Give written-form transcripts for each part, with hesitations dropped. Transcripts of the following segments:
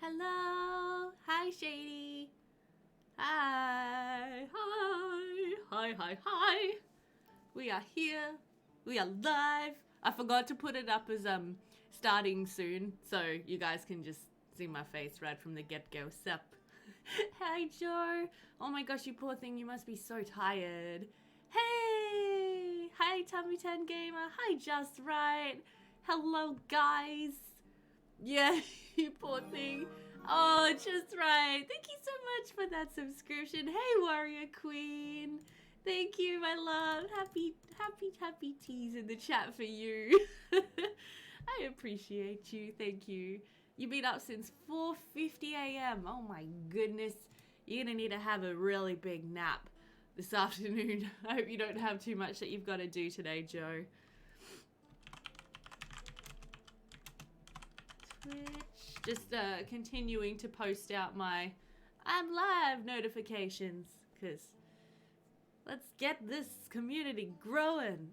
Hello. Hi, Shady. Hi. Hi. Hi, hi, hi. We are here. We are live. I forgot to put it up as starting soon, so you guys can just see my face right from the get-go. Sup? Hi, Joe. Oh my gosh, you poor thing. You must be so tired. Hey. Hi, Tummy 10 Gamer. Hi, Just Right. Hello, guys. Yeah, you poor thing. Oh, just right. Thank you so much for that subscription. Hey, Warrior Queen. Thank you, my love. Happy teas in the chat for you. I appreciate you. Thank you. You've been up since 4:50 a.m. Oh my goodness. You're gonna need to have a really big nap this afternoon. I hope you don't have too much that you've got to do today, Joe. Just continuing to post out my I'm live notifications, because let's get this community growing.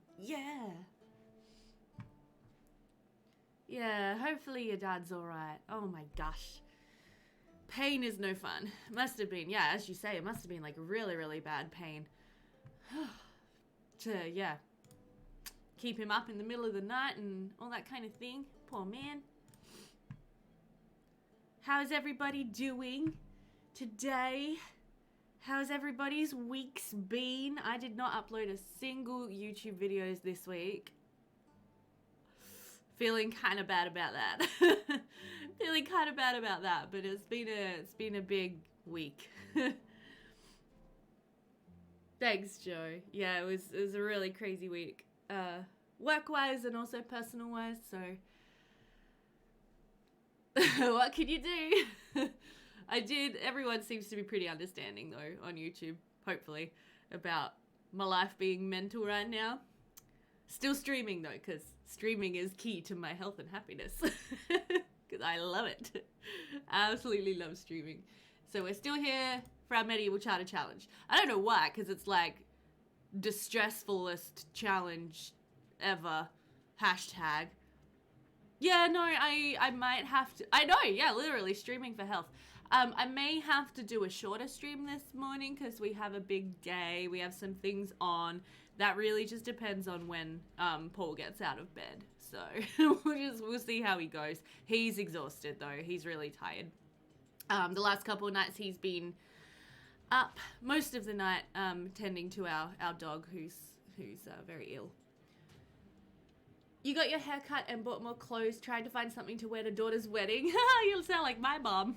Yeah, hopefully your dad's alright. Oh my gosh. Pain is no fun. Must have been, yeah, as you say, it must have been like really, really bad pain. To, yeah, keep him up in the middle of the night and all that kind of thing. Poor man. How's everybody doing today? How's everybody's weeks been? I did not upload a single YouTube videos this week. Feeling kind of bad about that. Feeling kind of bad about that, but it's been a big week. Thanks, Joe. Yeah, it was a really crazy week. Work-wise and also personal-wise, so what can you do? Everyone seems to be pretty understanding though on YouTube, hopefully, about my life being mental right now. Still streaming though, because streaming is key to my health and happiness. Because I love it. I absolutely love streaming. So we're still here for our Medieval Charter Challenge. I don't know why, because it's like the stressfulest challenge ever. Hashtag. Yeah, no, I might have to. I know, yeah, literally streaming for health. I may have to do a shorter stream this morning because we have a big day. We have some things on. That really just depends on when Paul gets out of bed. So we'll see how he goes. He's exhausted though. He's really tired. The last couple of nights he's been up most of the night tending to our dog who's very ill. You got your hair cut and bought more clothes, trying to find something to wear to daughter's wedding. You'll sound like my mom.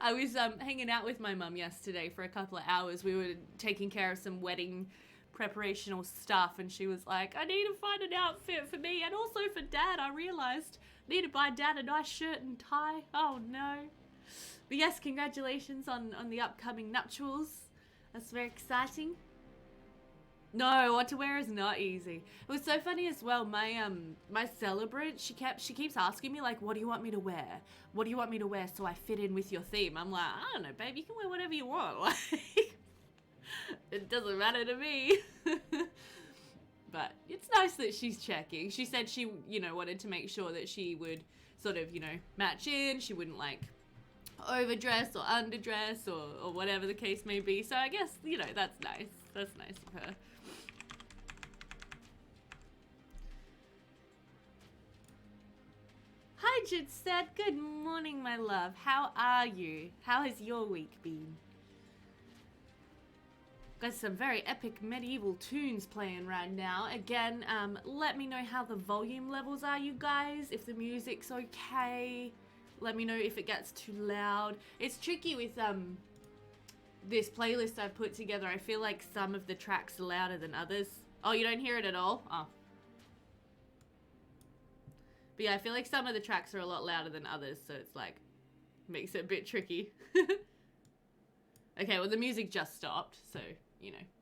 I was hanging out with my mum yesterday for a couple of hours. We were taking care of some wedding preparational stuff, and she was like, I need to find an outfit for me and also for Dad. I realized I need to buy Dad a nice shirt and tie. Oh no. But yes, congratulations on the upcoming nuptials. That's very exciting. No, what to wear is not easy. It was so funny as well. My celebrant, she keeps asking me like, what do you want me to wear? What do you want me to wear so I fit in with your theme? I'm like, I don't know, babe, you can wear whatever you want. Like, it doesn't matter to me. But it's nice that she's checking. She said she, wanted to make sure that she would sort of, match in. She wouldn't like overdress or underdress or whatever the case may be. So I guess, that's nice. That's nice of her. Hi, Jitset. Good morning, my love. How are you? How has your week been? Got some very epic medieval tunes playing right now. Again, let me know how the volume levels are, you guys. If the music's okay. Let me know if it gets too loud. It's tricky with this playlist I've put together. I feel like some of the tracks are louder than others. Oh, you don't hear it at all? Oh. But yeah, I feel like some of the tracks are a lot louder than others, so it's like, makes it a bit tricky. Okay, well the music just stopped, so,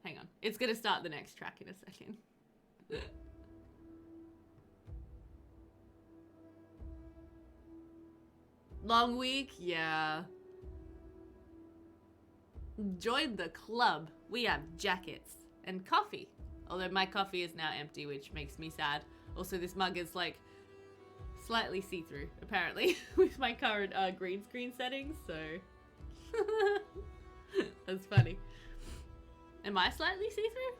hang on. It's gonna start the next track in a second. Long week? Yeah. Join the club. We have jackets and coffee. Although my coffee is now empty, which makes me sad. Also, this mug is like slightly see-through, apparently, with my current green screen settings, so... That's funny. Am I slightly see-through?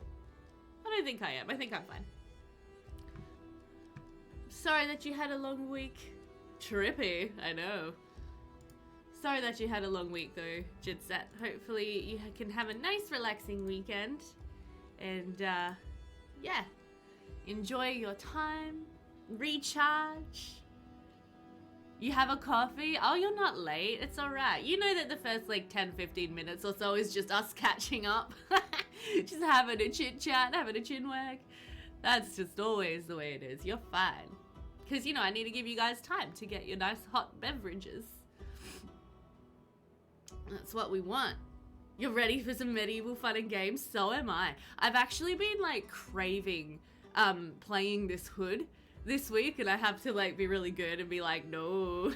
I don't think I am. I think I'm fine. Sorry that you had a long week. Trippy, I know. Sorry that you had a long week though, Jitset. Hopefully you can have a nice relaxing weekend. And yeah, enjoy your time, recharge. You have a coffee? Oh, you're not late. It's alright. You know that the first like 10-15 minutes or so is just us catching up. Just having a chit chat, having a chin wag. That's just always the way it is. You're fine. Because, you know, I need to give you guys time to get your nice hot beverages. That's what we want. You're ready for some medieval fun and games? So am I. I've actually been like craving playing this hood this week, and I have to like be really good and be like, no,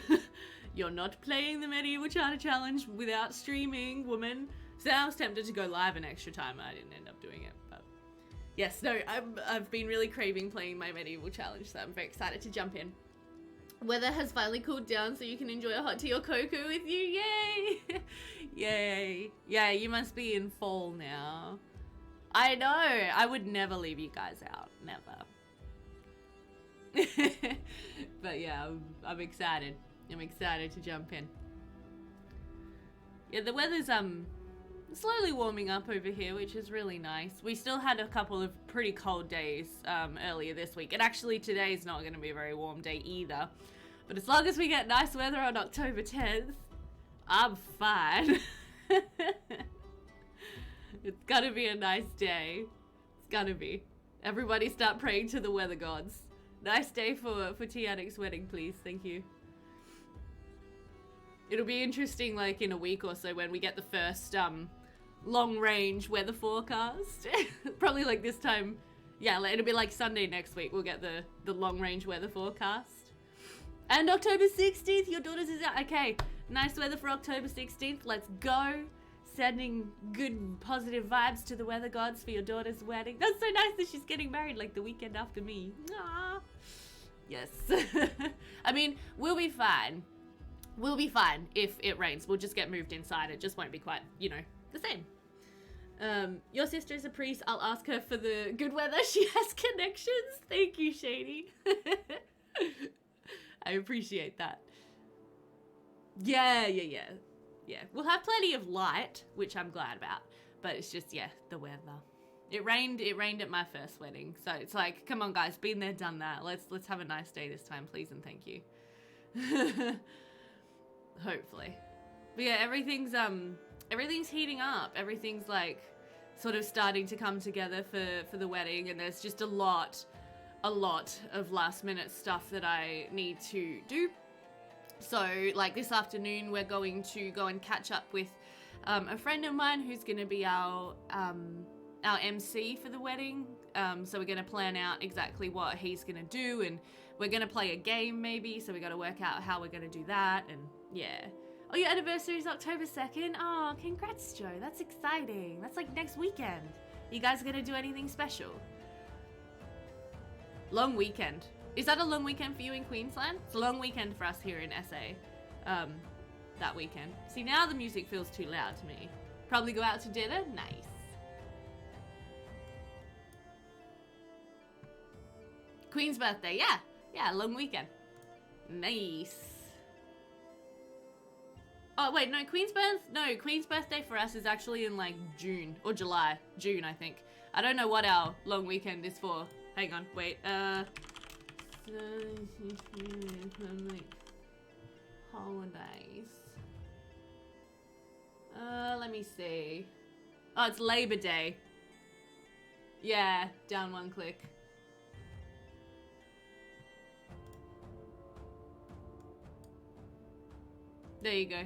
you're not playing the medieval charter challenge without streaming, woman. So I was tempted to go live an extra time. I didn't end up doing it, but yes, no, I've been really craving playing my medieval challenge, so I'm very excited to jump in. Weather has finally cooled down, so you can enjoy a hot tea or cocoa with you. Yay! Yay! Yeah, you must be in fall now. I know. I would never leave you guys out. Never. But yeah, I'm excited. I'm excited to jump in. Yeah, the weather's slowly warming up over here, which is really nice. We still had a couple of pretty cold days earlier this week, and actually today's not going to be a very warm day either. But as long as we get nice weather on October 10th, I'm fine. It's gonna be a nice day. It's gonna be. Everybody start praying to the weather gods. Nice day for Tea Addict's wedding, please. Thank you. It'll be interesting, like, in a week or so when we get the first, long-range weather forecast. Probably, like, this time. Yeah, it'll be, like, Sunday next week. We'll get the long-range weather forecast. And October 16th, your daughter's is out. Okay, nice weather for October 16th. Let's go. Sending good, positive vibes to the weather gods for your daughter's wedding. That's so nice that she's getting married, like, the weekend after me. Aww. Yes. I mean, we'll be fine. We'll be fine if it rains. We'll just get moved inside. It just won't be quite, you know, the same. Your sister is a priest. I'll ask her for the good weather. She has connections. Thank you, Shady. I appreciate that. Yeah. Yeah, we'll have plenty of light, which I'm glad about. But it's just, yeah, the weather. It rained at my first wedding. So it's like, come on guys, been there, done that. Let's have a nice day this time, please and thank you. Hopefully. But yeah, everything's heating up. Everything's like sort of starting to come together for the wedding, and there's just a lot of last minute stuff that I need to do. So like this afternoon we're going to go and catch up with a friend of mine who's going to be our MC for the wedding. So we're going to plan out exactly what he's going to do, and we're going to play a game maybe, so we got to work out how we're going to do that. And yeah. Oh, your anniversary is October 2nd? Oh, congrats, Joe. That's exciting. That's like next weekend. You guys going to do anything special? Long weekend. Is that a long weekend for you in Queensland? It's a long weekend for us here in SA. That weekend. See, now the music feels too loud to me. Probably go out to dinner? Nice. Queen's birthday, yeah. Yeah, long weekend. Nice. Oh, wait, no, Queen's birthday for us is actually in, like, June. Or July. June, I think. I don't know what our long weekend is for. Hang on, wait, holidays. Let me see. Oh, it's Labor Day. Yeah, down one click. There you go.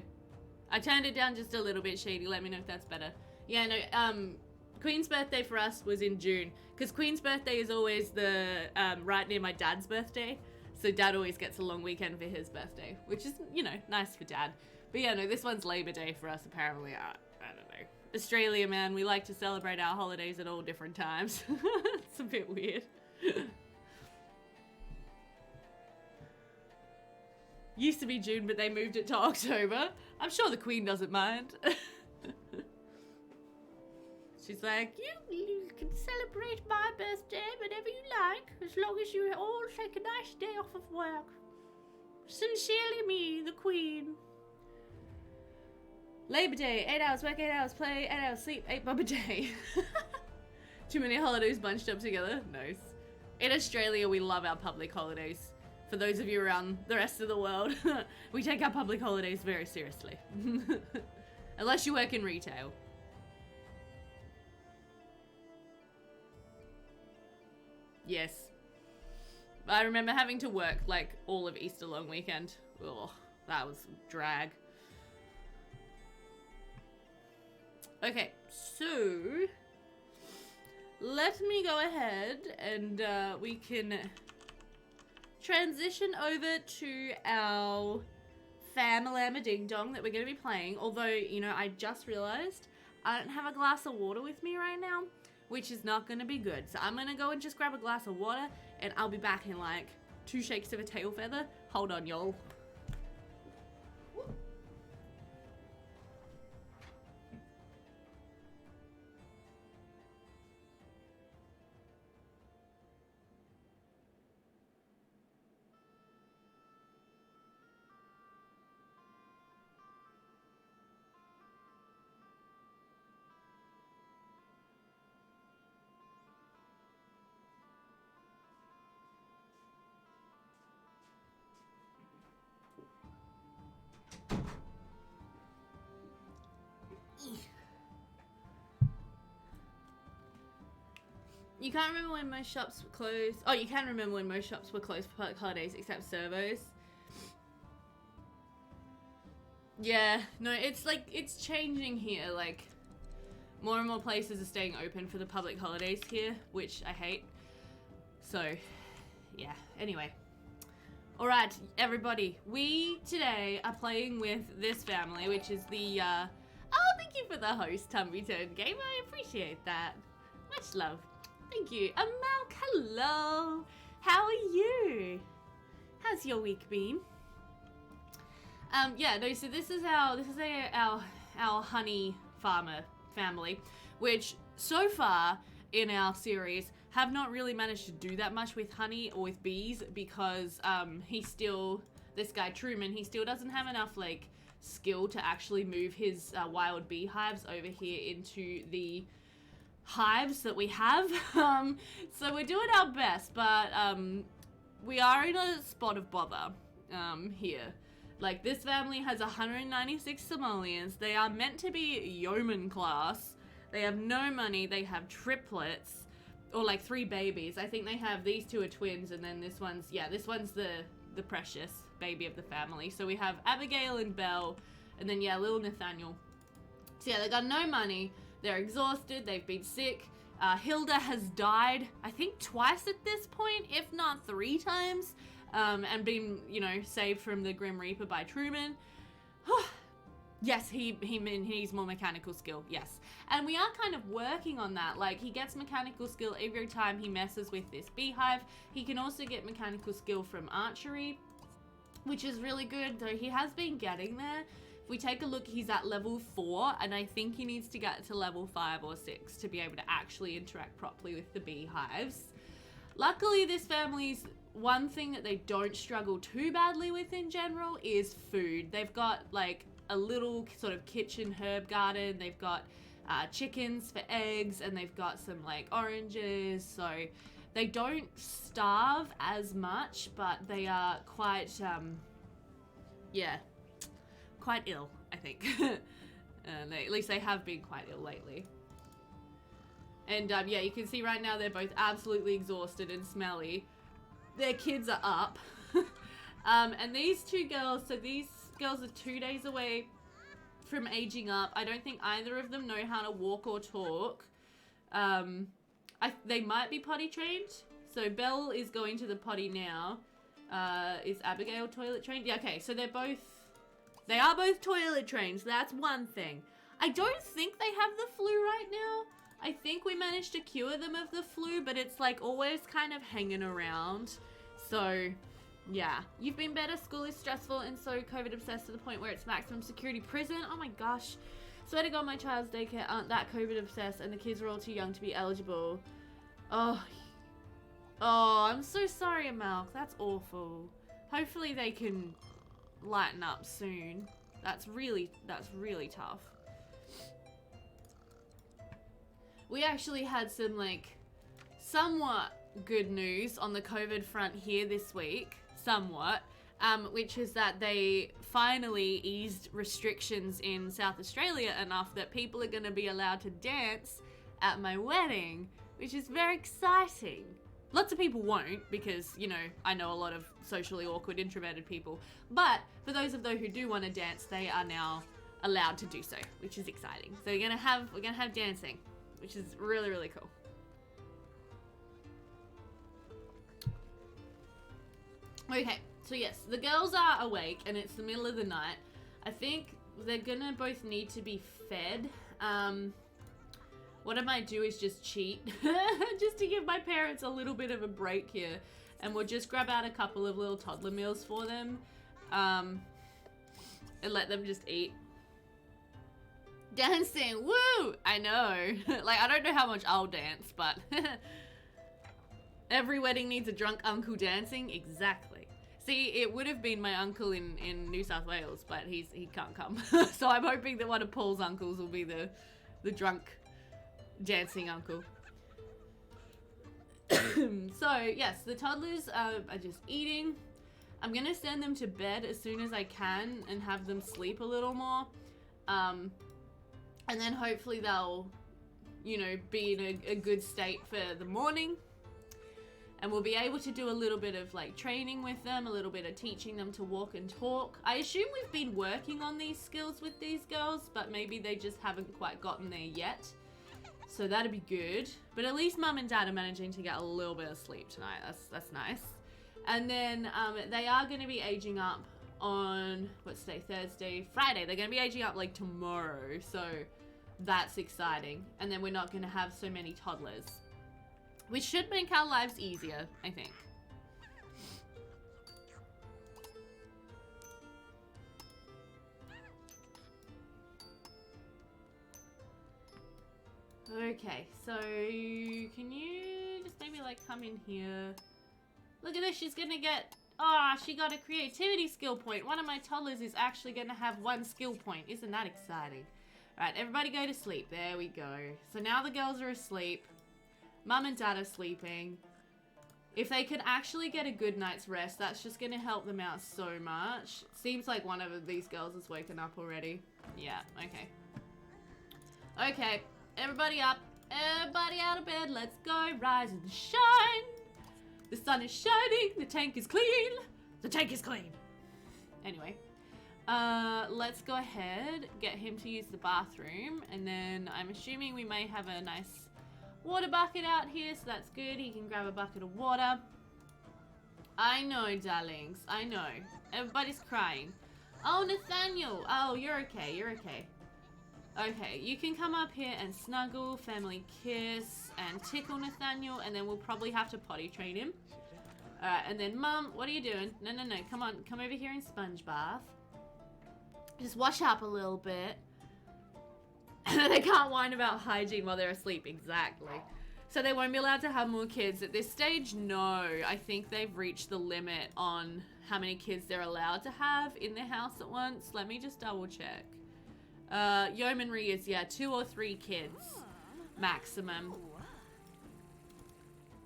I turned it down just a little bit, Shady. Let me know if that's better. Yeah, no, Queen's birthday for us was in June, because Queen's birthday is always the right near my dad's birthday, so Dad always gets a long weekend for his birthday, which is, you know, nice for Dad. But yeah, no, this one's Labor Day for us apparently. I don't know. Australia, man, we like to celebrate our holidays at all different times. It's a bit weird. Used to be June, but they moved it to October. I'm sure the Queen doesn't mind. She's like, you can celebrate my birthday whenever you like, as long as you all take a nice day off of work. Sincerely me, the Queen. Labor Day, 8 hours work, 8 hours play, 8 hours sleep, 8 bob a day. Too many holidays bunched up together. Nice. In Australia, we love our public holidays. For those of you around the rest of the world, we take our public holidays very seriously. Unless you work in retail. Yes. I remember having to work like all of Easter long weekend. Ugh, that was a drag. Okay, so let me go ahead and we can transition over to our Family Ding Dong that we're going to be playing. Although, you know, I just realized I don't have a glass of water with me right now, which is not going to be good. So I'm going to go and just grab a glass of water and I'll be back in like 2 shakes of a tail feather. Hold on, y'all. You can't remember when most shops were closed. Oh, you can remember when most shops were closed for public holidays except servos. Yeah, no, it's like, it's changing here. Like, more and more places are staying open for the public holidays here, which I hate. So, yeah, anyway. Alright, everybody, we today are playing with this family, which is the, oh, thank you for the host, Tumby Turn Game. I appreciate that. Much love. Thank you. Amalk, hello. How are you? How's your week been? Yeah, no, so this is our honey farmer family, which so far in our series have not really managed to do that much with honey or with bees because this guy Truman, he still doesn't have enough like skill to actually move his wild beehives over here into the hives that we have. So we're doing our best, but we are in a spot of bother here. Like, this family has 196 simoleons. They are meant to be yeoman class. They have no money. They have triplets, or like 3 babies. I think they have, these 2 are twins, and then this one's the precious baby of the family. So we have Abigail and Belle, and then little Nathaniel. So yeah, they got no money. They're exhausted, they've been sick. Hilda has died, I think twice at this point, if not 3 times, and been, you know, saved from the Grim Reaper by Truman. Yes, he needs more mechanical skill, yes. And we are kind of working on that. Like, he gets mechanical skill every time he messes with this beehive. He can also get mechanical skill from archery, which is really good, though he has been getting there. If we take a look, he's at level 4, and I think he needs to get to level 5 or 6 to be able to actually interact properly with the beehives. Luckily, this family's one thing that they don't struggle too badly with in general is food. They've got like a little sort of kitchen herb garden. They've got chickens for eggs, and they've got some like oranges. So they don't starve as much, but they are quite, quite ill, I think. At least they have been quite ill lately. And yeah, you can see right now they're both absolutely exhausted and smelly. Their kids are up. And these 2 girls, so these girls are 2 days away from aging up. I don't think either of them know how to walk or talk. They might be potty trained. So Belle is going to the potty now. Is Abigail toilet trained? Yeah, okay, so they are both toilet trained, so that's one thing. I don't think they have the flu right now. I think we managed to cure them of the flu, but it's like always kind of hanging around. So Yeah. You've been better. School is stressful and so COVID obsessed to the point where it's maximum security prison. Oh my gosh. Swear to God, my child's daycare aren't that COVID obsessed and the kids are all too young to be eligible. Oh. Oh, I'm so sorry, Amalk. That's awful. Hopefully they can lighten up soon. That's really tough. We actually had some, like, somewhat good news on the COVID front here this week. Somewhat. Which is that they finally eased restrictions in South Australia enough that people are going to be allowed to dance at my wedding, which is very exciting. Lots of people won't because, you know, I know a lot of socially awkward, introverted people. But for those of those who do want to dance, they are now allowed to do so, which is exciting. So we're gonna have dancing, which is really, really cool. Okay, so yes, the girls are awake and it's the middle of the night. I think they're gonna both need to be fed. What I might do is just cheat, just to give my parents a little bit of a break here. And we'll just grab out a couple of little toddler meals for them, and let them just eat. Dancing, woo! I know. Like, I don't know how much I'll dance, but every wedding needs a drunk uncle dancing. Exactly. See, it would have been my uncle in New South Wales, but he can't come. So I'm hoping that one of Paul's uncles will be the drunk dancing uncle. So yes, the toddlers are just eating. I'm gonna send them to bed as soon as I can and have them sleep a little more, and then hopefully they'll, you know, be in a good state for the morning, and we'll be able to do a little bit of like training with them, a little bit of teaching them to walk and talk. I assume we've been working on these skills with these girls, but maybe they just haven't quite gotten there yet. So that'd be good. But at least Mum and Dad are managing to get a little bit of sleep tonight. That's nice. And then they are going to be aging up on, what's today? Thursday, Friday. They're going to be aging up like tomorrow. So that's exciting. And then we're not going to have so many toddlers, which should make our lives easier, I think. Okay, so can you just maybe like come in here? Look at this, she's gonna get, she got a creativity skill point. One of my toddlers is actually gonna have 1 skill point. Isn't that exciting? Alright, everybody go to sleep. There we go. So now the girls are asleep. Mum and Dad are sleeping. If they can actually get a good night's rest, that's just gonna help them out so much. Seems like one of these girls has woken up already. Yeah, okay. Okay. Everybody up, everybody out of bed, let's go, rise and shine. The sun is shining, the tank is clean. The tank is clean. Anyway, let's go ahead, get him to use the bathroom, and then I'm assuming we may have a nice water bucket out here, so that's good. He can grab a bucket of water. I know, darlings, I know. Everybody's crying. Oh, Nathaniel, oh, you're okay, you're okay. Okay, you can come up here and snuggle, family kiss, and tickle Nathaniel, and then we'll probably have to potty train him. Alright, and then Mum, what are you doing? No, come on, come over here and sponge bath. Just wash up a little bit. They can't whine about hygiene while they're asleep, exactly. So they won't be allowed to have more kids. At this stage, no. I think they've reached the limit on how many kids they're allowed to have in their house at once. Let me just double check. Yeomanry is, 2 or 3 kids maximum,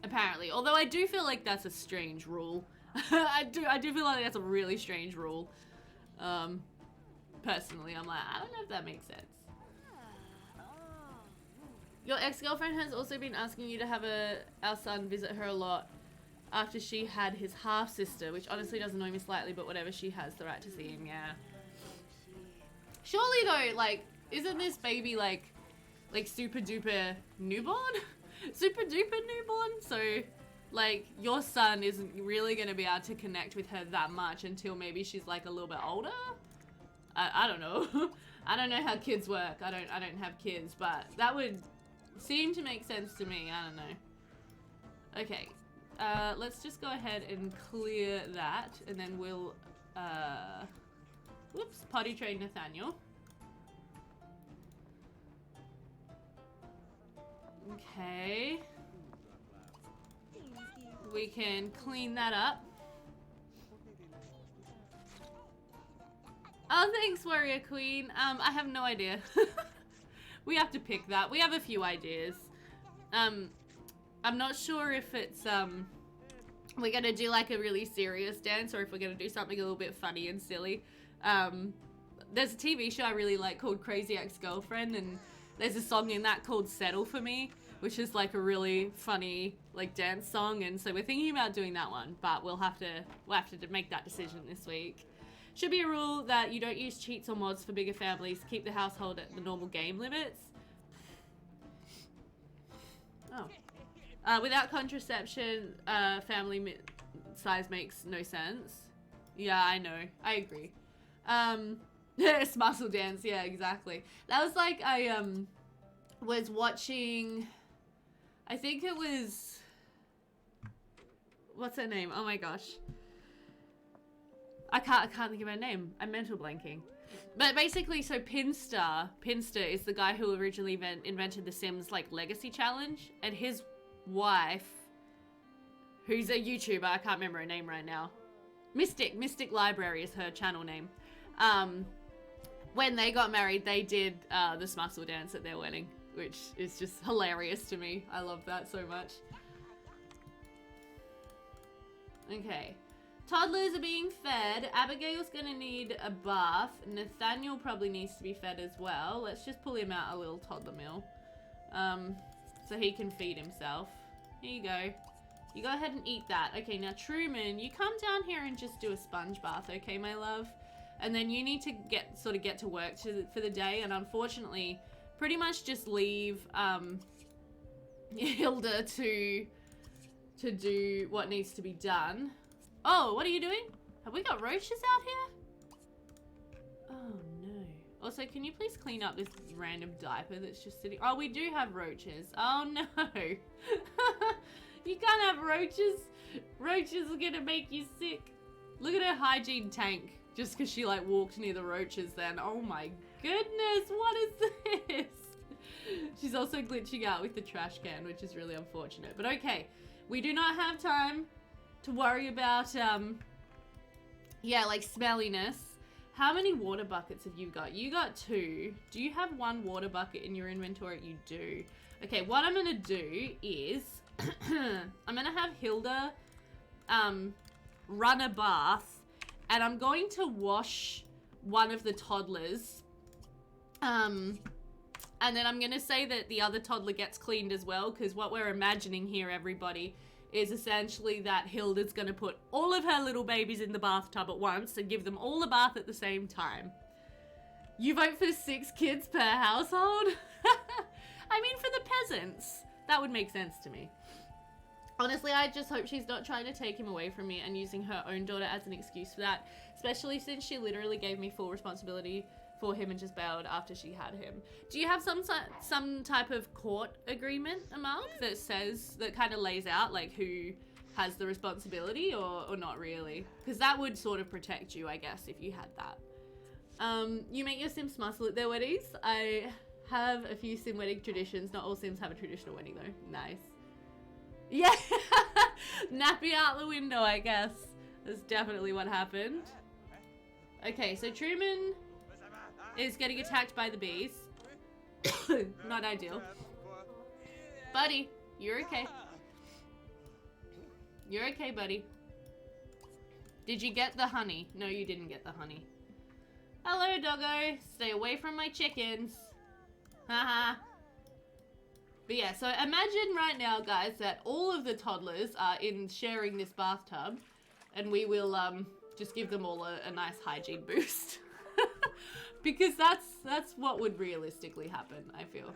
apparently. Although I do feel like that's a strange rule. I do feel like that's a really strange rule. Personally, I'm like, I don't know if that makes sense. Your ex-girlfriend has also been asking you to have our son visit her a lot after she had his half-sister, which honestly does annoy me slightly, but whatever, she has the right to see him, yeah. Surely though, like, isn't this baby like super duper newborn? Super duper newborn? So, like, your son isn't really gonna be able to connect with her that much until maybe she's like a little bit older? I don't know. I don't know how kids work. I don't have kids, but that would seem to make sense to me. I don't know. Okay. let's just go ahead and clear that, and then we'll, whoops, potty train Nathaniel. Okay. We can clean that up. Oh, thanks, Warrior Queen. I have no idea. We have to pick that. We have a few ideas. I'm not sure if it's, we're gonna do like a really serious dance or if we're gonna do something a little bit funny and silly. There's a TV show I really like called Crazy Ex-Girlfriend, and there's a song in that called Settle For Me, which is like a really funny like dance song, and so we're thinking about doing that one, but we'll have to make that decision this week. Should be a rule that you don't use cheats or mods for bigger families. Keep the household at the normal game limits. Oh. Without contraception, family size makes no sense. Yeah, I know. I agree. It's muscle dance. Yeah, exactly. That was like I was watching. I think it was. What's her name? Oh my gosh. I can't think of her name. I'm mental blanking. But basically, so Pinster is the guy who originally invented the Sims like legacy challenge, and his wife, who's a YouTuber, I can't remember her name right now. Mystic Library is her channel name. When they got married, they did this muscle dance at their wedding, which is just hilarious to me. I love that so much. Okay. Toddlers are being fed. Abigail's gonna need a bath. Nathaniel probably needs to be fed as well. Let's just pull him out a little toddler meal. So he can feed himself. Here you go. You go ahead and eat that. Okay, now Truman, you come down here and just do a sponge bath, okay, my love? And then you need to get to work for the day, and unfortunately, pretty much just leave Hilda to do what needs to be done. Oh, what are you doing? Have we got roaches out here? Oh no. Also, can you please clean up this random diaper that's just sitting? Oh, we do have roaches. Oh no. You can't have roaches. Roaches are gonna make you sick. Look at her hygiene tank. Just because she like walked near the roaches then. Oh my goodness, what is this? She's also glitching out with the trash can, which is really unfortunate. But okay, we do not have time to worry about, yeah, like smelliness. How many water buckets have you got? You got 2. Do you have 1 water bucket in your inventory? You do. Okay, what I'm gonna do is, I'm gonna have Hilda, run a bath, and I'm going to wash one of the toddlers, and then I'm gonna say that the other toddler gets cleaned as well, because what we're imagining here, everybody, is essentially that Hilda's gonna put all of her little babies in the bathtub at once and give them all a bath at the same time. You vote for 6 kids per household? I mean, for the peasants, that would make sense to me. Honestly, I just hope she's not trying to take him away from me and using her own daughter as an excuse for that, especially since she literally gave me full responsibility for him and just bailed after she had him. Do you have some type of court agreement, Mark, that says, that kind of lays out like who has the responsibility, or not really? Because that would sort of protect you, I guess, if you had that. You make your Sims muscle at their weddings. I have a few Sim wedding traditions. Not all Sims have a traditional wedding though. Nice. Yeah, nappy out the window, I guess. That's definitely what happened. Okay, so Truman is getting attacked by the bees. Not ideal. Buddy, you're okay. You're okay, buddy. Did you get the honey? No, you didn't get the honey. Hello, doggo. Stay away from my chickens. Haha. But yeah, so imagine right now, guys, that all of the toddlers are in sharing this bathtub, and we will just give them all a nice hygiene boost. Because that's what would realistically happen, I feel.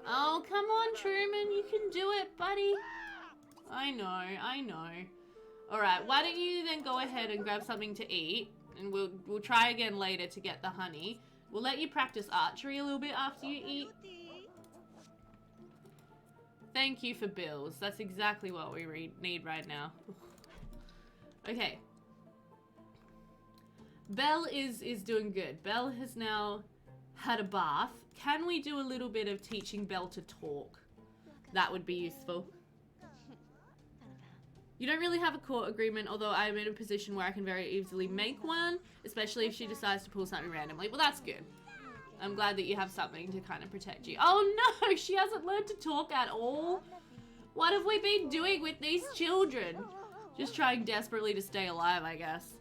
Oh, come on, Truman, you can do it, buddy. I know. All right, why don't you then go ahead and grab something to eat, and we'll try again later to get the honey. We'll let you practice archery a little bit after you eat. Thank you for bills. That's exactly what we need right now. Okay. Belle is doing good. Belle has now had a bath. Can we do a little bit of teaching Belle to talk? That would be useful. You don't really have a court agreement, although I'm in a position where I can very easily make one, especially if she decides to pull something randomly. Well, that's good. I'm glad that you have something to kind of protect you. Oh no, she hasn't learned to talk at all. What have we been doing with these children? Just trying desperately to stay alive, I guess.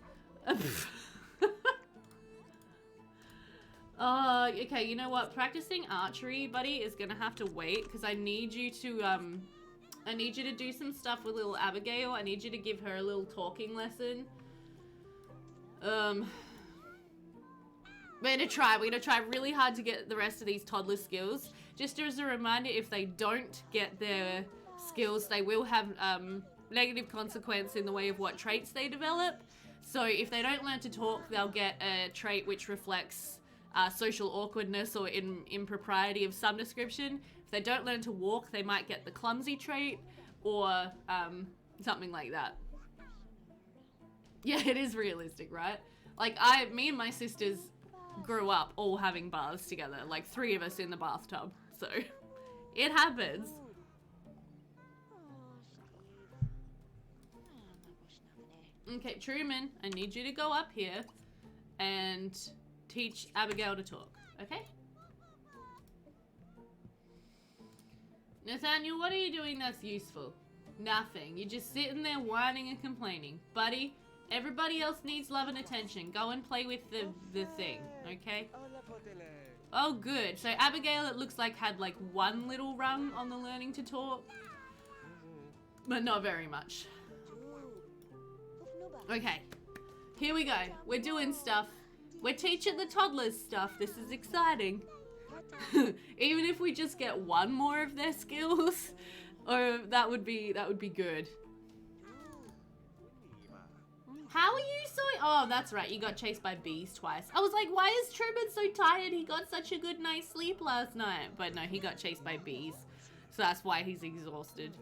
Okay, you know what? Practicing archery, buddy, is gonna have to wait because I need you to do some stuff with little Abigail. I need you to give her a little talking lesson. We're gonna try really hard to get the rest of these toddler skills. Just as a reminder, if they don't get their skills, they will have negative consequence in the way of what traits they develop. So if they don't learn to talk, they'll get a trait which reflects social awkwardness or impropriety of some description. If they don't learn to walk, they might get the clumsy trait or something like that. Yeah, it is realistic, right? Like me and my sisters grew up all having baths together, like 3 of us in the bathtub. So it happens. Okay, Truman, I need you to go up here and teach Abigail to talk, okay? Nathaniel, what are you doing that's useful? Nothing. You're just sitting there whining and complaining. Buddy, everybody else needs love and attention. Go and play with the thing, okay? Oh, good. So Abigail, it looks like, had like 1 little rung on the learning to talk. But not very much. Okay. Here we go. We're doing stuff. We're teaching the toddlers stuff. This is exciting. Even if we just get 1 more of their skills, or that would be good. How are you so... Oh, that's right. You got chased by bees twice. I was like, why is Truman so tired? He got such a good night's sleep last night. But no, he got chased by bees. So that's why he's exhausted.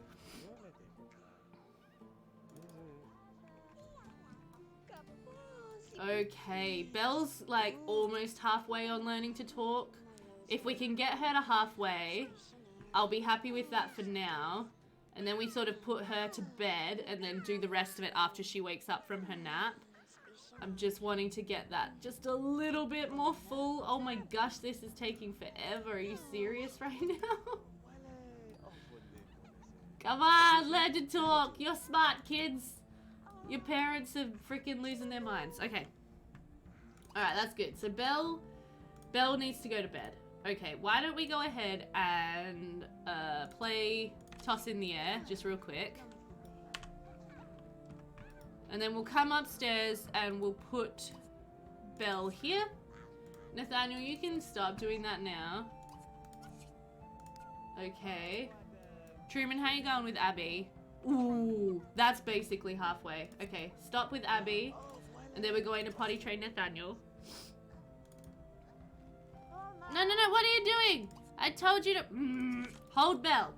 Okay, Belle's like almost halfway on learning to talk. If we can get her to halfway, I'll be happy with that for now. And then we sort of put her to bed and then do the rest of it after she wakes up from her nap. I'm just wanting to get that just a little bit more full. Oh my gosh, this is taking forever. Are you serious right now? Come on, learn to talk. You're smart, kids. Your parents are freaking losing their minds. Okay. Alright, that's good. So Belle needs to go to bed. Okay, why don't we go ahead and play Toss in the Air, just real quick. And then we'll come upstairs and we'll put Belle here. Nathaniel, you can stop doing that now. Okay. Truman, how you going with Abby? Ooh, that's basically halfway. Okay, stop with Abby. And then we're going to potty train Nathaniel. No, what are you doing? I told you to... hold Belle.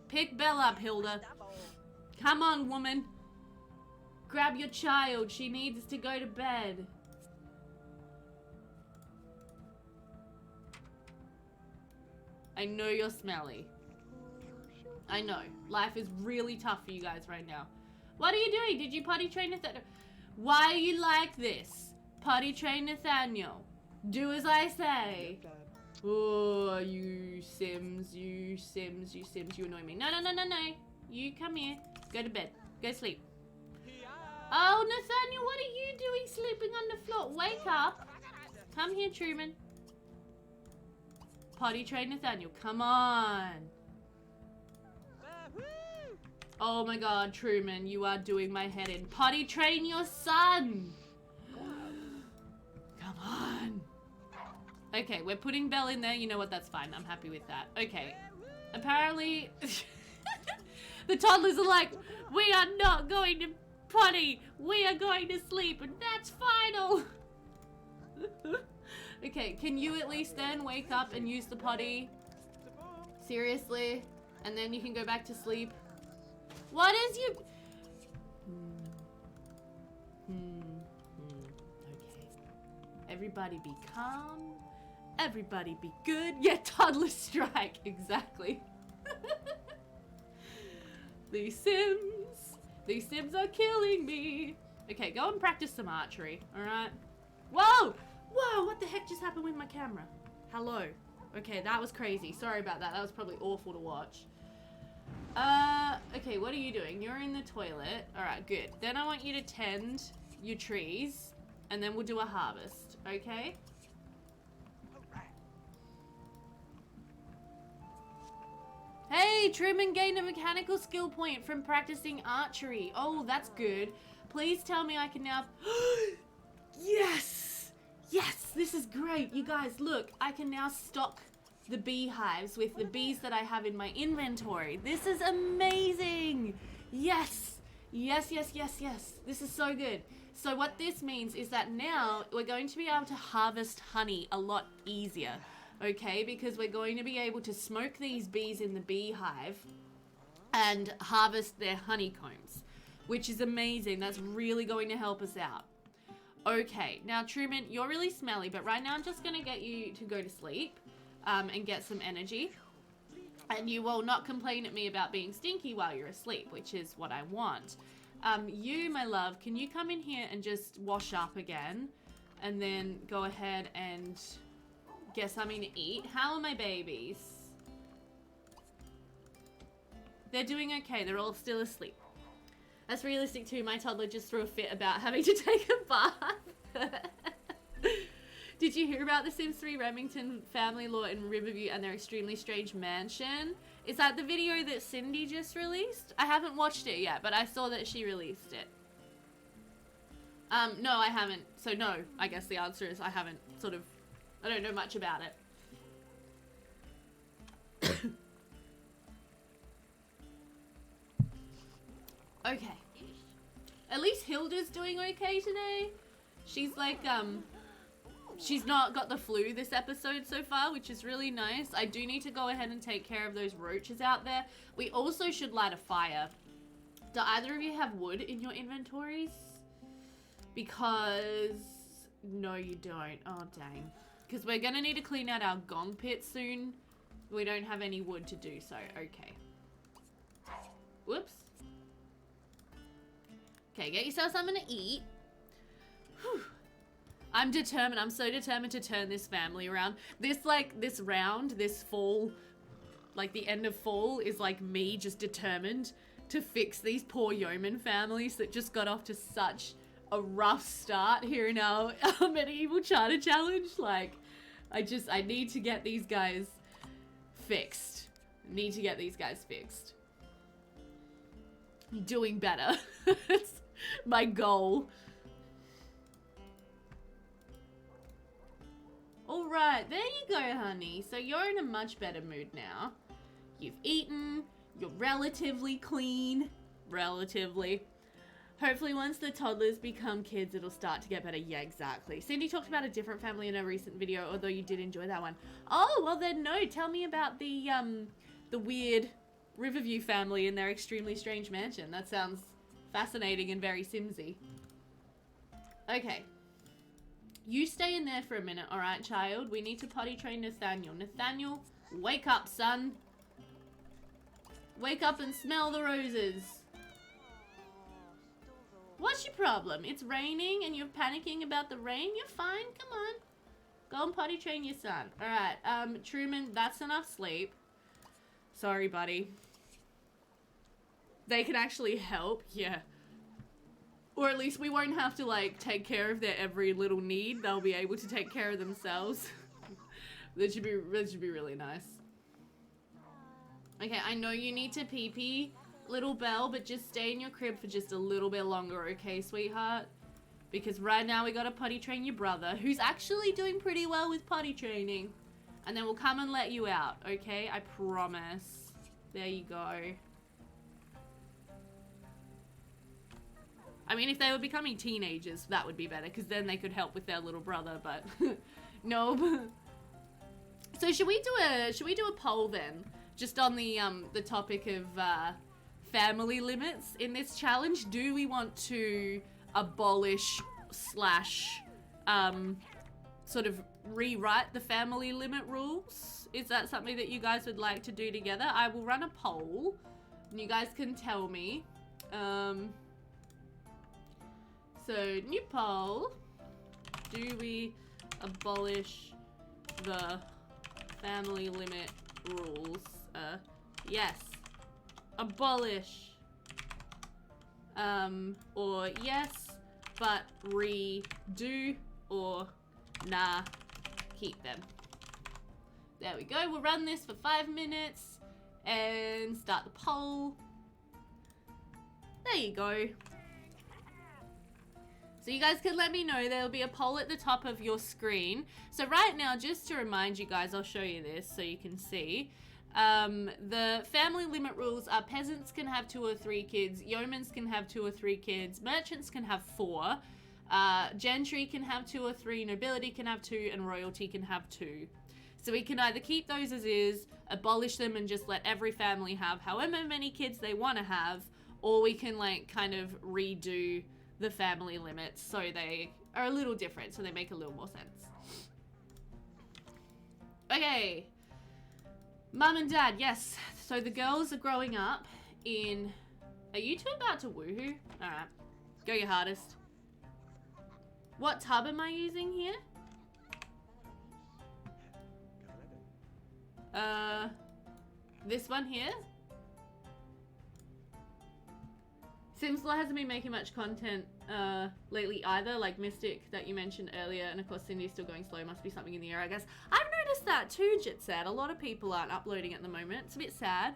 Pick Belle up, Hilda. Come on, woman. Grab your child. She needs to go to bed. I know you're smelly. I know. Life is really tough for you guys right now. What are you doing? Did you potty train Nathaniel? Why are you like this? Potty train Nathaniel. Do as I say. Oh, you Sims. You annoy me. No. You come here. Go to bed. Go sleep. Oh, Nathaniel, what are you doing sleeping on the floor? Wake up. Come here, Truman. Potty train Nathaniel. Come on. Oh my god, Truman, you are doing my head in. Potty train your son! Come on. Okay, we're putting Belle in there. You know what? That's fine. I'm happy with that. Okay. Apparently, the toddlers are like, we are not going to potty. We are going to sleep, and that's final. Okay, can you at least then wake up and use the potty? Seriously? And then you can go back to sleep. What is you? Okay. Everybody be calm. Everybody be good. Yeah, toddler strike. Exactly. These Sims are killing me. Okay, go and practice some archery, alright? Whoa! Whoa, what the heck just happened with my camera? Hello. Okay, that was crazy. Sorry about that. That was probably awful to watch. Okay, what are you doing? You're in the toilet. Alright, good. Then I want you to tend your trees, and then we'll do a harvest, okay? Hey, Truman gained a mechanical skill point from practicing archery. Oh, that's good. Please tell me I can now... Yes! Yes, this is great. You guys, look, I can now stock the beehives with the bees that I have in my inventory. This is amazing. Yes. Yes, yes, yes, yes. This is so good. So what this means is that now we're going to be able to harvest honey a lot easier. Okay, because we're going to be able to smoke these bees in the beehive and harvest their honeycombs, which is amazing. That's really going to help us out. Okay, now Truman, you're really smelly, but right now I'm just going to get you to go to sleep and get some energy. And you will not complain at me about being stinky while you're asleep, which is what I want. You, my love, can you come in here and just wash up again and then go ahead and... get something to eat. How are my babies? They're doing okay. They're all still asleep. That's realistic too. My toddler just threw a fit about having to take a bath. Did you hear about the Sims 3 Remington family law in Riverview and their extremely strange mansion? Is that the video that Cindy just released? I haven't watched it yet, but I saw that she released it. No, I haven't. So no, I guess the answer is I haven't sort of... I don't know much about it. Okay. At least Hilda's doing okay today. She's like, she's not got the flu this episode so far, which is really nice. I do need to go ahead and take care of those roaches out there. We also should light a fire. Do either of you have wood in your inventories? Because... no, you don't. Oh, dang. Because we're going to need to clean out our gong pit soon. We don't have any wood to do so. Okay. Whoops. Okay, get yourself something to eat. Whew. I'm determined. I'm so determined to turn this family around. This, like, this round, this fall, like the end of fall is like me just determined to fix these poor yeoman families that just got off to such a rough start here in our medieval charter challenge. Like, I need to get these guys fixed. Need to get these guys fixed. Doing better. It's my goal. Alright, there you go, honey. So you're in a much better mood now. You've eaten. You're relatively clean. Relatively. Hopefully once the toddlers become kids, it'll start to get better. Yeah, exactly. Cindy talked about a different family in a recent video, although you did enjoy that one. Oh, well then no. Tell me about the weird Riverview family in their extremely strange mansion. That sounds fascinating and very Simsy. Okay. You stay in there for a minute, alright, child? We need to potty train Nathaniel. Nathaniel, wake up, son. Wake up and smell the roses. What's your problem? It's raining and you're panicking about the rain? You're fine. Come on. Go and potty train your son. Alright, Truman, that's enough sleep. Sorry, buddy. They can actually help. Yeah. Or at least we won't have to, like, take care of their every little need. They'll be able to take care of themselves. That should be really nice. Okay, I know you need to pee-pee, little Belle, but just stay in your crib for just a little bit longer, okay, sweetheart? Because right now we gotta potty train your brother, who's actually doing pretty well with potty training. And then we'll come and let you out, okay? I promise. There you go. I mean, if they were becoming teenagers, that would be better, because then they could help with their little brother, but no. So should we do a poll then? just on the topic of family limits in this challenge, do we want to abolish slash sort of rewrite the family limit rules? Is that something that you guys would like to do together? I will run a poll and you guys can tell me. So new poll, do we abolish the family limit rules? Yes. Abolish. Or yes, but redo, or nah, keep them. There we go. We'll run this for 5 minutes and start the poll. There you go. So you guys can let me know. There'll be a poll at the top of your screen. So right now, just to remind you guys, I'll show you this so you can see. The family limit rules are peasants can have 2 or 3 kids, yeomans can have 2 or 3 kids, merchants can have 4, gentry can have 2 or 3, nobility can have 2, and royalty can have 2. So we can either keep those as is, abolish them and just let every family have however many kids they want to have, or we can like kind of redo the family limits so they are a little different, so they make a little more sense. Okay. Mum and Dad, yes. So the girls are growing up in... Are you two about to woohoo? Alright. Go your hardest. What tub am I using here? This one here? Simslaw hasn't been making much content lately either, like Mystic that you mentioned earlier, and of course Cindy's still going slow, must be something in the air I guess. I've noticed that too, Jitset. A lot of people aren't uploading at the moment. It's a bit sad.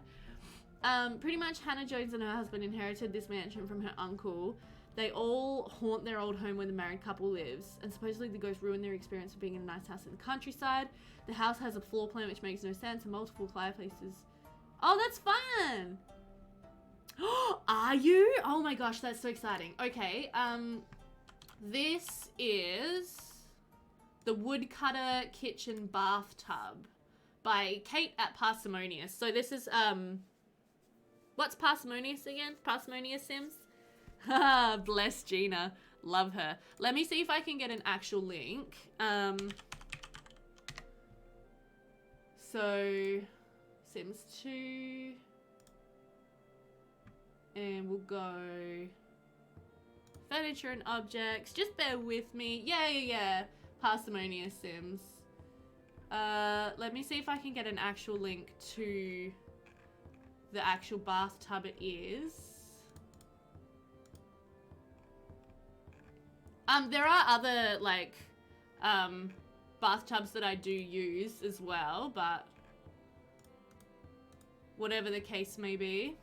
Pretty much Hannah Jones and her husband inherited this mansion from her uncle. They all haunt their old home where the married couple lives, and supposedly the ghost ruined their experience of being in a nice house in the countryside. The house has a floor plan which makes no sense and multiple fireplaces. Oh, that's fun! Are you? Oh my gosh, that's so exciting. Okay, this is the Woodcutter Kitchen Bathtub by Kate at Parsimonious. So this is, what's Parsimonious again? Parsimonious Sims? Haha, bless Gina. Love her. Let me see if I can get an actual link. So, Sims 2... And we'll go furniture and objects. Just bear with me. Yeah. Parsimonious Sims. Let me see if I can get an actual link to the actual bathtub it is. There are other, like, bathtubs that I do use as well, but whatever the case may be.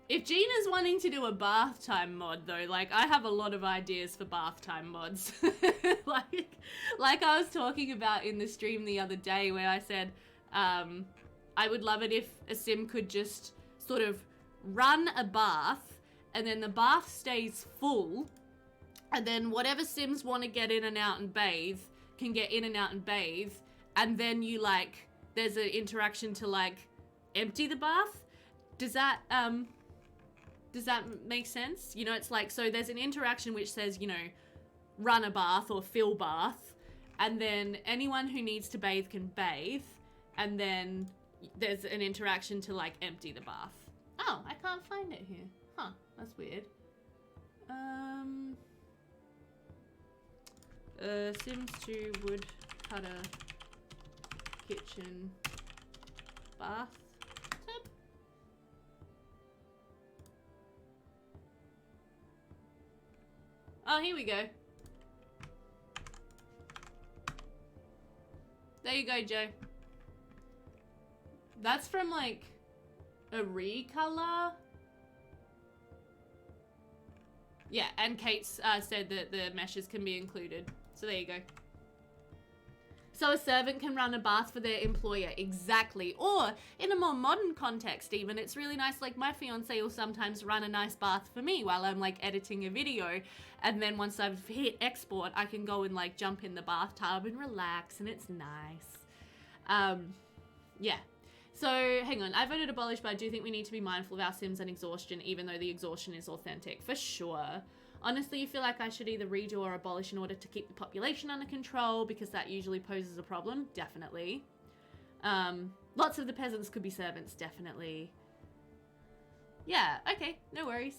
If Gina's wanting to do a bath time mod though, like I have a lot of ideas for bath time mods. like I was talking about in the stream the other day where I said I would love it if a sim could just sort of run a bath and then the bath stays full and then whatever sims want to get in and out and bathe can get in and out and bathe, and then you like there's an interaction to like empty the bath. Does that make sense? You know, it's like, so there's an interaction which says, you know, run a bath or fill bath, and then anyone who needs to bathe can bathe, and then there's an interaction to like empty the bath. Oh, I can't find it here. Huh, that's weird. Sims 2 Woodcutter Kitchen Bath. Oh, here we go. There you go, Joe. That's from, like, a recolor? Yeah, and Kate's said that the meshes can be included. So there you go. So a servant can run a bath for their employer, exactly. Or in a more modern context even, it's really nice, like my fiance will sometimes run a nice bath for me while I'm like editing a video. And then once I've hit export, I can go and like jump in the bathtub and relax, and it's nice. Yeah. So, hang on. I voted abolish, but I do think we need to be mindful of our sims and exhaustion, even though the exhaustion is authentic. For sure. Honestly, you feel like I should either redo or abolish in order to keep the population under control, because that usually poses a problem. Definitely. Lots of the peasants could be servants. Definitely. Yeah, okay. No worries.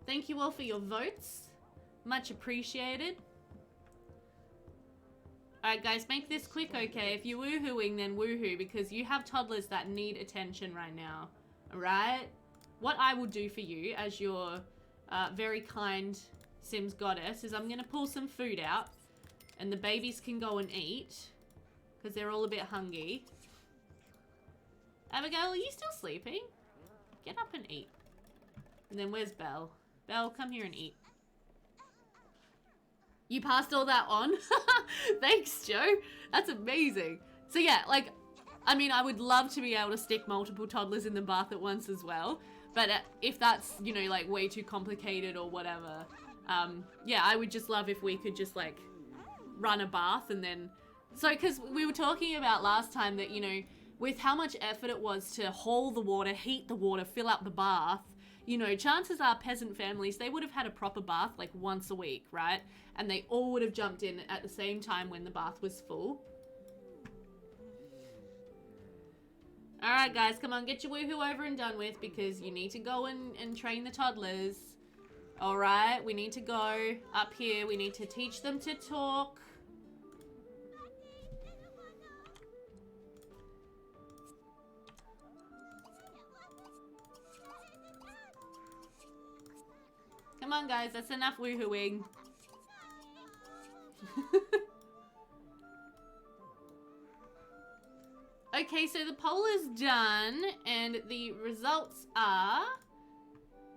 Thank you all for your votes. Much appreciated. Alright guys, make this quick, okay? If you're woohooing, then woohoo, because you have toddlers that need attention right now. Alright? What I will do for you, as your very kind Sims goddess, is I'm going to pull some food out, and the babies can go and eat, because they're all a bit hungry. Abigail, are you still sleeping? Get up and eat. And then where's Belle? Belle, come here and eat. You passed all that on? Thanks, Joe. That's amazing. So yeah, like, I mean, I would love to be able to stick multiple toddlers in the bath at once as well. But if that's, you know, like way too complicated or whatever, yeah, I would just love if we could just like run a bath and then... So, because we were talking about last time that, you know, with how much effort it was to haul the water, heat the water, fill up the bath, you know, chances are peasant families, they would have had a proper bath like once a week, right? And they all would have jumped in at the same time when the bath was full. Alright guys, come on, get your woohoo over and done with, because you need to go and train the toddlers. Alright, we need to go up here. We need to teach them to talk. Come on guys, that's enough woohooing. Okay, so the poll is done, and the results are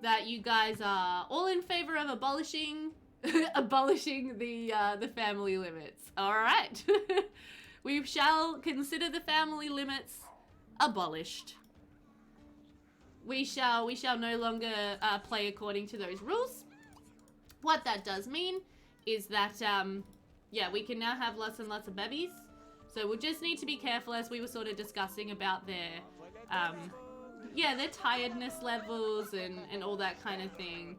that you guys are all in favor of abolishing abolishing the family limits. All right. We shall consider the family limits abolished. We shall no longer play according to those rules. What that does mean is that, yeah, we can now have lots and lots of babies. So we'll just need to be careful, as we were sort of discussing about their, yeah, their tiredness levels and all that kind of thing.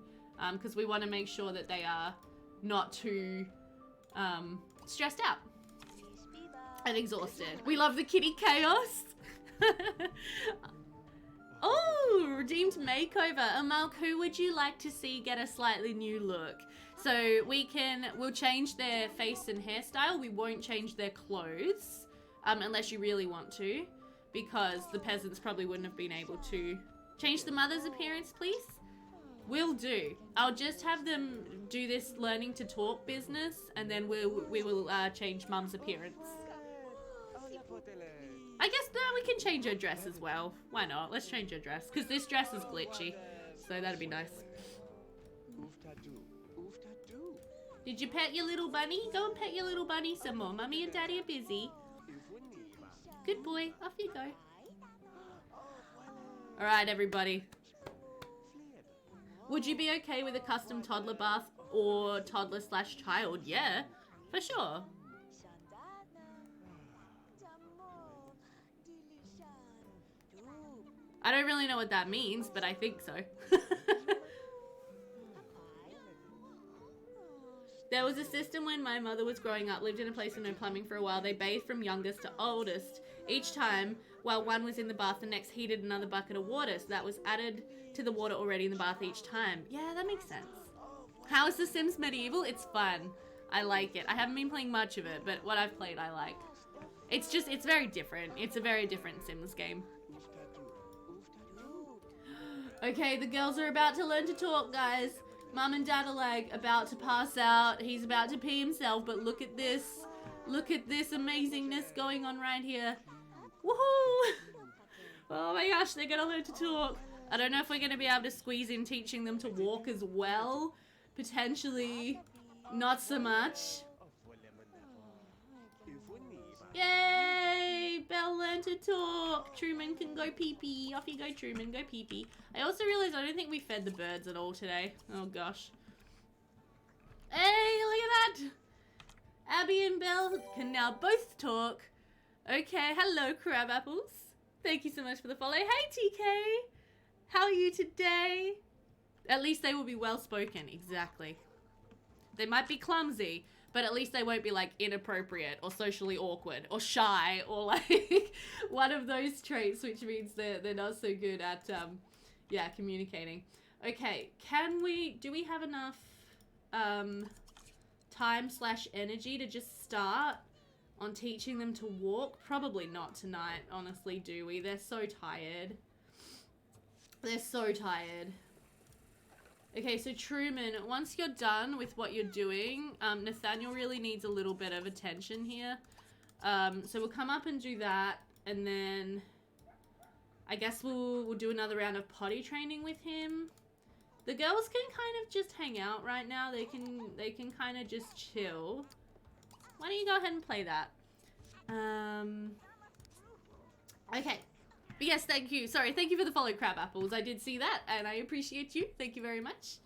Because we want to make sure that they are not too stressed out and exhausted. We love the kitty chaos. Oh, redeemed makeover. Amalk, who would you like to see get a slightly new look? So we'll change their face and hairstyle. We won't change their clothes, unless you really want to, because the peasants probably wouldn't have been able to change the mother's appearance, please. Will do. I'll just have them do this learning to talk business, and then we will change mum's appearance. I guess we can change her dress as well. Why not? Let's change her dress, because this dress is glitchy, so that'd be nice. Did you pet your little bunny? Go and pet your little bunny some more. Mummy and Daddy are busy. Good boy. Off you go. Alright, everybody. Would you be okay with a custom toddler bath or toddler/child? Yeah, for sure. I don't really know what that means, but I think so. There was a system when my mother was growing up, lived in a place with no plumbing for a while. They bathed from youngest to oldest. Each time, while one was in the bath, the next heated another bucket of water. So that was added to the water already in the bath each time. Yeah, that makes sense. How is The Sims medieval? It's fun. I like it. I haven't been playing much of it, but what I've played, I like. It's very different. It's a very different Sims game. Okay, the girls are about to learn to talk, guys. Mum and Dad are like about to pass out. He's about to pee himself, but look at this. Look at this amazingness going on right here. Woohoo! Oh my gosh, they're gonna learn to talk. I don't know if we're gonna be able to squeeze in teaching them to walk as well. Potentially not so much. Yay! Belle learned to talk. Truman can go pee-pee. Off you go, Truman. Go pee-pee. I also realized I don't think we fed the birds at all today. Oh, gosh. Hey, look at that! Abby and Belle can now both talk. Okay, hello crab apples. Thank you so much for the follow. Hey TK, how are you today? At least they will be well spoken, exactly. They might be clumsy, but at least they won't be like inappropriate or socially awkward or shy or like one of those traits, which means they're not so good at yeah, communicating. Okay, do we have enough time/energy to just start on teaching them to walk? Probably not tonight, honestly, do we? They're so tired. They're so tired. Okay, so Truman, once you're done with what you're doing, Nathaniel really needs a little bit of attention here. So we'll come up and do that, and then I guess we'll do another round of potty training with him. The girls can kind of just hang out right now. They can kind of just chill. Why don't you go ahead and play that? Okay. But yes, thank you. Sorry, thank you for the follow, crab apples. I did see that, and I appreciate you. Thank you very much.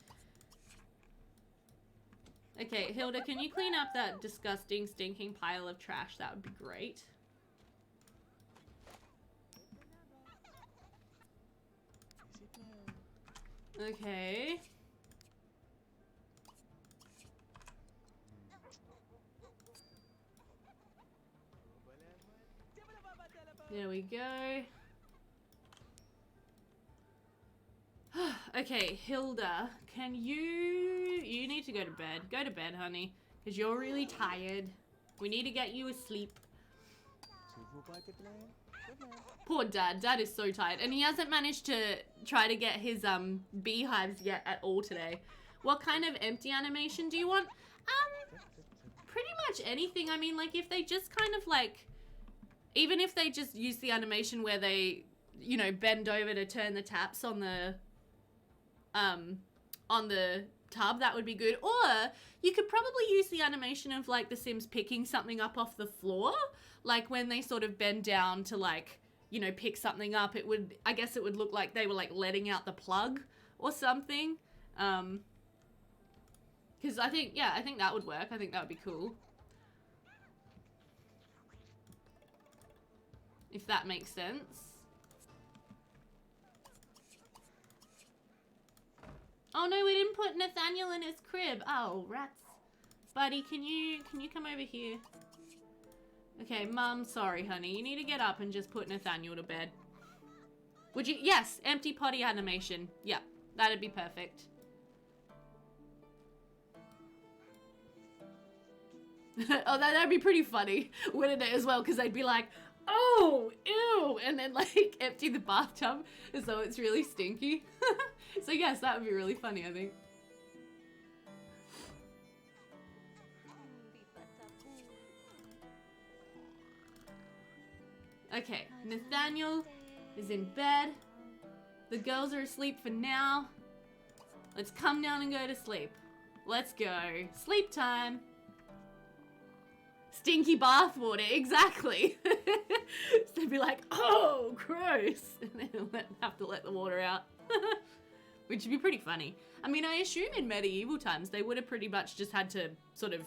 Okay, Hilda, can you clean up that disgusting, stinking pile of trash? That would be great. Okay. There we go. Okay, Hilda, can you need to go to bed. Go to bed, honey, because you're really tired. We need to get you asleep. Poor Dad. Dad is so tired, and he hasn't managed to try to get his beehives yet at all today. What kind of empty animation do you want? Pretty much anything. I mean, like, if they just kind of like, even if they just use the animation where they, you know, bend over to turn the taps on the tub, that would be good. Or you could probably use the animation of like the Sims picking something up off the floor, like when they sort of bend down to like, you know, pick something up. It would, I guess it would look like they were like letting out the plug or something. Because I think that would work. I think that would be cool. If that makes sense. Oh no, we didn't put Nathaniel in his crib. Oh, rats. Buddy, can you come over here? Okay, Mum, sorry, honey. You need to get up and just put Nathaniel to bed. Would you? Yes, empty potty animation. Yeah, that'd be perfect. Oh, that'd be pretty funny, wouldn't it, as well? Because they'd be like, oh, ew, and then like empty the bathtub as though it's really stinky. So yes, that would be really funny, I think. Okay, Nathaniel is in bed. The girls are asleep for now. Let's come down and go to sleep. Let's go. Sleep time. Stinky bathwater, exactly. So they'd be like, oh, gross. And then have to let the water out. Which would be pretty funny. I mean, I assume in medieval times they would have pretty much just had to sort of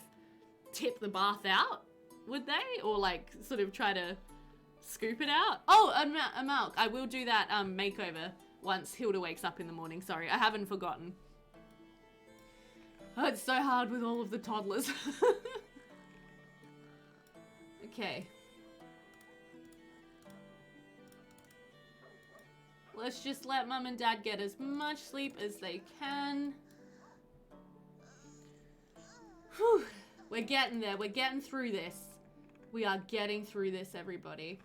tip the bath out, would they? Or like sort of try to scoop it out. Oh, a milk. I will do that makeover once Hilda wakes up in the morning. Sorry, I haven't forgotten. Oh, it's so hard with all of the toddlers. Okay. Let's just let Mum and Dad get as much sleep as they can. Whew. We're getting there. We're getting through this. We are getting through this, everybody.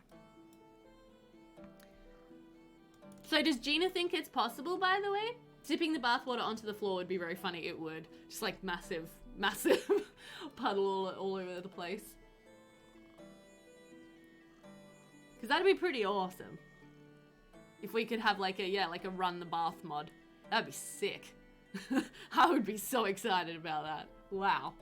So does Gina think it's possible, by the way? Tipping the bathwater onto the floor would be very funny. It would. Just like massive, massive puddle all over the place. Because that'd be pretty awesome. If we could have like a run the bath mod. That'd be sick. I would be so excited about that. Wow.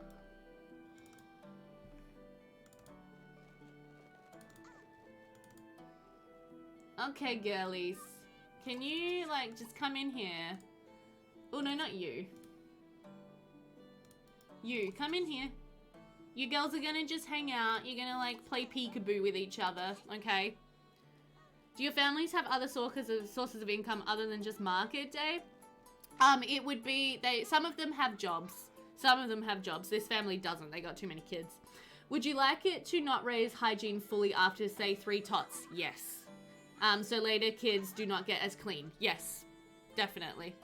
Okay, girlies. Can you like just come in here? Oh no, not you. You, come in here. You girls are gonna just hang out. You're gonna like play peekaboo with each other, okay? Do your families have other sources of income other than just market day? It would be, some of them have jobs. Some of them have jobs. This family doesn't. They got too many kids. Would you like it to not raise hygiene fully after, say, 3 tots? Yes. So later kids do not get as clean. Yes, definitely.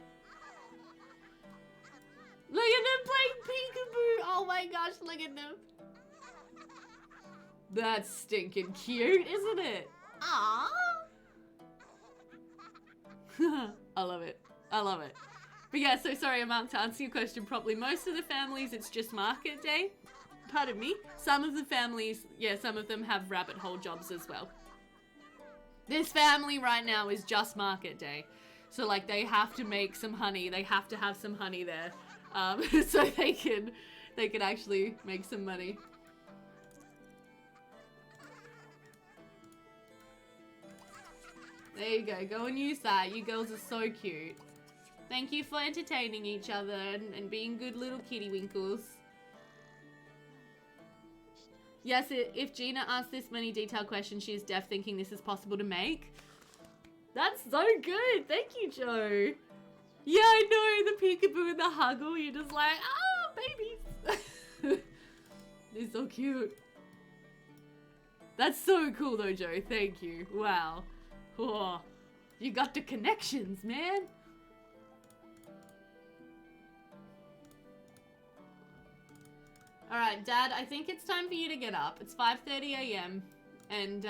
Look at them playing peekaboo. Oh my gosh, look at them. That's stinking cute, isn't it? Aww. I love it. I love it. But yeah, so sorry, Mark, to answer your question properly. Most of the families, it's just market day. Pardon me. Some of the families, yeah, some of them have rabbit hole jobs as well. This family right now is just market day. So like they have to make some honey. They have to have some honey there. So they can actually make some money. There you go. Go and use that. You girls are so cute. Thank you for entertaining each other and being good little kitty winkles. Yes, if Gina asks this many detailed questions, she is deaf, thinking this is possible to make. That's so good. Thank you, Joe. Yeah, I know. The peekaboo and the huggle. You're just like, oh, babies. They're so cute. That's so cool, though, Joe. Thank you. Wow. Oh, you got the connections, man. Alright, Dad, I think it's time for you to get up. It's 5:30 a.m. and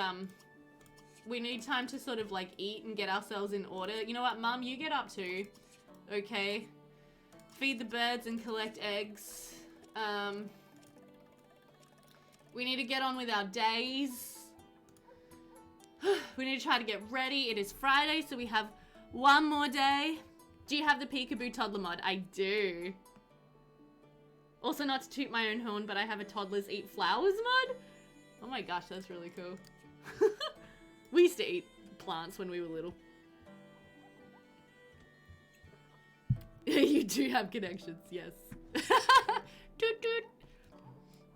we need time to sort of like eat and get ourselves in order. You know what, Mum, you get up too. Okay. Feed the birds and collect eggs. We need to get on with our days. We need to try to get ready. It is Friday, so we have one more day. Do you have the Peekaboo Toddler mod? I do. Also, not to toot my own horn, but I have a Toddlers Eat Flowers mod. Oh my gosh, that's really cool. We used to eat plants when we were little. You do have connections, yes. Toot toot.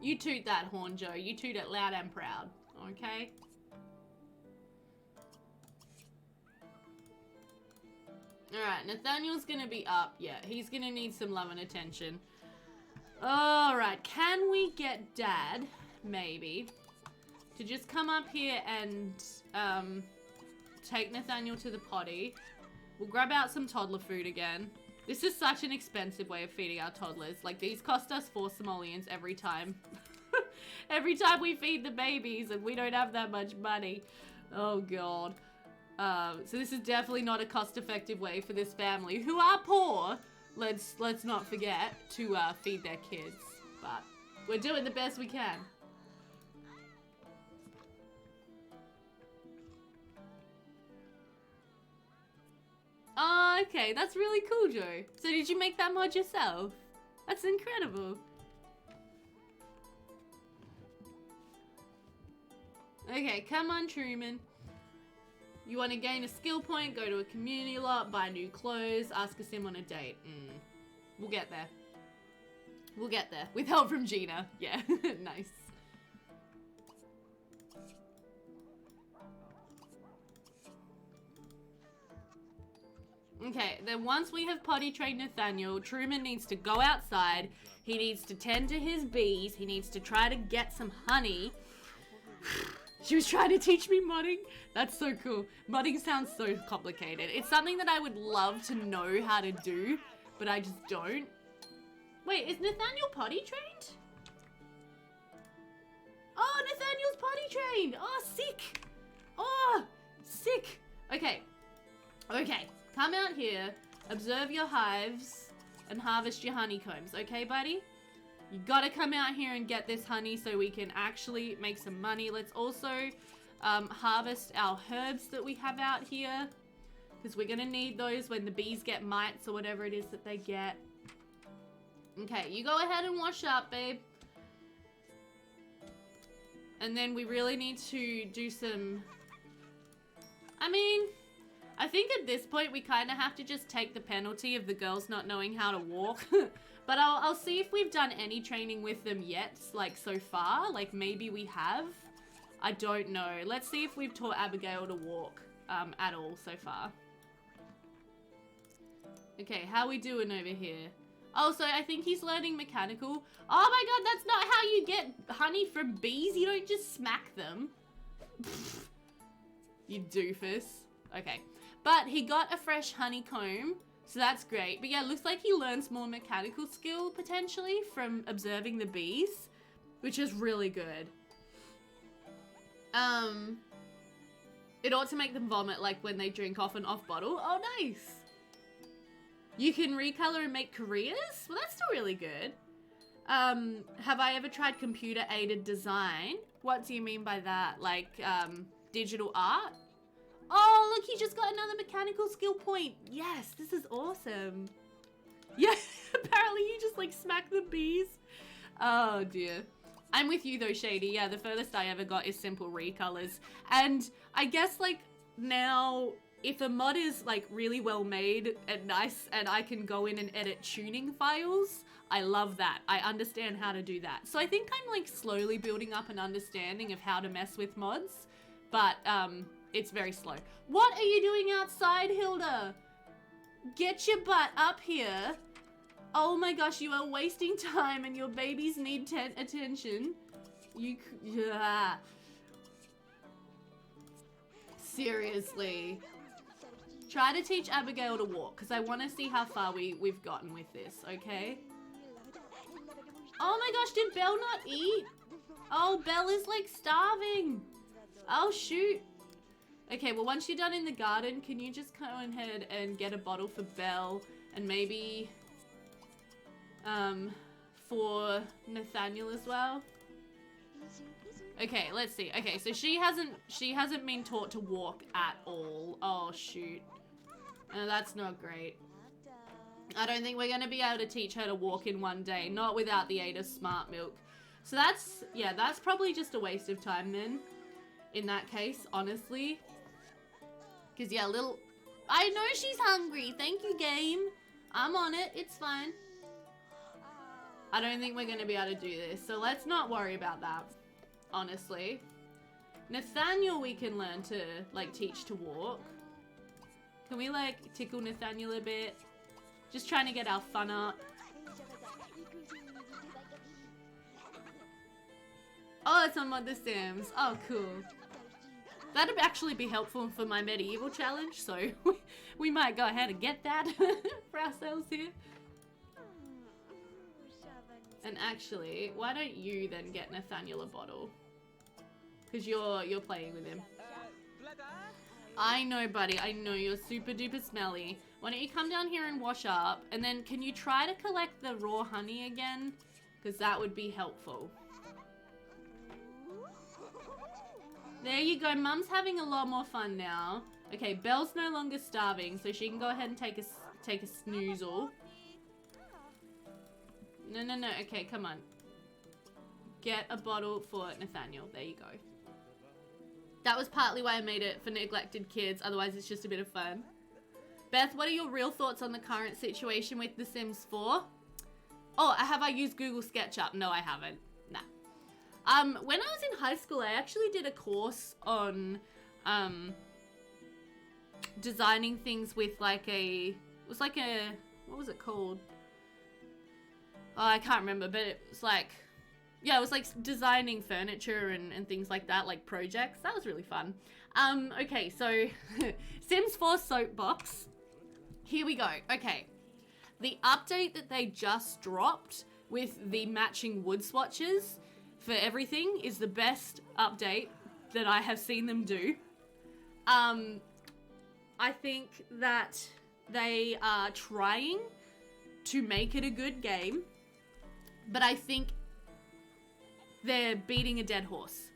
You toot that horn, Joe. You toot it loud and proud, okay? Alright, Nathaniel's gonna be up. Yeah, he's gonna need some love and attention. Alright, can we get Dad, maybe, to just come up here and take Nathaniel to the potty? We'll grab out some toddler food again. This is such an expensive way of feeding our toddlers. Like, these cost us 4 simoleons every time. Every time we feed the babies, and we don't have that much money. Oh, God. So this is definitely not a cost-effective way for this family, who are poor. Let's not forget to feed their kids. But we're doing the best we can. Oh, okay. That's really cool, Joe. So did you make that mod yourself? That's incredible. Okay, come on, Truman. You want to gain a skill point, go to a community lot, buy new clothes, ask a sim on a date. We'll get there. We'll get there. With help from Gina. Yeah, nice. Okay, then once we have potty trained Nathaniel, Truman needs to go outside. He needs to tend to his bees. He needs to try to get some honey. She was trying to teach me modding. That's so cool. Modding sounds so complicated. It's something that I would love to know how to do, but I just don't. Wait, is Nathaniel potty trained? Oh, Nathaniel's potty trained. Oh, sick. Oh, sick. Okay. Okay. Come out here, observe your hives, and harvest your honeycombs. Okay, buddy? You gotta come out here and get this honey so we can actually make some money. Let's also harvest our herbs that we have out here, because we're gonna need those when the bees get mites or whatever it is that they get. Okay, you go ahead and wash up, babe. And then we really need to do some... I think at this point we kind of have to just take the penalty of the girls not knowing how to walk. But I'll see if we've done any training with them yet, like so far. Like maybe we have. I don't know. Let's see if we've taught Abigail to walk at all so far. Okay, how we doing over here? Oh, so I think he's learning mechanical. Oh my god, that's not how you get honey from bees. You don't just smack them. You doofus. Okay. But he got a fresh honeycomb, so that's great. But yeah, looks like he learns more mechanical skill, potentially, from observing the bees, which is really good. It ought to make them vomit, like, when they drink off an off bottle. Oh, nice. You can recolor and make careers? Well, that's still really good. Have I ever tried computer-aided design? What do you mean by that? Like, digital art? Oh, look, he just got another mechanical skill point. Yes, this is awesome. Yeah, apparently you just, like, smack the bees. Oh, dear. I'm with you, though, Shady. Yeah, the furthest I ever got is simple recolors. And I guess, like, now, if a mod is, like, really well made and nice and I can go in and edit tuning files, I love that. I understand how to do that. So I think I'm, like, slowly building up an understanding of how to mess with mods. But, it's very slow. What are you doing outside, Hilda? Get your butt up here. Oh my gosh, you are wasting time and your babies need attention. Yeah. Seriously. Try to teach Abigail to walk, because I want to see how far we've gotten with this, okay? Oh my gosh, did Belle not eat? Oh, Belle is like starving. Oh, shoot. Okay, well, once you're done in the garden, can you just go ahead and get a bottle for Belle and maybe for Nathaniel as well? Okay, let's see. Okay, so she hasn't been taught to walk at all. Oh, shoot. That's not great. I don't think we're going to be able to teach her to walk in one day, not without the aid of Smart Milk. So that's, yeah, that's probably just a waste of time then, in that case, honestly. Because, yeah, I know she's hungry. Thank you, game. I'm on it. It's fine. I don't think we're going to be able to do this, so let's not worry about that, honestly. Nathaniel we can learn to, like, teach to walk. Can we, like, tickle Nathaniel a bit? Just trying to get our fun up. Oh, it's on Mod The Sims. Oh, cool. That'd actually be helpful for my medieval challenge, so we might go ahead and get that for ourselves here. And actually, why don't you then get Nathaniel a bottle? Because you're playing with him. I know, buddy. I know you're super duper smelly. Why don't you come down here and wash up? And then can you try to collect the raw honey again? Because that would be helpful. There you go. Mum's having a lot more fun now. Okay, Belle's no longer starving, so she can go ahead and take a snoozle. No. Okay, come on. Get a bottle for Nathaniel. There you go. That was partly why I made it for neglected kids. Otherwise, it's just a bit of fun. Beth, what are your real thoughts on the current situation with The Sims 4? Oh, have I used Google SketchUp? No, I haven't. Nah. When I was in high school, I actually did a course on designing things with like what was it called? Oh, I can't remember, but it was like, yeah, it was like designing furniture and things like that, like projects. That was really fun. Okay, so Sims 4 Soapbox. Here we go. Okay. The update that they just dropped with the matching wood swatches for everything is the best update that I have seen them do. I think that they are trying to make it a good game, but I think they're beating a dead horse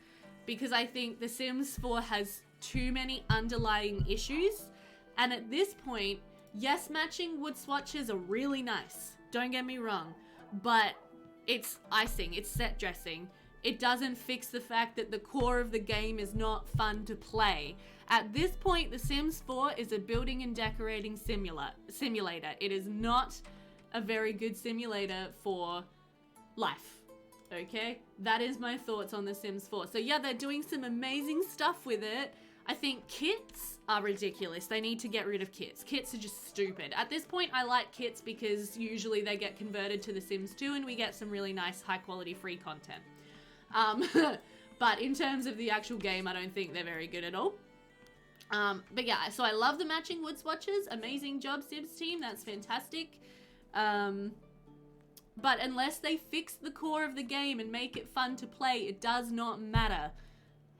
because I think The Sims 4 has too many underlying issues, and at this point, yes, matching wood swatches are really nice, don't get me wrong, but it's icing, it's set dressing. It doesn't fix the fact that the core of the game is not fun to play. At this point, The Sims 4 is a building and decorating simulator. It is not a very good simulator for life. Okay, that is my thoughts on The Sims 4. So yeah, they're doing some amazing stuff with it. I think kits are ridiculous. They need to get rid of kits. Kits are just stupid. At this point, I like kits because usually they get converted to The Sims 2 and we get some really nice high quality free content. But in terms of the actual game, I don't think they're very good at all. But yeah, so I love the matching wood swatches. Amazing job, Sims team. That's fantastic. But unless they fix the core of the game and make it fun to play, it does not matter.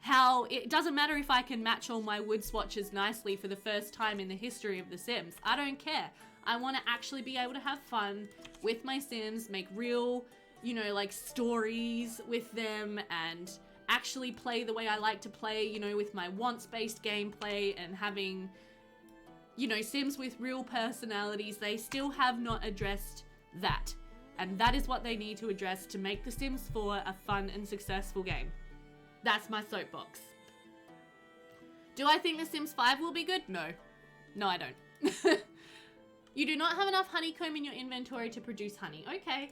It doesn't matter if I can match all my wood swatches nicely for the first time in the history of The Sims. I don't care. I want to actually be able to have fun with my Sims, make real, you know, like stories with them and actually play the way I like to play, you know, with my wants-based gameplay and having, you know, Sims with real personalities. They still have not addressed that. And that is what they need to address to make The Sims 4 a fun and successful game. That's my soapbox. Do I think The Sims 5 will be good? No. No, I don't. You do not have enough honeycomb in your inventory to produce honey. Okay.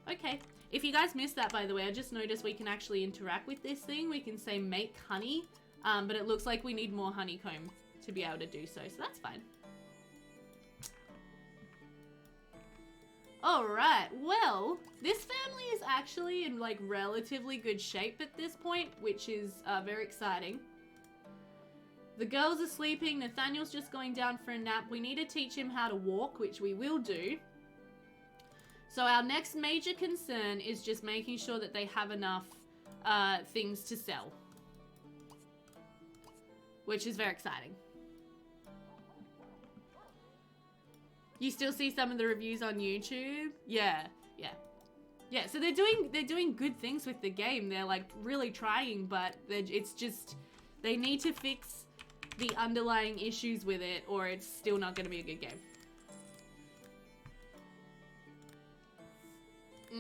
Okay. If you guys missed that, by the way, I just noticed we can actually interact with this thing. We can say make honey, but it looks like we need more honeycomb to be able to do so. So that's fine. Alright, well, this family is actually in like relatively good shape at this point, which is very exciting. The girls are sleeping, Nathaniel's just going down for a nap. We need to teach him how to walk, which we will do. So our next major concern is just making sure that they have enough things to sell. Which is very exciting. You still see some of the reviews on YouTube? Yeah, yeah. Yeah, so they're doing good things with the game. They're like really trying, but it's just, they need to fix the underlying issues with it or it's still not going to be a good game.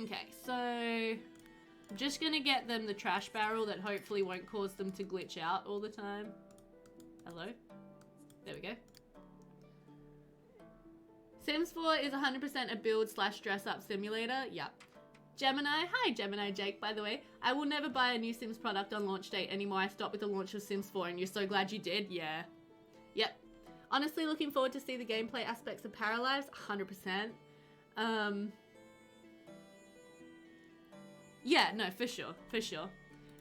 Okay, so I'm just going to get them the trash barrel that hopefully won't cause them to glitch out all the time. Hello? There we go. Sims 4 is 100% a build/dress-up simulator. Yep. Gemini. Hi, Gemini Jake, by the way. I will never buy a new Sims product on launch date anymore. I stopped with the launch of Sims 4 and you're so glad you did? Yeah. Yep. Honestly, looking forward to see the gameplay aspects of Paralives. 100%. Yeah, no, for sure. For sure.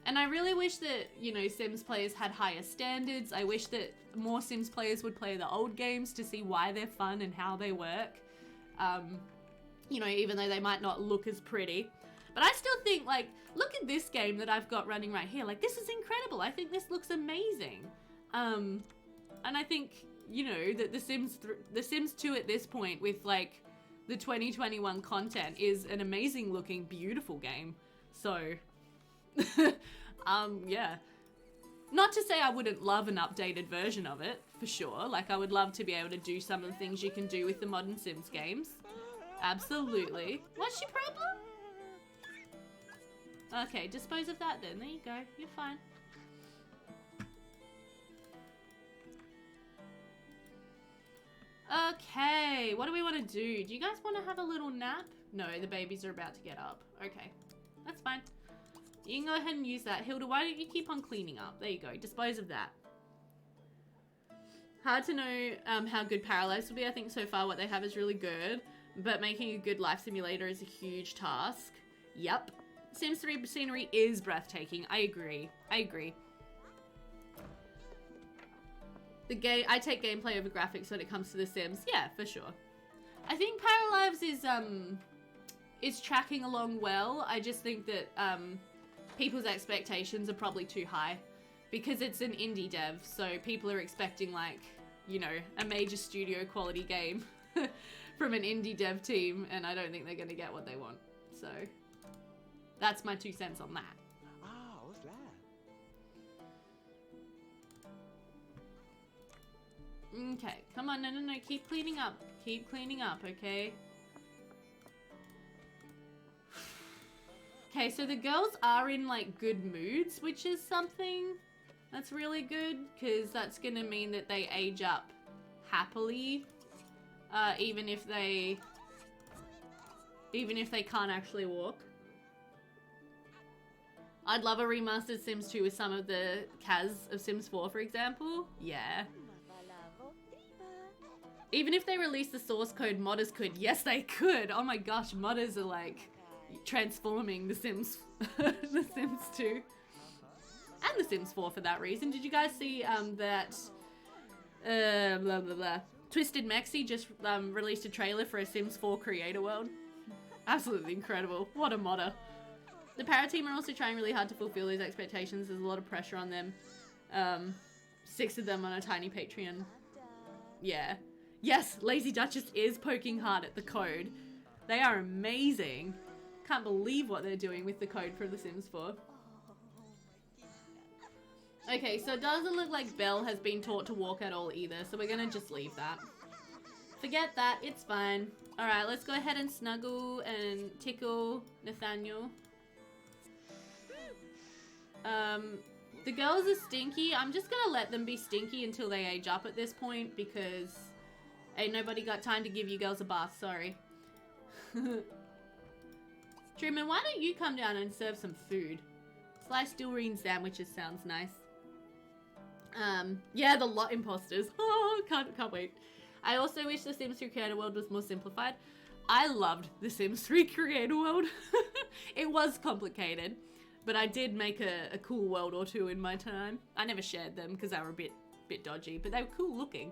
And I really wish that, you know, Sims players had higher standards. I wish that more Sims players would play the old games to see why they're fun and how they work. You know, even though they might not look as pretty. But I still think, like, look at this game that I've got running right here. Like, this is incredible. I think this looks amazing. And I think, you know, that The Sims 2 at this point with, like, the 2021 content is an amazing looking, beautiful game. So... yeah. Not to say I wouldn't love an updated version of it, for sure. Like, I would love to be able to do some of the things you can do with the modern Sims games. Absolutely. What's your problem? Okay, dispose of that then. There you go. You're fine. Okay, what do we want to do? Do you guys want to have a little nap? No, the babies are about to get up. Okay, that's fine. You can go ahead and use that. Hilda, why don't you keep on cleaning up? There you go. Dispose of that. Hard to know how good Paralives will be. I think so far what they have is really good. But making a good life simulator is a huge task. Yep. Sims 3 scenery is breathtaking. I agree. I agree. I take gameplay over graphics when it comes to The Sims. Yeah, for sure. I think Paralives is tracking along well. I just think that... people's expectations are probably too high because it's an indie dev, so people are expecting, like, you know, a major studio quality game from an indie dev team, and I don't think they're gonna get what they want. So that's my 2 cents on that. Ah, what's that? Okay, come on, no, keep cleaning up. Keep cleaning up, okay? Okay, so the girls are in, like, good moods, which is something that's really good, because that's going to mean that they age up happily, even if they even if they can't actually walk. I'd love a remastered Sims 2 with some of the Kaz of Sims 4, for example. Yeah. Even if they release the source code, modders could. Yes, they could. Oh my gosh, modders are like transforming the Sims, the Sims 2. And the Sims 4 for that reason. Did you guys see that blah blah blah. Twisted Maxi just released a trailer for a Sims 4 creator world? Absolutely incredible. What a modder. The Parrot team are also trying really hard to fulfill these expectations. There's a lot of pressure on them. 6 of them on a tiny Patreon. Yeah. Yes, Lazy Duchess is poking hard at the code. They are amazing. Can't believe what they're doing with the code for The Sims 4. Okay, so it doesn't look like Belle has been taught to walk at all either, so we're gonna just leave that. Forget that, it's fine. Alright, let's go ahead and snuggle and tickle Nathaniel. The girls are stinky. I'm just gonna let them be stinky until they age up at this point because ain't nobody got time to give you girls a bath, sorry. Truman, why don't you come down and serve some food? Sliced Dilreen sandwiches sounds nice. Yeah, the lot imposters. Oh, can't wait. I also wish the Sims 3 Creator World was more simplified. I loved the Sims 3 Creator World. It was complicated, but I did make a cool world or two in my time. I never shared them because they were a bit dodgy, but they were cool looking.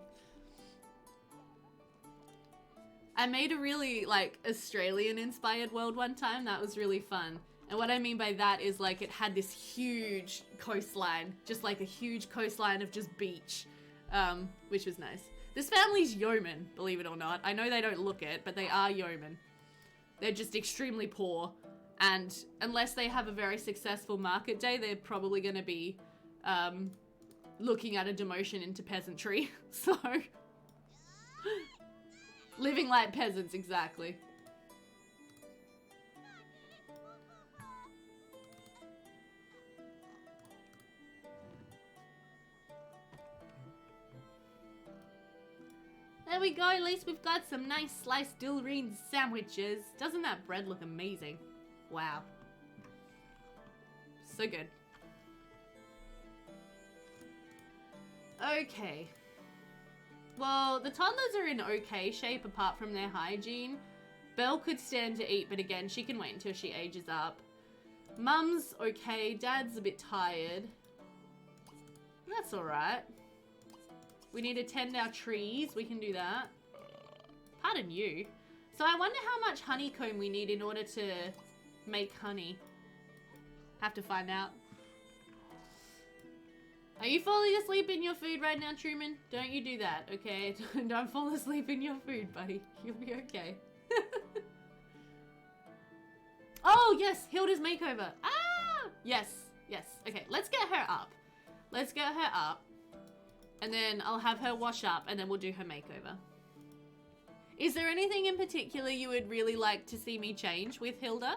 I made a really like Australian inspired world one time. That was really fun. And what I mean by that is like it had this huge coastline, just like a huge coastline of just beach, which was nice. This family's yeoman, believe it or not. I know they don't look it, but they are yeoman. They're just extremely poor. And unless they have a very successful market day, they're probably going to be looking at a demotion into peasantry. So, living like peasants, exactly. There we go, at least we've got some nice sliced Dilreen sandwiches. Doesn't that bread look amazing? Wow. So good. Okay. Well, the toddlers are in okay shape apart from their hygiene. Belle could stand to eat, but again, she can wait until she ages up. Mum's okay, Dad's a bit tired. That's alright. We need to tend our trees. We can do that. Pardon you. So I wonder how much honeycomb we need in order to make honey. Have to find out. Are you falling asleep in your food right now, Truman? Don't you do that, okay? Don't fall asleep in your food, buddy. You'll be okay. Oh, yes. Hilda's makeover. Ah! Yes. Yes. Okay, let's get her up. Let's get her up. And then I'll have her wash up and then we'll do her makeover. Is there anything in particular you would really like to see me change with Hilda?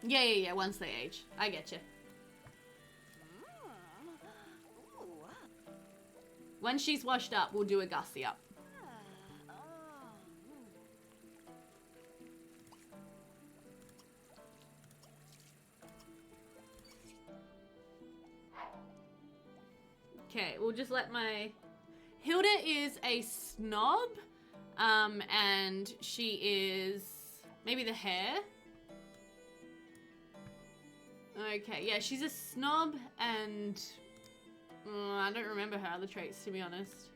Yeah, once they age. I get you. When she's washed up, we'll do a gussy up. Okay, we'll just let my... Hilda is a snob, and she is... maybe the hair? Okay, yeah, she's a snob and I don't remember her other traits, to be honest.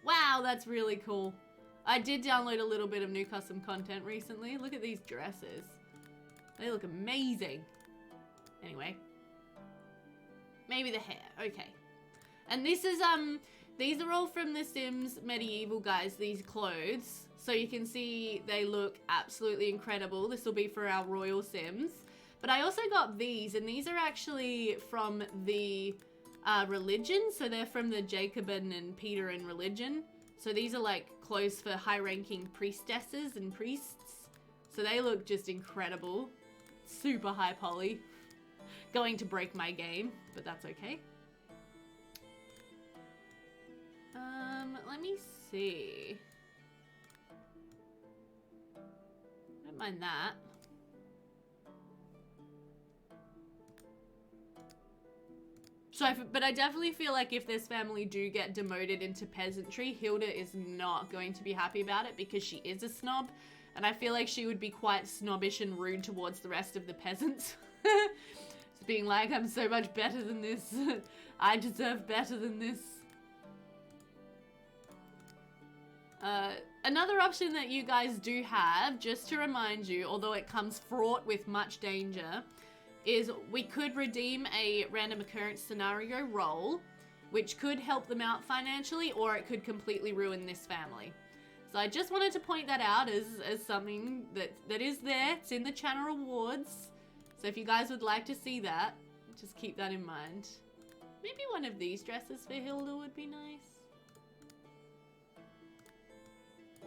Wow, that's really cool. I did download a little bit of new custom content recently. Look at these dresses. They look amazing. Anyway. Maybe the hair. Okay. And this is, these are all from The Sims Medieval, guys, these clothes. So you can see they look absolutely incredible. This will be for our Royal Sims. But I also got these, and these are actually from the religion. So they're from the Jacobin and Peterin religion. So these are like clothes for high-ranking priestesses and priests. So they look just incredible. Super high poly. Going to break my game, but that's okay. Let me see. Don't mind that. So, but I definitely feel like if this family do get demoted into peasantry, Hilda is not going to be happy about it because she is a snob. And I feel like she would be quite snobbish and rude towards the rest of the peasants. Just being like, I'm so much better than this. I deserve better than this. Another option that you guys do have, just to remind you, although it comes fraught with much danger, is we could redeem a random occurrence scenario role, which could help them out financially, or it could completely ruin this family. So I just wanted to point that out as something that is there. It's in the channel rewards. So if you guys would like to see that, just keep that in mind. Maybe one of these dresses for Hilda would be nice.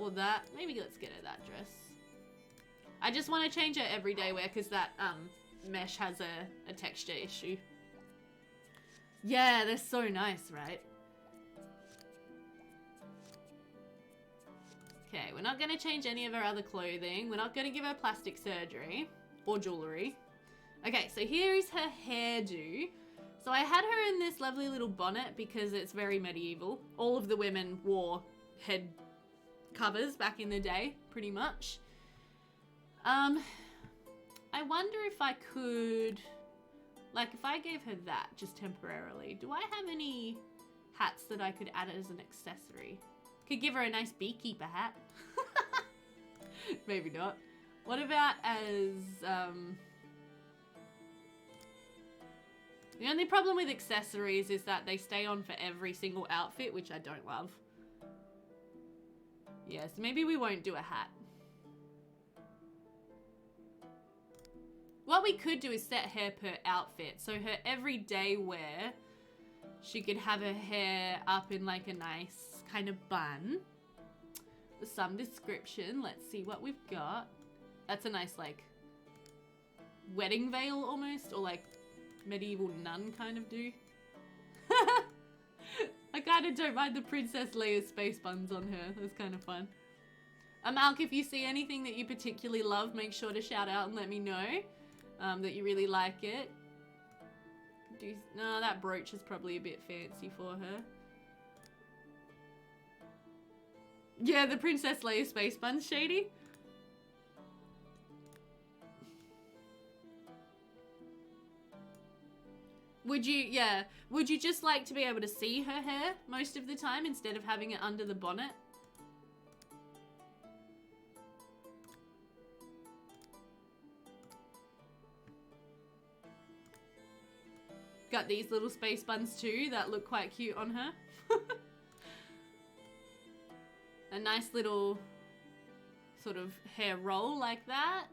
Or that. Maybe let's get her that dress. I just want to change her everyday wear because that mesh has a texture issue. Yeah, they're so nice, right? Okay, we're not going to change any of her other clothing. We're not going to give her plastic surgery or jewelry. Okay, so here is her hairdo. So I had her in this lovely little bonnet because it's very medieval. All of the women wore head covers back in the day, pretty much. I wonder if I could, like if I gave her that just temporarily, do I have any hats that I could add as an accessory? Could give her a nice beekeeper hat. Maybe not. What about as, the only problem with accessories is that they stay on for every single outfit, which I don't love. Yes, maybe we won't do a hat. What we could do is set hair per outfit. So her everyday wear, she could have her hair up in like a nice kind of bun. With some description. Let's see what we've got. That's a nice like wedding veil almost, or like medieval nun kind of do. I kind of don't mind the Princess Leia's space buns on her. That's kind of fun. Malk, if you see anything that you particularly love, make sure to shout out and let me know that you really like it. No, that brooch is probably a bit fancy for her. Yeah, the Princess Leia space buns, shady. Would you just like to be able to see her hair most of the time instead of having it under the bonnet? Got these little space buns too that look quite cute on her. A nice little sort of hair roll like that.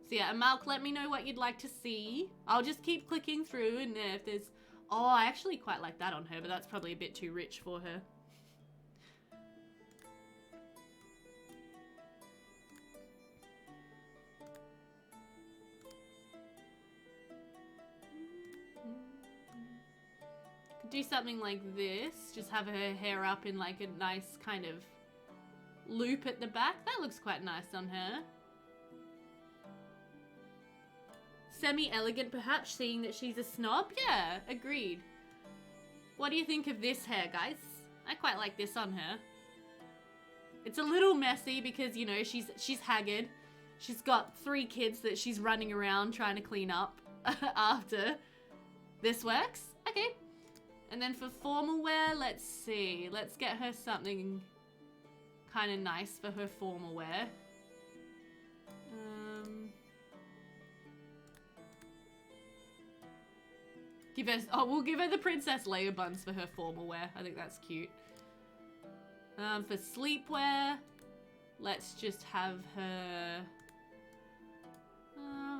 So yeah, Malk, let me know what you'd like to see. I'll just keep clicking through, and if there's... Oh, I actually quite like that on her, but that's probably a bit too rich for her. Could do something like this. Just have her hair up in like a nice kind of loop at the back. That looks quite nice on her. Semi-elegant perhaps, seeing that she's a snob? Yeah, agreed. What do you think of this hair, guys? I quite like this on her. It's a little messy because, you know, she's haggard. She's got 3 kids that she's running around trying to clean up after. This works? Okay. And then for formal wear, let's see. Let's get her something kind of nice for her formal wear. We'll give her the Princess Leia buns for her formal wear. I think that's cute. For sleepwear, let's just have her...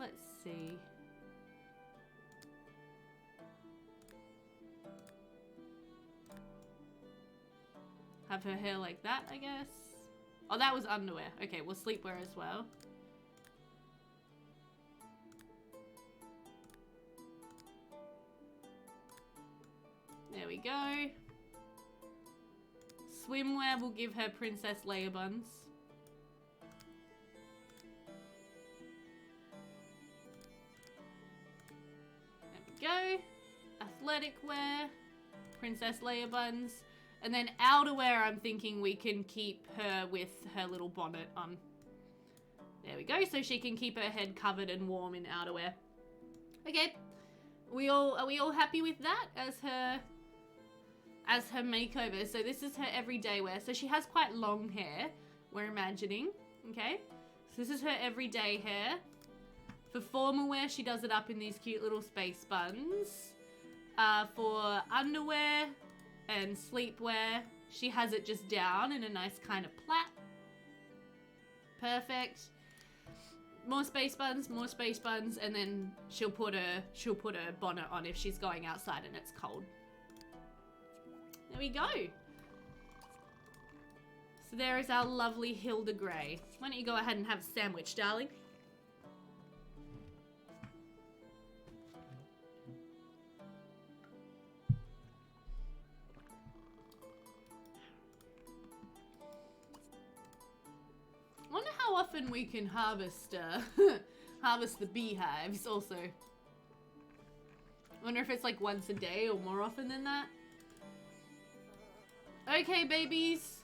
let's see. have her hair like that, I guess. Oh, that was underwear. Okay, well, sleepwear as well. There we go. Swimwear will give her Princess Leia buns. There we go. Athletic wear, Princess Leia buns. And then outerwear, I'm thinking we can keep her with her little bonnet on. There we go, so she can keep her head covered and warm in outerwear. Okay, are we all happy with that as her makeover? So this is her everyday wear. So she has quite long hair, we're imagining, okay? So this is her everyday hair. For formal wear, she does it up in these cute little space buns. For underwear and sleepwear, she has it just down in a nice kind of plait. Perfect. More space buns, and then she'll put her bonnet on if she's going outside and it's cold. There we go. So there is our lovely Hilda Grey. Why don't you go ahead and have a sandwich, darling? Wonder how often we can harvest harvest the beehives also. Wonder if it's like once a day or more often than that. Okay, babies.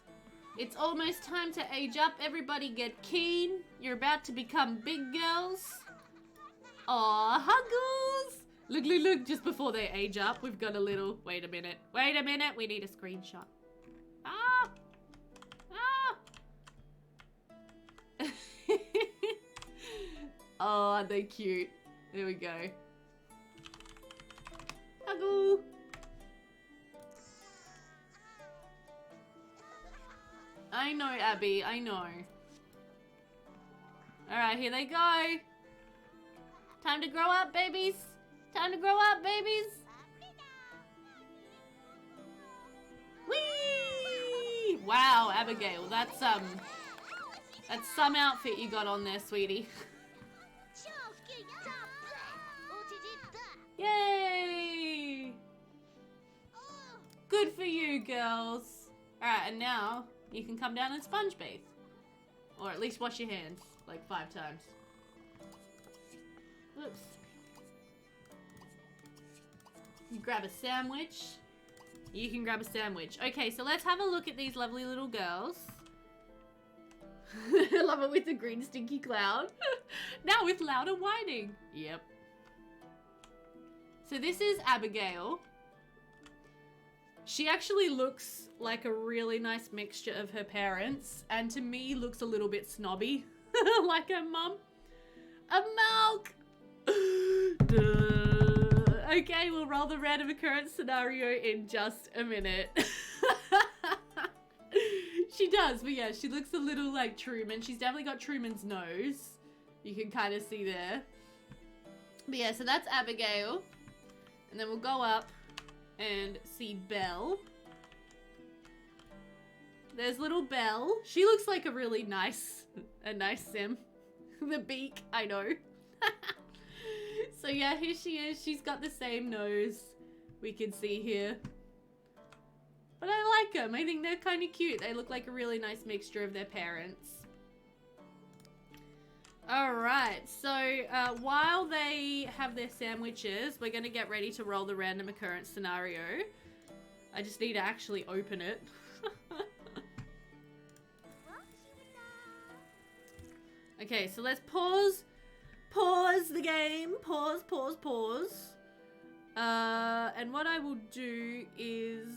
It's almost time to age up. Everybody get keen. You're about to become big girls. Aw, huggles. Look, look, look. Just before they age up, we've got a little... Wait a minute. Wait a minute. We need a screenshot. Ah! Ah! Oh, aren't they cute? There we go. Huggle. I know, Abby. I know. Alright, here they go. Time to grow up, babies. Time to grow up, babies. Whee! Wow, Abigail. That's some outfit you got on there, sweetie. Yay! Good for you, girls. Alright, and now you can come down and sponge bathe. Or at least wash your hands, like 5 times. Oops. You grab a sandwich. You can grab a sandwich. Okay, so let's have a look at these lovely little girls. I love it with the green stinky cloud. Now with louder whining. Yep. So this is Abigail. She actually looks like a really nice mixture of her parents, and to me looks a little bit snobby, like her mum. A milk! Duh. Okay, we'll roll the random occurrence scenario in just a minute. She does, but yeah, she looks a little like Truman. She's definitely got Truman's nose. You can kind of see there. But yeah, so that's Abigail. And then we'll go up and see Belle. There's little Belle. She looks like a really nice sim. The beak, I know. So yeah, here she is. She's got the same nose we can see here. But I like them. I think they're kind of cute. They look like a really nice mixture of their parents. Alright, so while they have their sandwiches, we're going to get ready to roll the random occurrence scenario. I just need to actually open it. Okay, so let's pause the game. Pause. And what I will do is...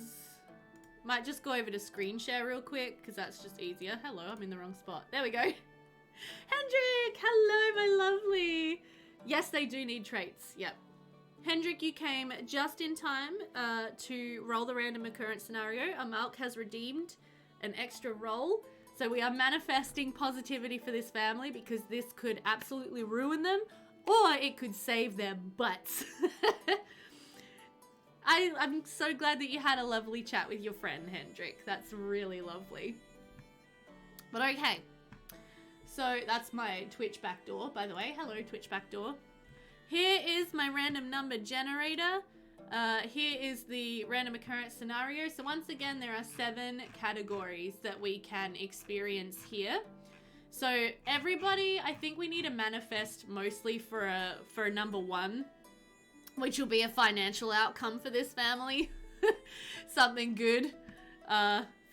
might just go over to screen share real quick, because that's just easier. Hello, I'm in the wrong spot. There we go. Hendrik, hello, my lovely. Yes, they do need traits. Yep. Hendrik, you came just in time to roll the random occurrence scenario. Amalk has redeemed an extra roll. So we are manifesting positivity for this family because this could absolutely ruin them or it could save their butts. I'm so glad that you had a lovely chat with your friend, Hendrik. That's really lovely. But okay. So that's my Twitch backdoor, by the way. Hello, Twitch backdoor. Here is my random number generator. Here is the random occurrence scenario. So once again, there are 7 categories that we can experience here. So everybody, I think we need to manifest mostly for a number 1, which will be a financial outcome for this family. Something good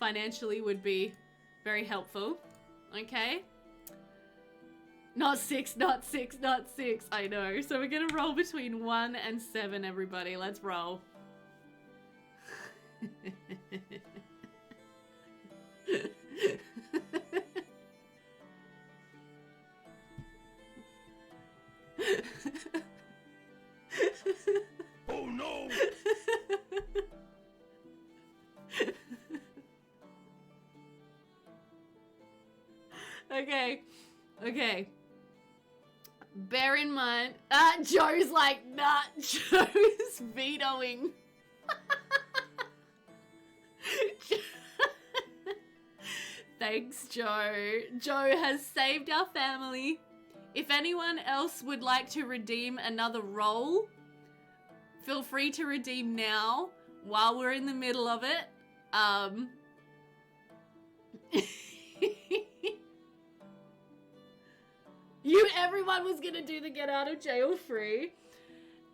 financially would be very helpful. Okay. Not 6, not 6, not 6. I know. So we're going to roll between 1 and 7, everybody. Let's roll. Oh no! Okay. Okay. Bear in mind, Joe's like, nah, Joe's vetoing. Thanks, Joe. Joe has saved our family. If anyone else would like to redeem another roll, feel free to redeem now while we're in the middle of it. Everyone was gonna do the get out of jail free.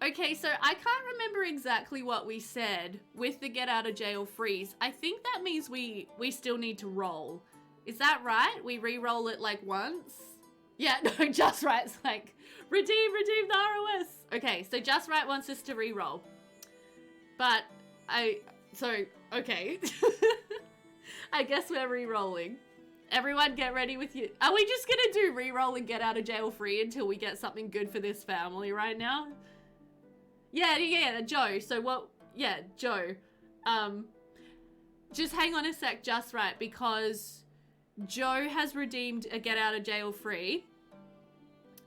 Okay, so I can't remember exactly what we said with the get out of jail freeze. I think that means we still need to roll. Is that right? We re-roll it like once? Yeah, no, Just Right's like, redeem the ROS. Okay, so Just Right wants us to re-roll. But okay. I guess we're re-rolling. Everyone get ready with you. Are we just gonna do re-roll and get out of jail free until we get something good for this family right now? Yeah, Joe. So what, yeah, Joe. Just hang on a sec, Just Right, because Joe has redeemed a get out of jail free.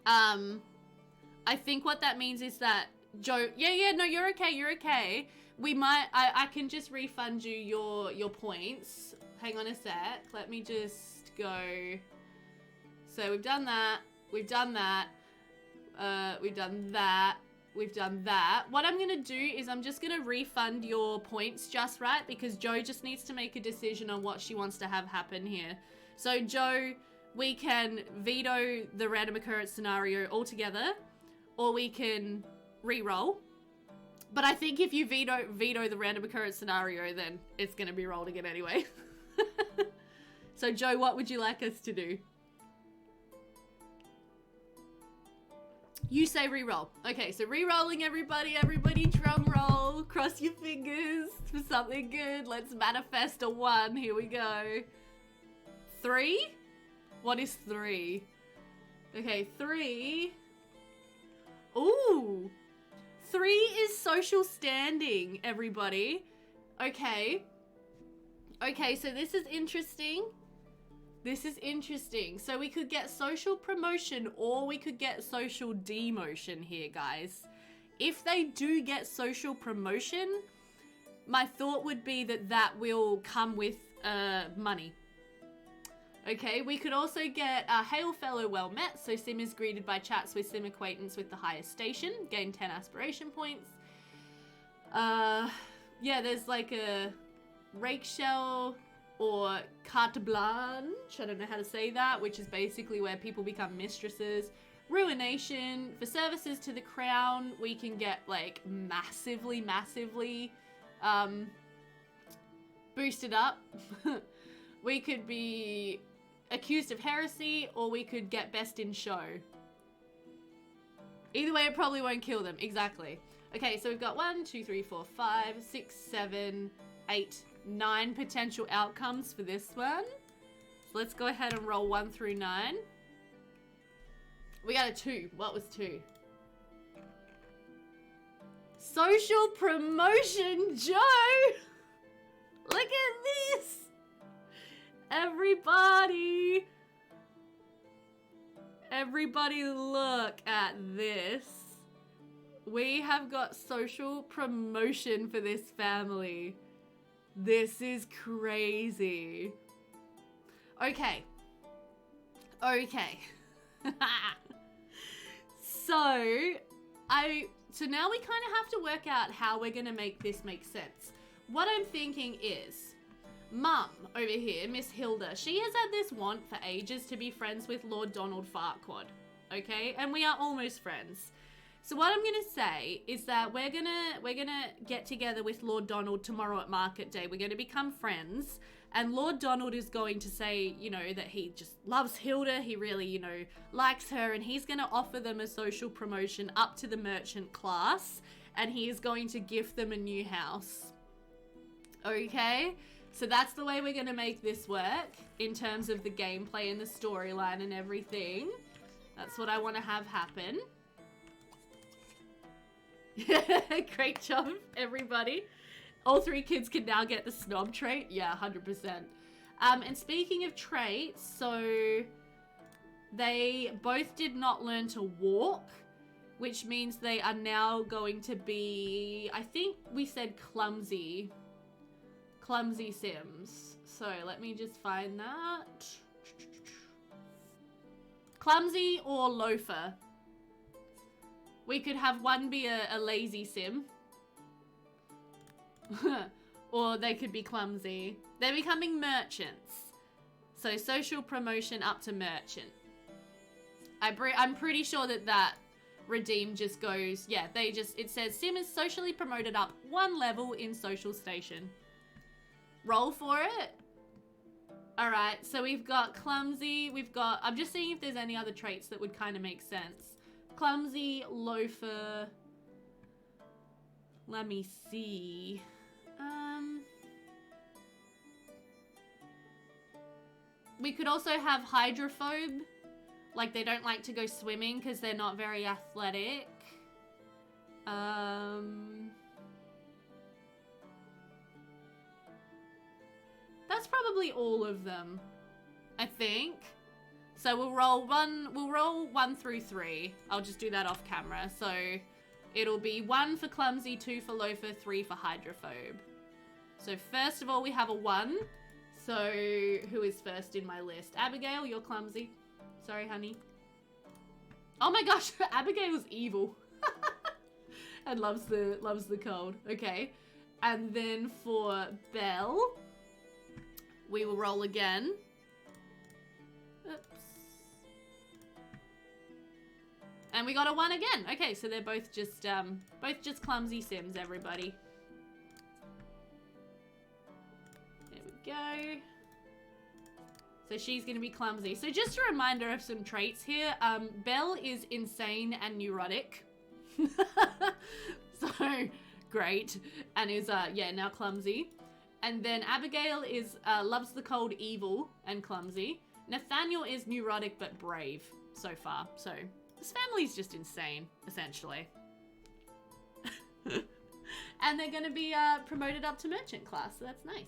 I think what that means is that Joe, no, you're okay. We might, I can just refund you your points. Hang on a sec. Let me just go. So we've done that. We've done that. We've done that. We've done that. What I'm going to do is I'm just going to refund your points, Just Right, because Joe just needs to make a decision on what she wants to have happen here. So Joe, we can veto the random occurrence scenario altogether, or we can re-roll. But I think if you veto the random occurrence scenario, then it's going to be rolled again anyway. So Joe, what would you like us to do? You say re-roll. Okay, so re-rolling, everybody drum roll. Cross your fingers for something good. Let's manifest a 1. Here we go. 3? What is 3? Okay, 3. Ooh. 3 is social standing, everybody. Okay. Okay, so this is interesting. This is interesting. So we could get social promotion or we could get social demotion here, guys. If they do get social promotion, my thought would be that that will come with money. Okay, we could also get Hail Fellow Well Met. So Sim is greeted by chats with Sim acquaintance with the highest station. Gain 10 aspiration points. Yeah, there's like a rake shell or carte blanche, I don't know how to say that, which is basically where people become mistresses. Ruination. For services to the crown, we can get like massively boosted up. We could be accused of heresy, or we could get best in show. Either way, it probably won't kill them. Exactly. Okay, so we've got 1, 2, 3, 4, 5, 6, 7, 8, 9 potential outcomes for this one. So let's go ahead and roll 1 through 9. We got a 2. What was 2? Social promotion, Joe! Look at this! Everybody look at this. We have got social promotion for this family. This is crazy. Okay. Okay. So now we kind of have to work out how we're going to make this make sense. What I'm thinking is, Mum over here, Miss Hilda, she has had this want for ages to be friends with Lord Donald Farquaad, okay? And we are almost friends. So what I'm gonna say is that we're gonna get together with Lord Donald tomorrow at market day. We're gonna become friends, and Lord Donald is going to say, you know, that he just loves Hilda. He really, you know, likes her, and he's gonna offer them a social promotion up to the merchant class, and he is going to gift them a new house. Okay? So that's the way we're gonna make this work in terms of the gameplay and the storyline and everything. That's what I want to have happen. Great job, everybody. All three kids can now get the snob trait. Yeah, 100%. And speaking of traits, so they both did not learn to walk, which means they are now going to be, I think we said clumsy. Clumsy Sims. So let me just find that. Clumsy or loafer. We could have one be a lazy sim. Or they could be clumsy. They're becoming merchants. So social promotion up to merchant. I'm pretty sure that redeem just goes, yeah, it says sim is socially promoted up 1 level in social station. Roll for it. Alright, so we've got clumsy, I'm just seeing if there's any other traits that would kind of make sense. Clumsy, loafer. Let me see. We could also have hydrophobe. Like they don't like to go swimming because they're not very athletic. That's probably all of them, I think. So we'll roll 1 through 3. I'll just do that off camera. So it'll be 1 for clumsy, 2 for loafer, 3 for hydrophobe. So first of all, we have a 1. So who is first in my list? Abigail, you're clumsy. Sorry, honey. Oh my gosh, Abigail's evil. And loves the cold. Okay. And then for Belle, we will roll again. Oops. And we got a 1 again. Okay, so they're both just clumsy sims, everybody. There we go. So she's gonna be clumsy. So just a reminder of some traits here. Belle is insane and neurotic. So great. And is yeah, now clumsy. And then Abigail is loves the cold, evil, and clumsy. Nathaniel is neurotic but brave so far. So this family's just insane, essentially. And they're gonna be promoted up to merchant class, so that's nice.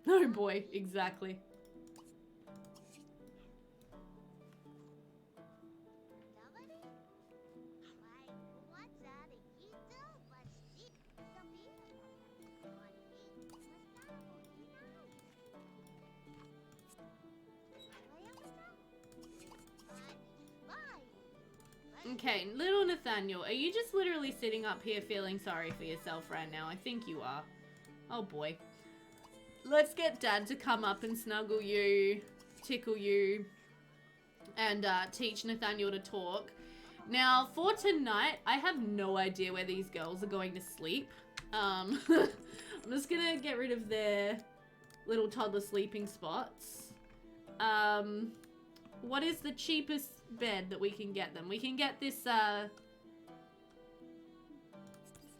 Oh boy, exactly. Okay, little Nathaniel, are you just literally sitting up here feeling sorry for yourself right now? I think you are. Oh boy. Let's get Dad to come up and snuggle you, tickle you, and teach Nathaniel to talk. Now, for tonight, I have no idea where these girls are going to sleep. I'm just gonna get rid of their little toddler sleeping spots. What is the cheapest bed that we can get them? We can get this,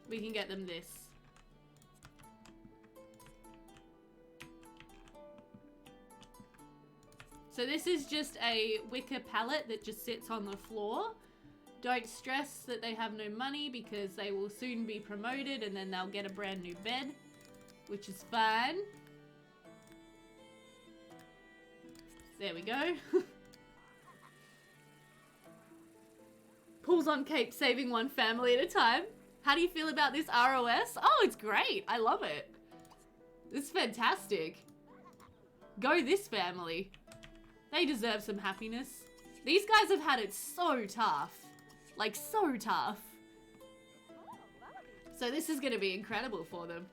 we can get them this. So this is just a wicker pallet that just sits on the floor. Don't stress that they have no money because they will soon be promoted and then they'll get a brand new bed. which is fine. There we go. Pulls on cape, saving one family at a time. How do you feel about this ROS? Oh, it's great. I love it. It's fantastic. Go this family. They deserve some happiness. These guys have had it so tough. Like, so tough. So this is going to be incredible for them.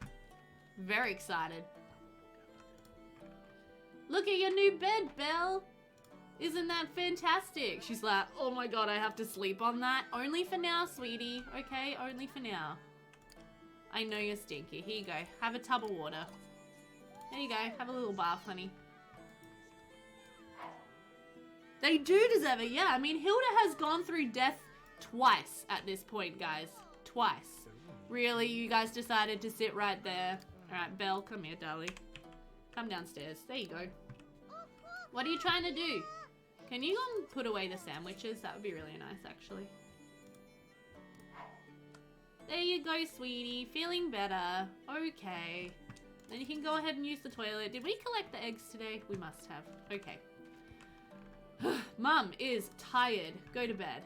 Very excited. Look at your new bed, Belle. Isn't that fantastic? She's like, oh my god, I have to sleep on that. Only for now, sweetie. Okay, only for now. I know you're stinky. Here you go. Have a tub of water. There you go. Have a little bath, honey. They do deserve it. Yeah, I mean, Hilda has gone through death twice at this point, guys. Twice. Really, you guys decided to sit right there. Alright, Belle, come here, darling. Come downstairs. There you go. What are you trying to do? Can you put away the sandwiches? That would be really nice, actually. There you go, sweetie. Feeling better. Okay. Then you can go ahead and use the toilet. Did we collect the eggs today? We must have. Okay. Mum is tired. Go to bed.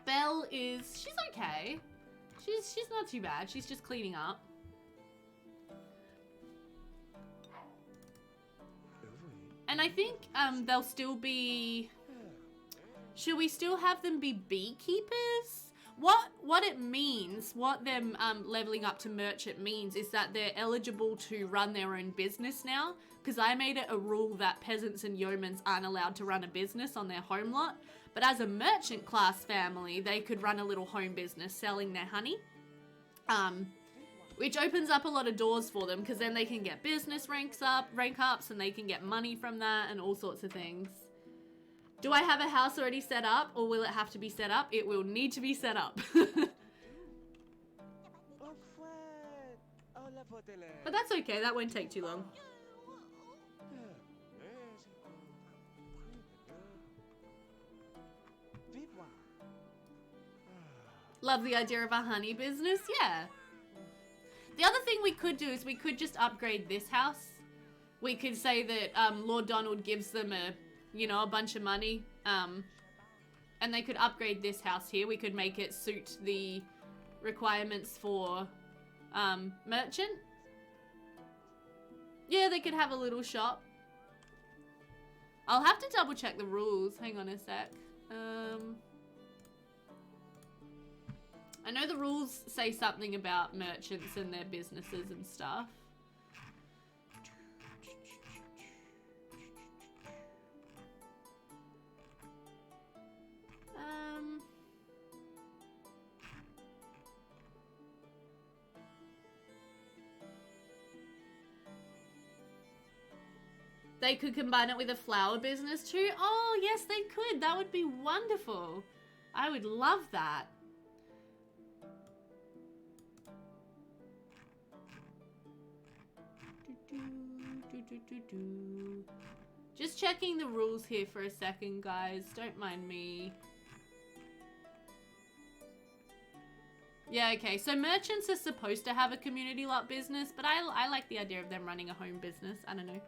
Belle is... she's okay. She's not too bad. She's just cleaning up. And I think they'll still be... should we still have them be beekeepers? What it means, what them leveling up to merchant means is that they're eligible to run their own business now. Because I made it a rule that peasants and yeomans aren't allowed to run a business on their home lot. But as a merchant class family, they could run a little home business selling their honey. Which opens up a lot of doors for them because then they can get business rank ups and they can get money from that and all sorts of things. Do I have a house already set up or will it have to be set up? It will need to be set up. But that's okay, that won't take too long. Love the idea of a honey business, yeah. The other thing we could do is we could just upgrade this house. We could say that Lord Donald gives them a bunch of money. And they could upgrade this house here. We could make it suit the requirements for merchant. Yeah, they could have a little shop. I'll have to double check the rules. Hang on a sec. I know the rules say something about merchants and their businesses and stuff. They could combine it with a flower business too. Oh, yes, they could. That would be wonderful. I would love that. Just checking the rules here for a second, guys. Don't mind me. Yeah, okay. So merchants are supposed to have a community lot business, but I like the idea of them running a home business. I don't know.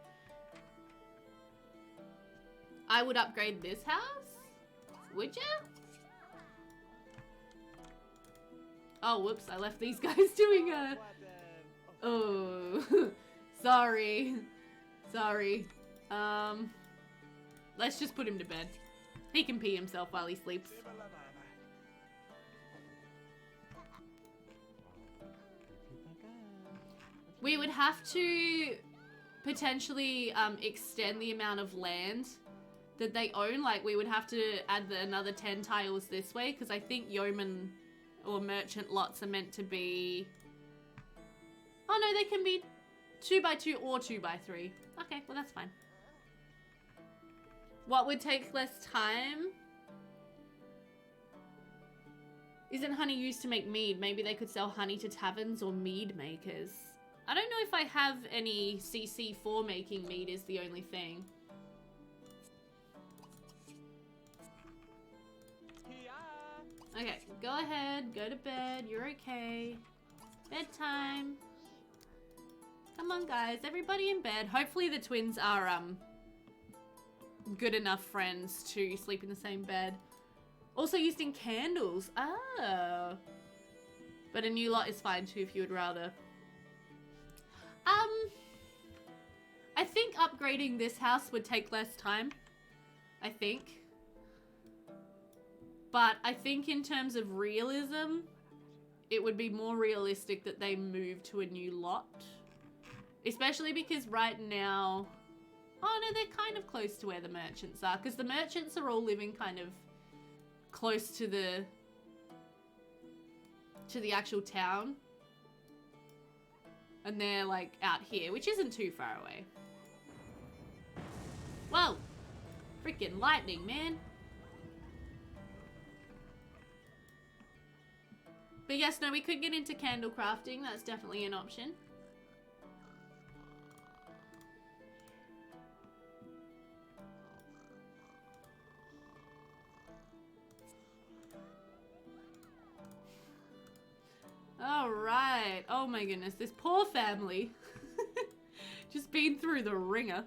I would upgrade this house? Would ya? Oh, whoops. I left these guys doing a... Oh. Sorry. Sorry. Let's just put him to bed. He can pee himself while he sleeps. We would have to potentially extend the amount of land that they own. Like, we would have to add another 10 tiles this way, because I think yeoman or merchant lots are meant to be... Oh no, they can be 2x2 or 2x3. Okay, well that's fine. What would take less time? Isn't honey used to make mead? Maybe they could sell honey to taverns or mead makers. I don't know if I have any CC for making mead is the only thing. Okay, go ahead, go to bed, you're okay. Bedtime. Come on, guys. Everybody in bed. Hopefully the twins are, good enough friends to sleep in the same bed. Also using candles. Oh. But a new lot is fine too if you would rather. I think upgrading this house would take less time. I think. But I think in terms of realism, it would be more realistic that they move to a new lot. Especially because right now... Oh no, they're kind of close to where the merchants are. Because the merchants are all living kind of close to the actual town. And they're like out here, which isn't too far away. Whoa! Freaking lightning, man. But yes, no, we could get into candle crafting. That's definitely an option. All right. Oh my goodness, this poor family. Just been through the ringer.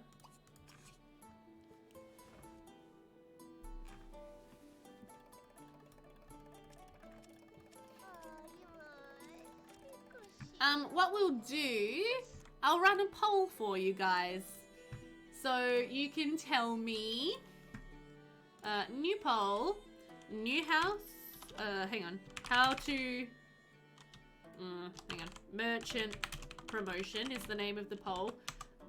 What we'll do, I'll run a poll for you guys. So you can tell me, new poll, new house, hang on, how to, hang on, merchant promotion is the name of the poll.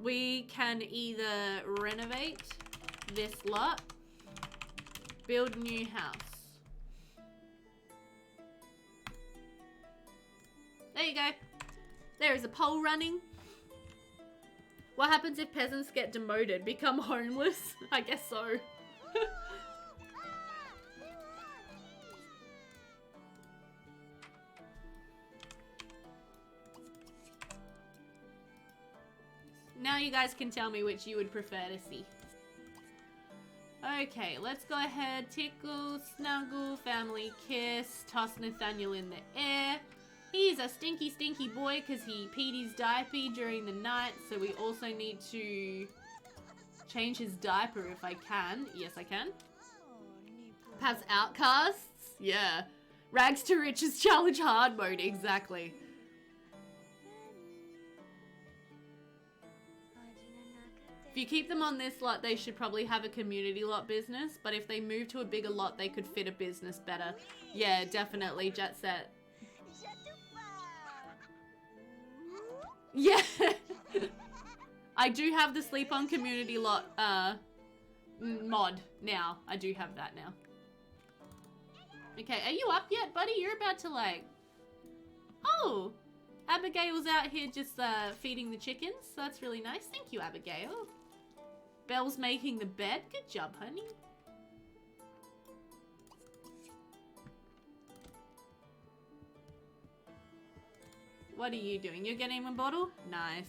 We can either renovate this lot, build new house. There you go. There is a poll running. What happens if peasants get demoted? Become homeless? I guess so. Now you guys can tell me which you would prefer to see. Okay, let's go ahead. Tickle, snuggle, family kiss, toss Nathaniel in the air. He's a stinky, stinky boy because he peed his diaper during the night. So we also need to change his diaper if I can. Yes, I can. Perhaps outcasts? Yeah. Rags to riches challenge hard mode. Exactly. If you keep them on this lot, they should probably have a community lot business. But if they move to a bigger lot, they could fit a business better. Yeah, definitely. Jet set. Yeah. I do have the sleep on community lot mod now. I do have that now. Okay, are you up yet, buddy? You're about to like... Oh! Abigail's out here just feeding the chickens. So that's really nice. Thank you, Abigail. Belle's making the bed. Good job, honey. What are you doing? You're getting a bottle? Nice.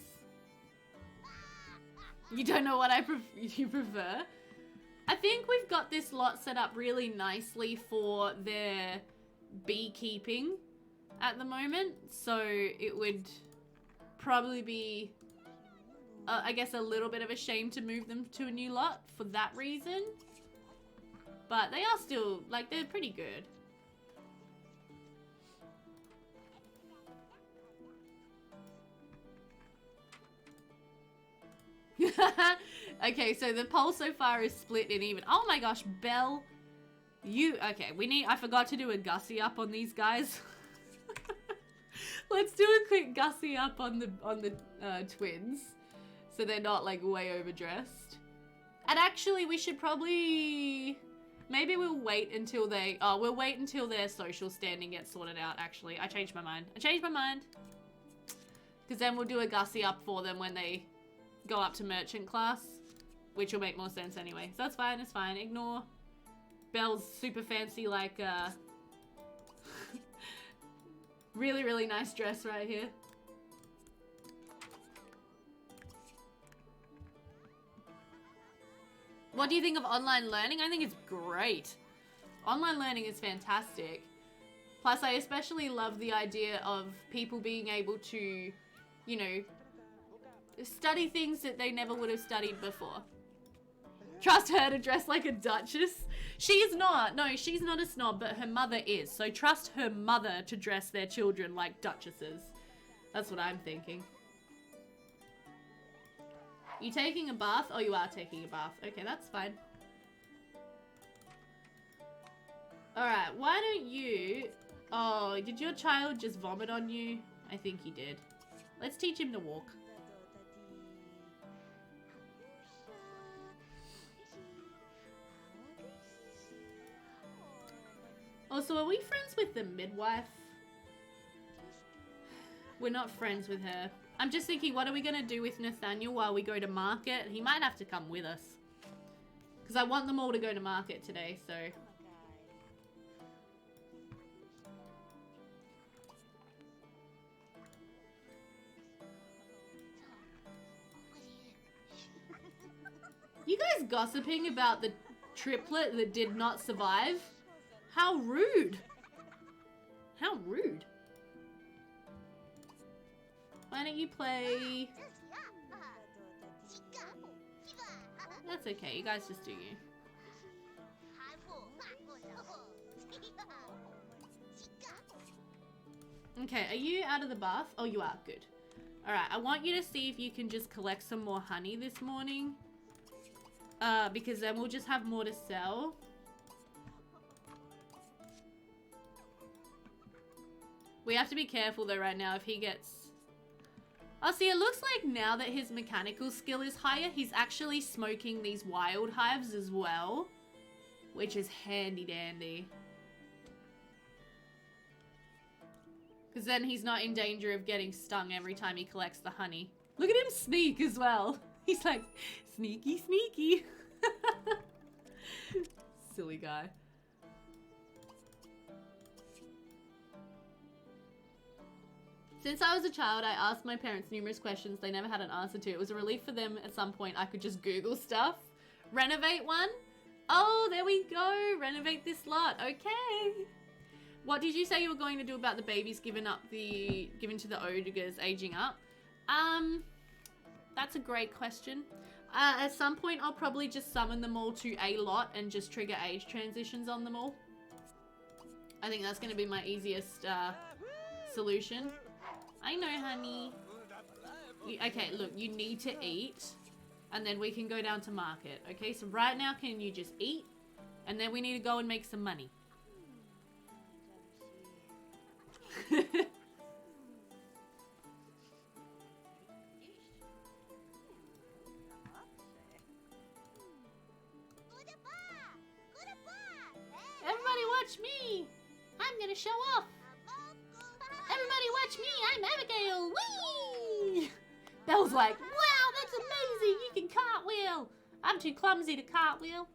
You don't know what you prefer? I think we've got this lot set up really nicely for their beekeeping at the moment. So it would probably be, I guess, a little bit of a shame to move them to a new lot for that reason. But they are still, like, they're pretty good. Okay, so the poll so far is split in even. Oh my gosh, Belle, okay, I forgot to do a gussy up on these guys. Let's do a quick gussy up on the twins, so they're not like way overdressed. And actually, we should probably, maybe we'll wait until we'll wait until their social standing gets sorted out. Actually, I changed my mind. Because then we'll do a gussy up for them when they go up to merchant class, which will make more sense anyway. So that's fine, it's fine. Ignore Belle's super fancy, like, really, really nice dress right here. What do you think of online learning? I think it's great. Online learning is fantastic. Plus, I especially love the idea of people being able to, you know, study things that they never would have studied before. Trust her to dress like a duchess. She's not. No, she's not a snob, but her mother is. So trust her mother to dress their children like duchesses. That's what I'm thinking. You taking a bath? Oh, you are taking a bath. Okay, that's fine. Alright, why don't you... Oh, did your child just vomit on you? I think he did. Let's teach him to walk. Also, are we friends with the midwife? We're not friends with her. I'm just thinking, what are we going to do with Nathaniel while we go to market? He might have to come with us. Because I want them all to go to market today, so... You guys gossiping about the triplet that did not survive? How rude. How rude. Why don't you play... That's okay, you guys just do you. Okay, are you out of the bath? Oh, you are. Good. Alright, I want you to see if you can just collect some more honey this morning. Because then we'll just have more to sell. We have to be careful though right now if he gets... Oh, see, it looks like now that his mechanical skill is higher, he's actually smoking these wild hives as well. Which is handy dandy. Because then he's not in danger of getting stung every time he collects the honey. Look at him sneak as well. He's like, sneaky, sneaky. Silly guy. Since I was a child, I asked my parents numerous questions they never had an answer to. It was a relief for them at some point I could just Google stuff. Renovate one? Oh, there we go. Renovate this lot. Okay. What did you say you were going to do about the babies given to the ogres aging up? That's a great question. At some point, I'll probably just summon them all to a lot and just trigger age transitions on them all. I think that's going to be my easiest solution. I know, honey. Okay, look, you need to eat, and then we can go down to market. Okay, so right now, can you just eat? And then we need to go and make some money. Everybody watch me! I'm gonna show off! Everybody watch me! I'm Abigail! Whee! Belle's like, wow, that's amazing! You can cartwheel! I'm too clumsy to cartwheel.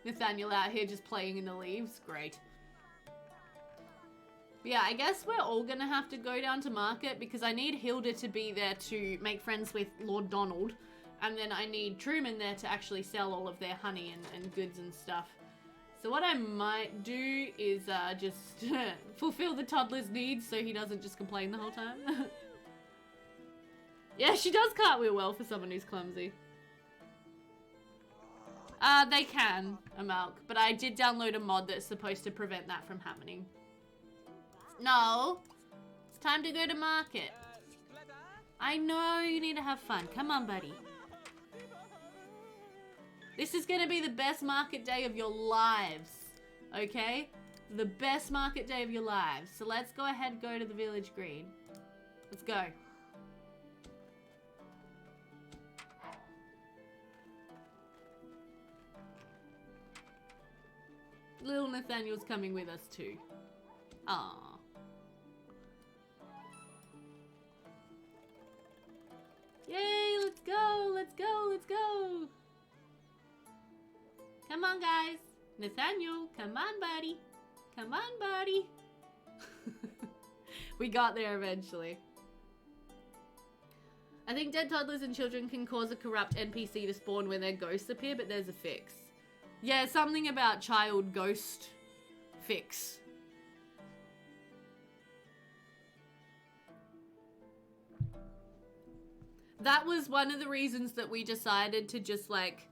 Nathaniel out here just playing in the leaves. Great. But yeah, I guess we're all gonna have to go down to market because I need Hilda to be there to make friends with Lord Donald. And then I need Truman there to actually sell all of their honey and goods and stuff. So what I might do is just fulfill the toddler's needs so he doesn't just complain the whole time. Yeah, she does cartwheel well for someone who's clumsy. They can, Amalk, but I did download a mod that's supposed to prevent that from happening. No, it's time to go to market. I know you need to have fun. Come on, buddy. This is going to be the best market day of your lives, okay? The best market day of your lives. So let's go ahead and go to the village green. Let's go. Little Nathaniel's coming with us too. Aww. Yay, let's go, let's go, let's go. Come on, guys. Nathaniel, come on, buddy. Come on, buddy. We got there eventually. I think dead toddlers and children can cause a corrupt NPC to spawn when their ghosts appear, but there's a fix. Yeah, something about child ghost fix. That was one of the reasons that we decided to just like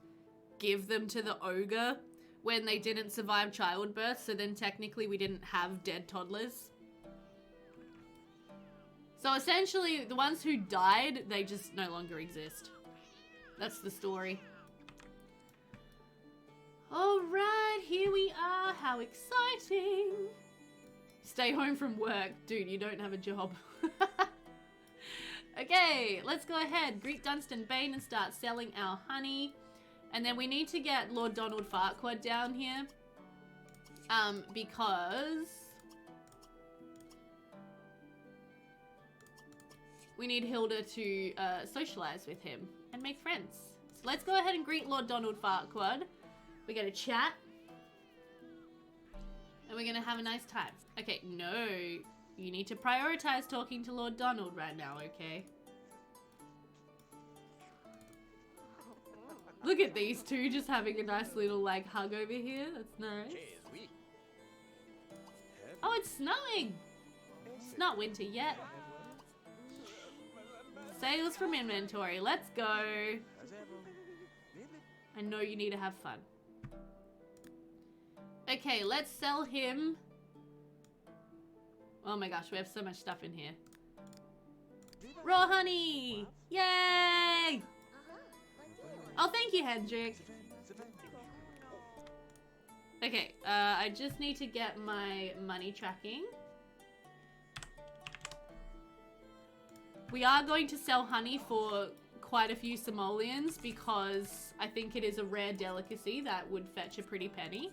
give them to the ogre when they didn't survive childbirth, so then technically we didn't have dead toddlers. So essentially, the ones who died, they just no longer exist. That's the story. Alright, here we are. How exciting. Stay home from work. Dude, you don't have a job. Okay, let's go ahead. Greet Dunstan Bane and start selling our honey. And then we need to get Lord Donald Farquaad down here. Because we need Hilda to socialize with him and make friends. So let's go ahead and greet Lord Donald Farquaad. We're gonna chat. And we're gonna have a nice time. Okay, no. You need to prioritize talking to Lord Donald right now, okay? Look at these two just having a nice little like hug over here. That's nice. Oh, it's snowing! It's not winter yet. Sales from inventory. Let's go. I know you need to have fun. Okay, let's sell him. Oh my gosh, we have so much stuff in here. Raw honey! Yay! Oh, thank you, Hendrik. Okay, I just need to get my money tracking. We are going to sell honey for quite a few simoleons because I think it is a rare delicacy that would fetch a pretty penny.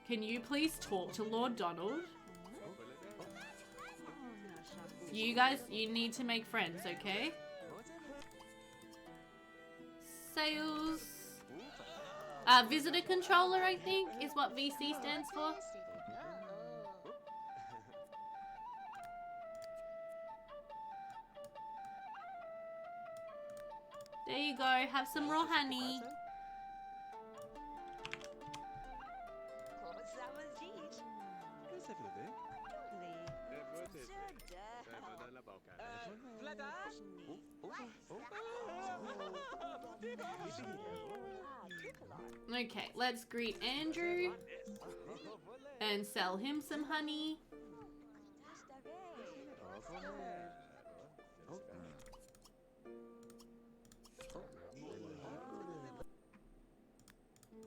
Can you please talk to Lord Donald? You guys, you need to make friends, okay? Sales. Visitor controller, I think, is what VC stands for. There you go, have some raw honey. Okay, let's greet Andrew and sell him some honey.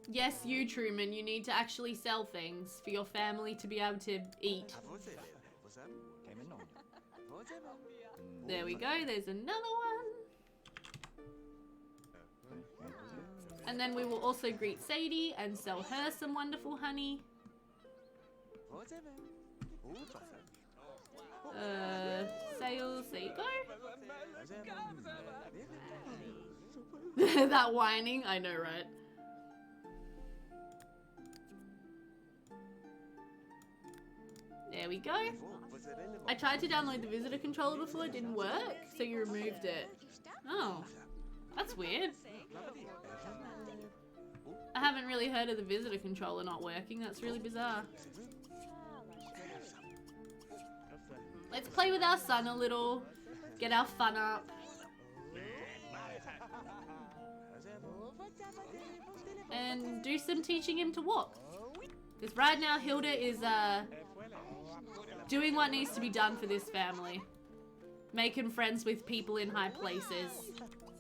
Yes, you, Truman, you need to actually sell things for your family to be able to eat. There we go, there's another one. And then we will also greet Sadie and sell her some wonderful honey. Sales, there you go. That whining, I know, right? There we go. I tried to download the visitor controller before, it didn't work, so you removed it. Oh, that's weird. I haven't really heard of the visitor controller not working, that's really bizarre. Let's play with our son a little, get our fun up. And do some teaching him to walk. Because right now Hilda is doing what needs to be done for this family. Making friends with people in high places.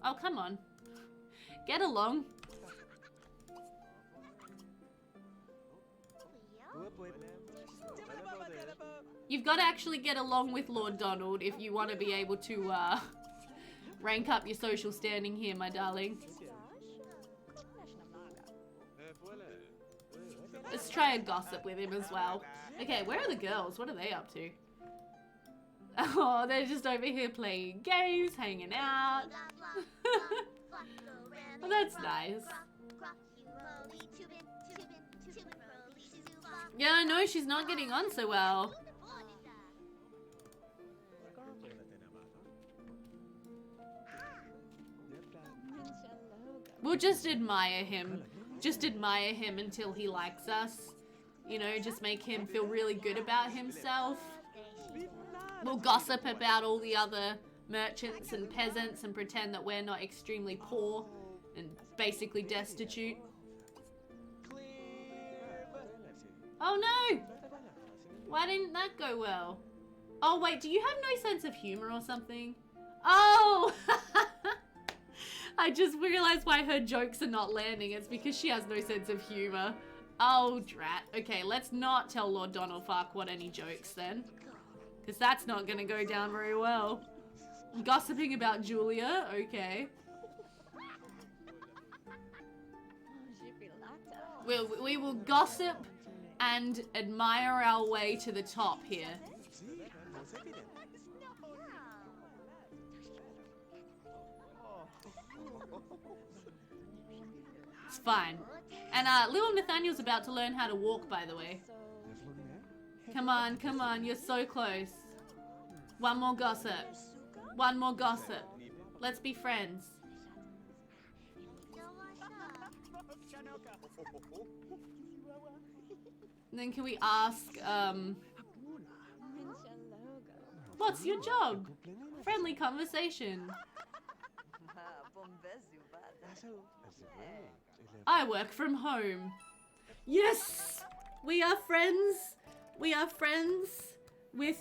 Oh, come on. Get along. You've got to actually get along with Lord Donald if you want to be able to rank up your social standing here, my darling. Let's try and gossip with him as well. Okay, where are the girls? What are they up to? Oh, they're just over here playing games, hanging out. Well, that's nice. Yeah, I know, she's not getting on so well. We'll just admire him. Just admire him until he likes us. You know, just make him feel really good about himself. We'll gossip about all the other merchants and peasants and pretend that we're not extremely poor and basically destitute. Oh no! Why didn't that go well? Oh wait, do you have no sense of humor or something? Oh! I just realized why her jokes are not landing. It's because she has no sense of humor. Oh, drat. Okay, let's not tell Lord Donald Farquaad any jokes then. Because that's not going to go down very well. Gossiping about Julia? Okay. We will gossip and admire our way to the top here. It's fine. And little Nathaniel's about to learn how to walk, by the way. Come on, come on, you're so close. One more gossip. One more gossip. Let's be friends. And then can we ask, what's your job? Friendly conversation. I work from home. Yes! We are friends. We are friends with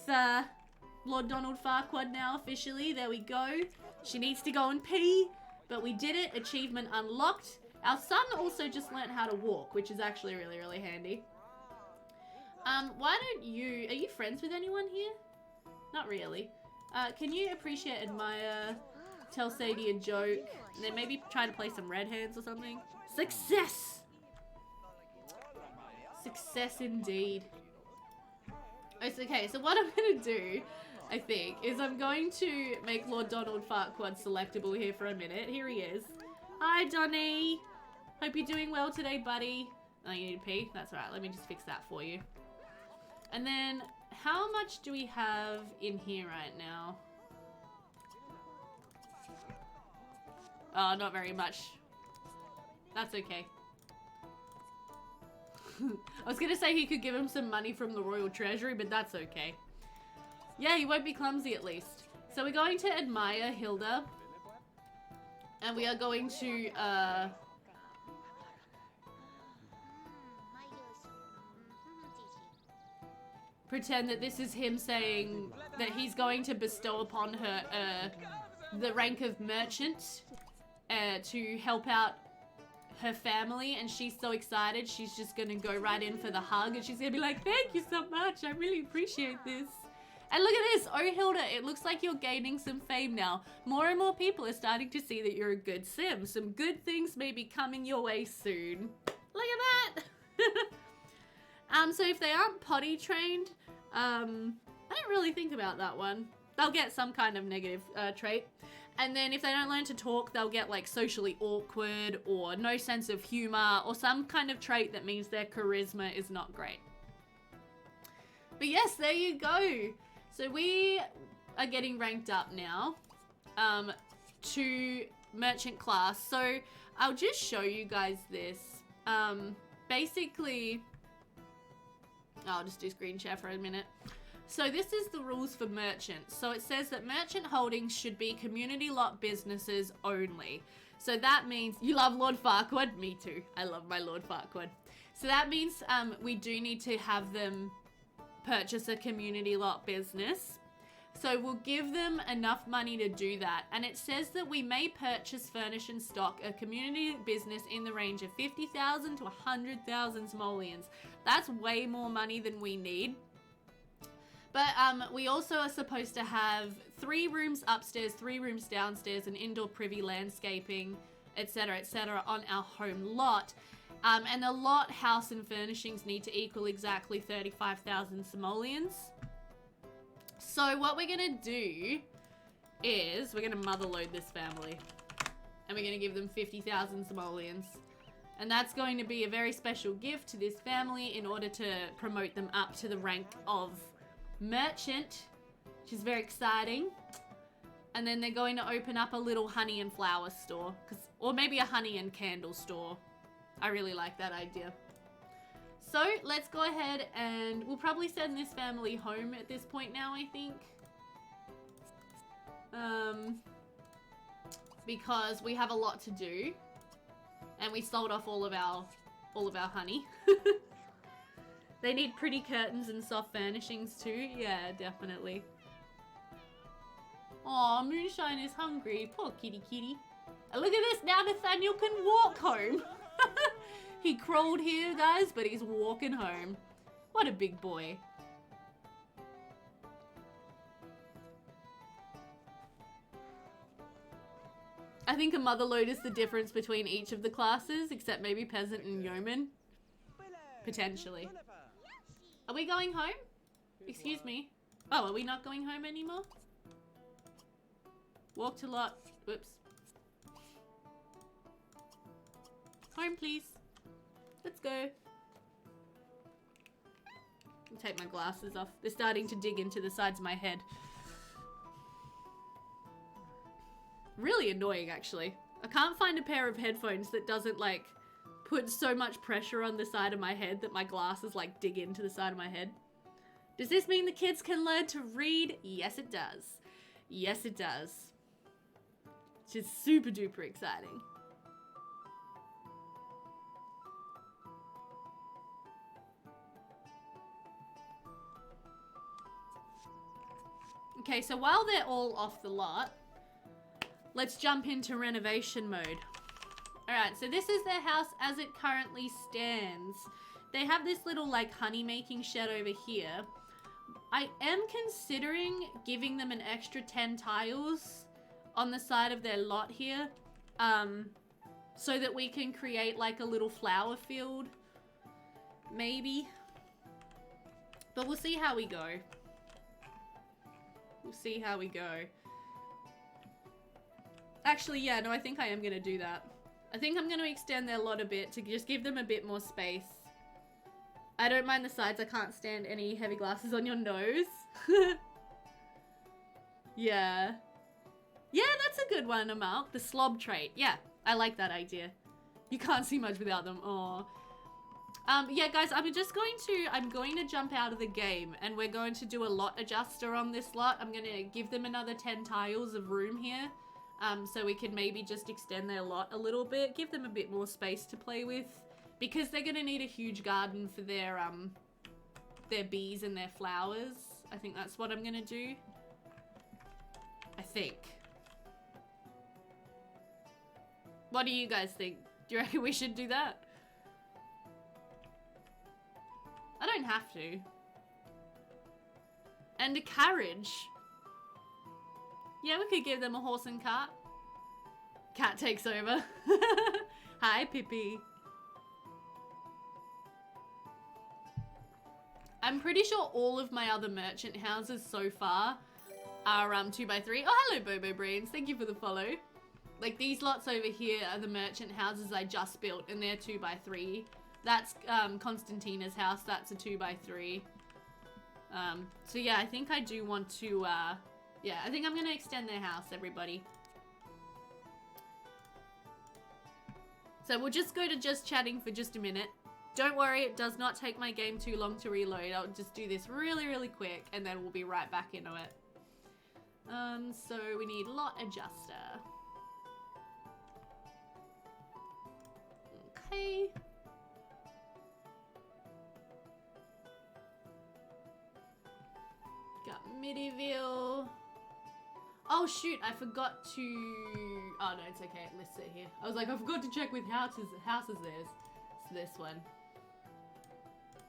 Lord Donald Farquaad now officially. There we go. She needs to go and pee, but we did it. Achievement unlocked. Our son also just learnt how to walk, which is actually really, really handy. Why don't you... Are you friends with anyone here? Not really. Can you appreciate, admire, tell Sadie a joke, and then maybe try to play some red hands or something? Success! Success indeed. Okay, so what I'm going to do, I think, is I'm going to make Lord Donald Farquaad selectable here for a minute. Here he is. Hi, Donnie. Hope you're doing well today, buddy. Oh, you need to pee? That's alright. Let me just fix that for you. And then, how much do we have in here right now? Oh, not very much. That's okay. I was gonna say he could give him some money from the royal treasury, but that's okay. Yeah, he won't be clumsy at least. So we're going to admire Hilda. And we are going to, pretend that this is him saying that he's going to bestow upon her, the rank of merchant, to help out her family, and she's so excited she's just gonna go right in for the hug, and she's gonna be like, thank you so much, I really appreciate this. And look at this, oh Hilda, it looks like you're gaining some fame now. More and more people are starting to see that you're a good sim. Some good things may be coming your way soon. Look at that. So if they aren't potty trained, I don't really think about that one. They'll get some kind of negative trait. And then if they don't learn to talk, they'll get like socially awkward or no sense of humor or some kind of trait that means their charisma is not great. But yes, there you go. So we are getting ranked up now to merchant class. So I'll just show you guys this. Basically, I'll just do screen share for a minute. So this is the rules for merchants. So it says that merchant holdings should be community lot businesses only. So that means, you love Lord Farquaad? Me too. I love my Lord Farquaad. So that means we do need to have them purchase a community lot business. So we'll give them enough money to do that. And it says that we may purchase, furnish and stock a community business in the range of 50,000 to 100,000 simoleons. That's way more money than we need. But we also are supposed to have 3 rooms upstairs, 3 rooms downstairs, an indoor privy landscaping, etc., on our home lot. And the lot, house, and furnishings need to equal exactly 35,000 simoleons. So what we're going to do is we're going to motherload this family. And we're going to give them 50,000 simoleons. And that's going to be a very special gift to this family in order to promote them up to the rank of merchant, which is very exciting. And then they're going to open up a little honey and flower store. Or maybe a honey and candle store. I really like that idea. So let's go ahead and we'll probably send this family home at this point now, I think. Because we have a lot to do. And we sold off all of our honey. They need pretty curtains and soft furnishings too. Yeah, definitely. Aw, Moonshine is hungry. Poor kitty kitty. And look at this, now Nathaniel can walk home. He crawled here, guys, but he's walking home. What a big boy. I think a motherlode is the difference between each of the classes, except maybe peasant and yeoman. Potentially. Are we going home? Excuse me. Oh, are we not going home anymore? Walked a lot. Whoops. Home, please. Let's go. I'll take my glasses off. They're starting to dig into the sides of my head. Really annoying, actually. I can't find a pair of headphones that doesn't, like, put so much pressure on the side of my head that my glasses, like, dig into the side of my head. Does this mean the kids can learn to read? Yes, it does. Yes, it does. Which is super duper exciting. Okay, so while they're all off the lot, let's jump into renovation mode. Alright, so this is their house as it currently stands. They have this little, like, honey making shed over here. I am considering giving them an extra 10 tiles on the side of their lot here. So that we can create, like, a little flower field. Maybe. But we'll see how we go. We'll see how we go. Actually, yeah, no, I think I am going to do that. I think I'm going to extend their lot a bit to just give them a bit more space. I don't mind the sides. I can't stand any heavy glasses on your nose. Yeah. Yeah, that's a good one, Amal. The slob trait. Yeah, I like that idea. You can't see much without them. Aw. Yeah, guys, I'm going to jump out of the game and we're going to do a lot adjuster on this lot. I'm going to give them another 10 tiles of room here. So we can maybe just extend their lot a little bit, give them a bit more space to play with, because they're going to need a huge garden for their bees and their flowers. I think that's what I'm going to do. I think. What do you guys think? Do you reckon we should do that? I don't have to. And a carriage. Yeah, we could give them a horse and cart. Cat takes over. Hi, Pippi. I'm pretty sure all of my other merchant houses so far are 2x3. Oh, hello, Bobo Brains. Thank you for the follow. Like, these lots over here are the merchant houses I just built, and they're 2x3. That's Constantina's house. That's a 2x3. So yeah, I think I do want to, yeah, I think I'm going to extend their house, everybody. So we'll just go to just chatting for just a minute. Don't worry, it does not take my game too long to reload. I'll just do this really, really quick, and then we'll be right back into it. So we need lot adjuster. Okay. Got Middyville. Oh shoot, I forgot to... Oh no, it's okay, it lists it here. I was like, I forgot to check with houses theirs. It's this one.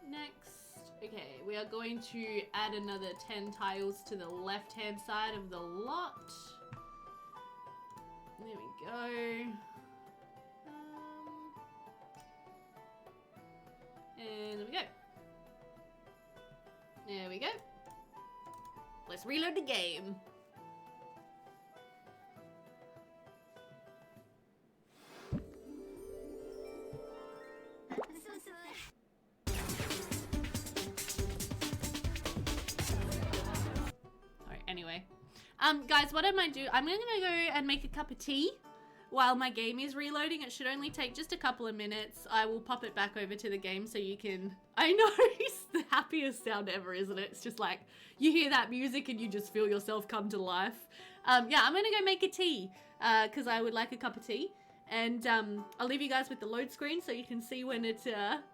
Next. Okay, we are going to add another 10 tiles to the left-hand side of the lot. There we go. And there we go. There we go. Let's reload the game. Alright, anyway. Guys, what I might do, I'm gonna go and make a cup of tea while my game is reloading. It should only take just a couple of minutes. I will pop it back over to the game so you can... I know, it's the happiest sound ever, isn't it? It's just like, you hear that music and you just feel yourself come to life. Yeah, I'm gonna go make a tea, because I would like a cup of tea. And I'll leave you guys with the load screen so you can see when it's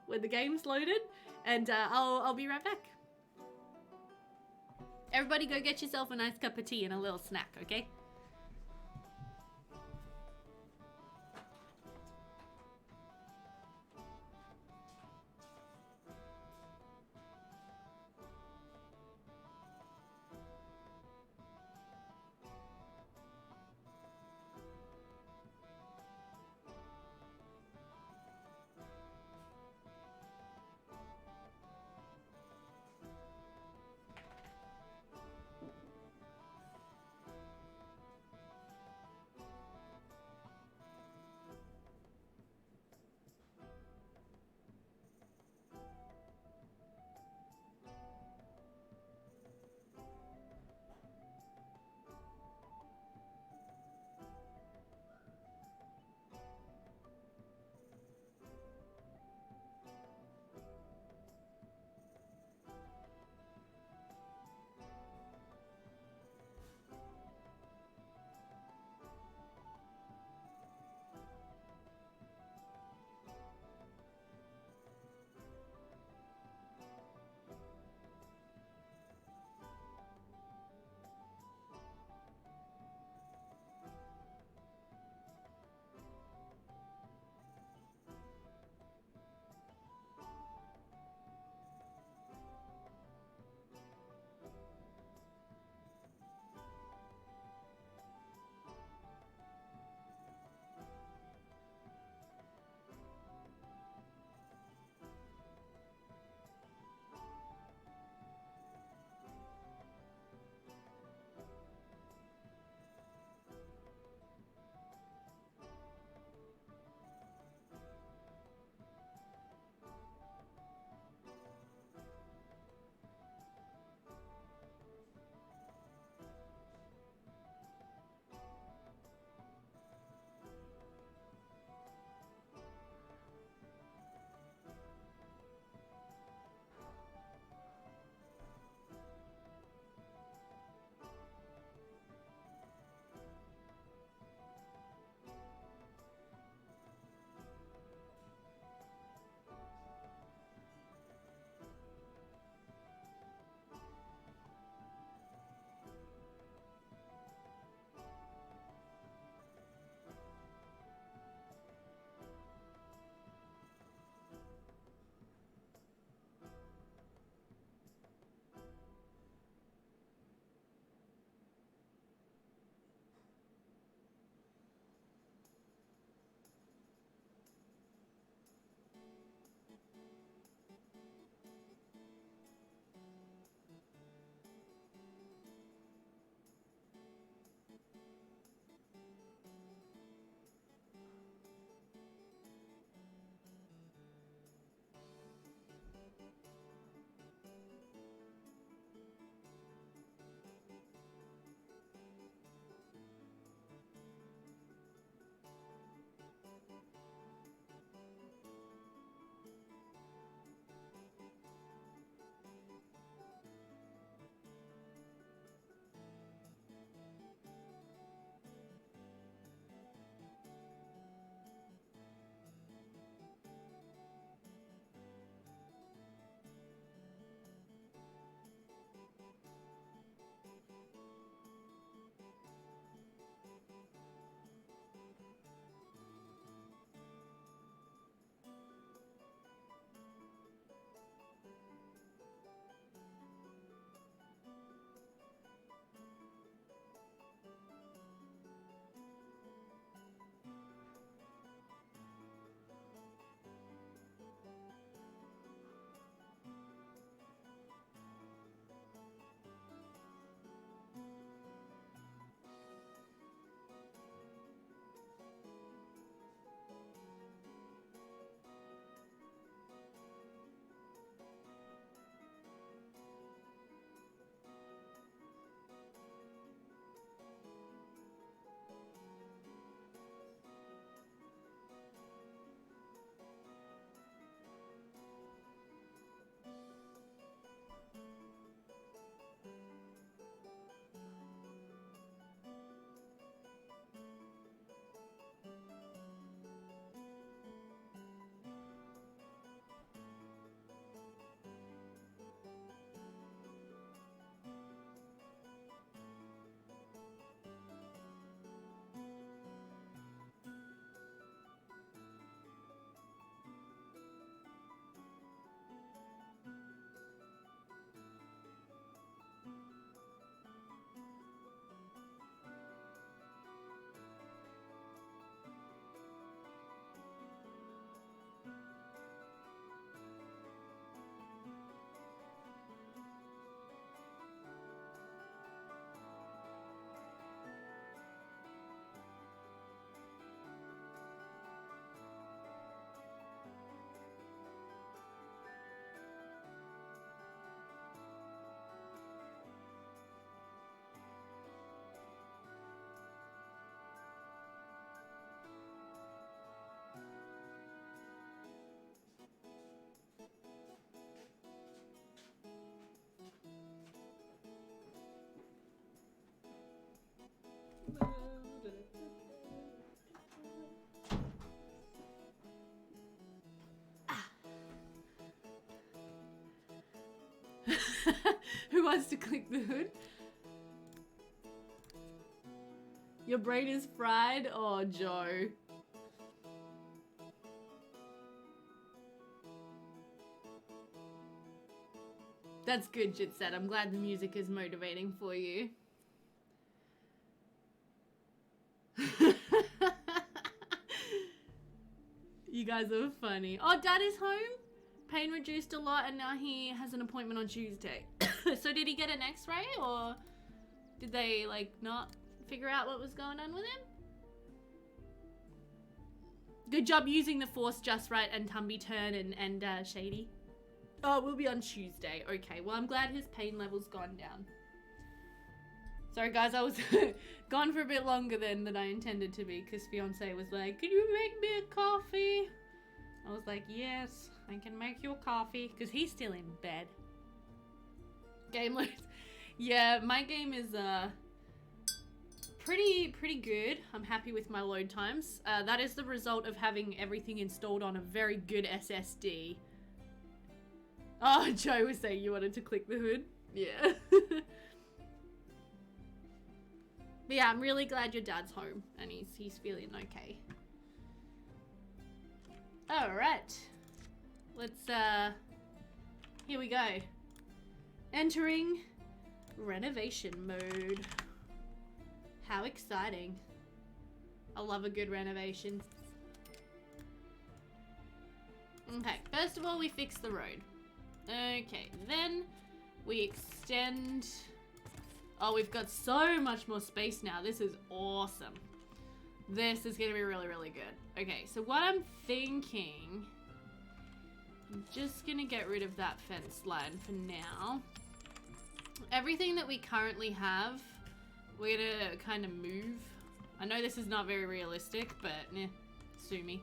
when the game's loaded. And I'll be right back. Everybody go get yourself a nice cup of tea and a little snack, okay? Who wants to click the hood? Your brain is fried? Oh, Joe. That's good, Jitset. I'm glad the music is motivating for you. You guys are funny. Oh, Dad is home? Pain reduced a lot and now he has an appointment on Tuesday. So did he get an x-ray or did they like not figure out what was going on with him? Good job using the force just right and Tumby turn and Shady. Oh, we'll be on Tuesday. Okay, well I'm glad his pain level's gone down. Sorry guys, I was gone for a bit longer than I intended to be because fiance was like, can you make me a coffee? I was like, yes, I can make you a coffee because he's still in bed. Game loads. Yeah, my game is pretty good. I'm happy with my load times. That is the result of having everything installed on a very good SSD. Oh, Joe was saying you wanted to click the hood. Yeah. But yeah, I'm really glad your dad's home and he's feeling okay. Alright. Let's here we go. Entering renovation mode. How exciting. I love a good renovation. Okay, first of all we fix the road. Okay, then we extend. Oh, we've got so much more space now. This is awesome. This is gonna be really, really good. Okay, so what I'm thinking, I'm just gonna get rid of that fence line for now. Everything that we currently have, we're gonna kind of move. I know this is not very realistic, but sue me.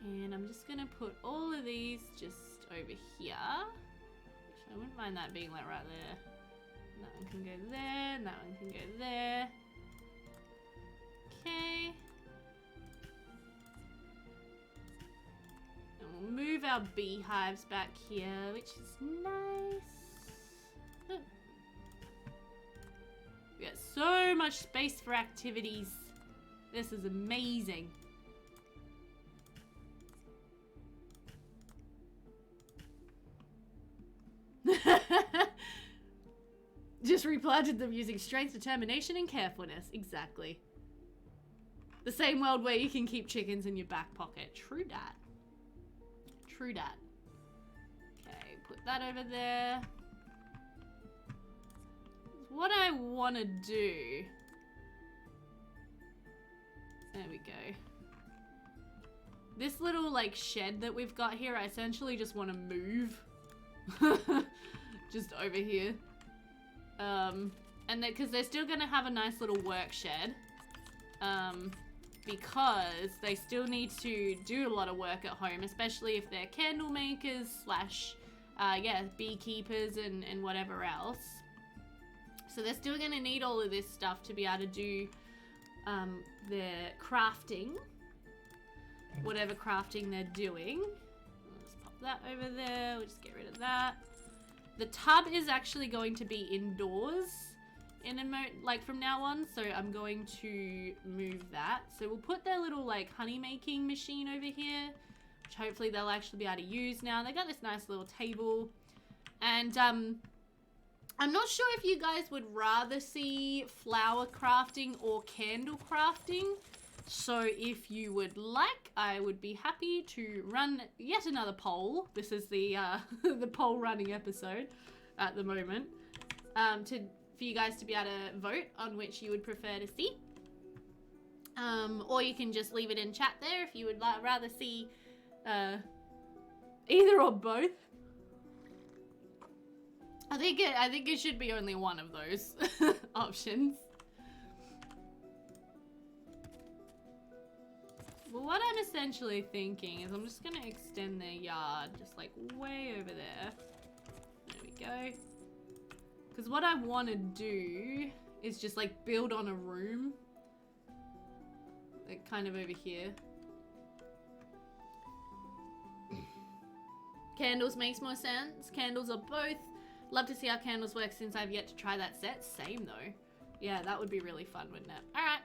And I'm just gonna put all of these just over here. I wouldn't mind that being like right there. That one can go there, and that one can go there. Okay. And we'll move our beehives back here, which is nice. Oh. We got so much space for activities. This is amazing. Just replanted them using strength, determination, and carefulness. Exactly. The same world where you can keep chickens in your back pocket. True dat. True dat. Okay, put that over there. What I want to do... There we go. This little, like, shed that we've got here, I essentially just want to move. Just over here. And because they're still gonna have a nice little work shed, because they still need to do a lot of work at home, especially if they're candle makers slash yeah, beekeepers and whatever else. So they're still gonna need all of this stuff to be able to do their crafting, whatever crafting they're doing. Let's pop that over there. We'll just get rid of that. The tub is actually going to be indoors in like from now on, so I'm going to move that. So we'll put their little like honey making machine over here, which hopefully they'll actually be able to use now. They got this nice little table, and I'm not sure if you guys would rather see flower crafting or candle crafting. So if you would like, I would be happy to run yet another poll. This is the the poll running episode at the moment, for you guys to be able to vote on which you would prefer to see. Or you can just leave it in chat there if you would rather see either or both. I think it should be only one of those options. Well, what I'm essentially thinking is I'm just going to extend their yard just like way over there. There we go. Because what I want to do is just like build on a room. Like kind of over here. Candles makes more sense. Candles are both. Love to see how candles work since I've yet to try that set. Same though. Yeah, that would be really fun, wouldn't it? Alright.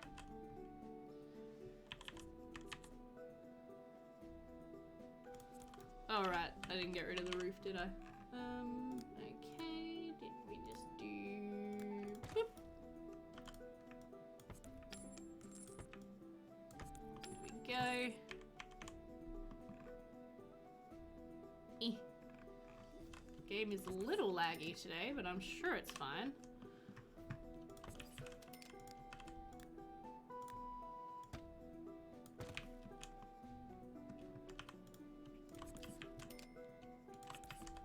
Alright, I didn't get rid of the roof, did I? Okay, did we just do... Boop. There we go. Game is a little laggy today, but I'm sure it's fine.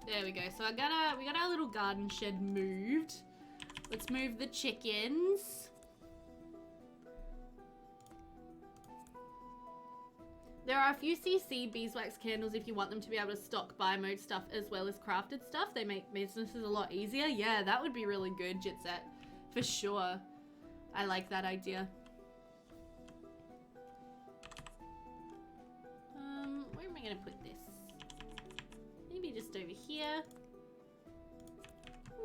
There we go. So we got our little garden shed moved. Let's move the chickens. There are a few CC beeswax candles if you want them to be able to stock buy mode stuff as well as crafted stuff. They make businesses a lot easier. Yeah, that would be really good, Jitset. For sure. I like that idea. Where am I going to put this? Maybe just over here.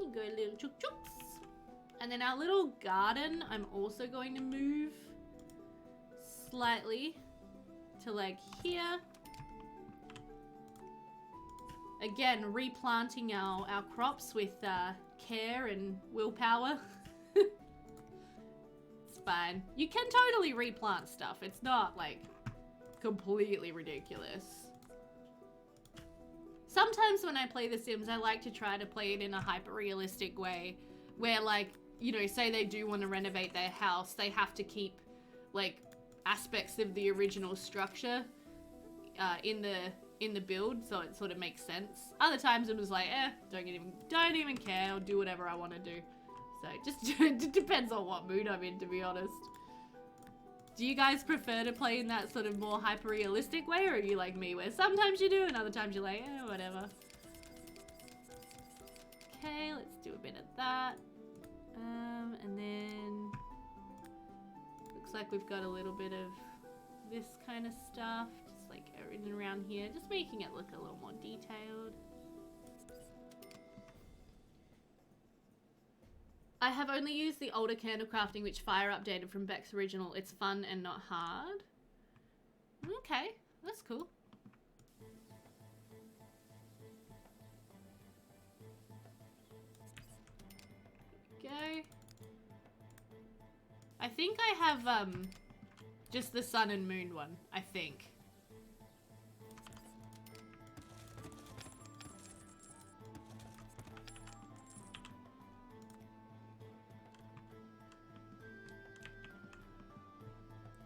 You go little chook chooks. And then our little garden, I'm also going to move slightly to like here. Again, replanting our crops with care and willpower. It's fine. You can totally replant stuff. It's not like completely ridiculous. Sometimes when I play The Sims, I like to try to play it in a hyper-realistic way where, like, you know, say they do want to renovate their house, they have to keep like aspects of the original structure in the build, so it sort of makes sense. Other times I'm just like, don't even care, I'll do whatever I want to do. So it just depends on what mood I'm in, to be honest. Do you guys prefer to play in that sort of more hyper-realistic way, or are you like me where sometimes you do and other times you're like, whatever. Okay, let's do a bit of that. And then looks like we've got a little bit of this kind of stuff, just like everything around here, just making it look a little more detailed. I have only used the older candle crafting which Fire updated from Beck's original. It's fun and not hard. Okay, that's cool. Go. I think I have just the sun and moon one, I think.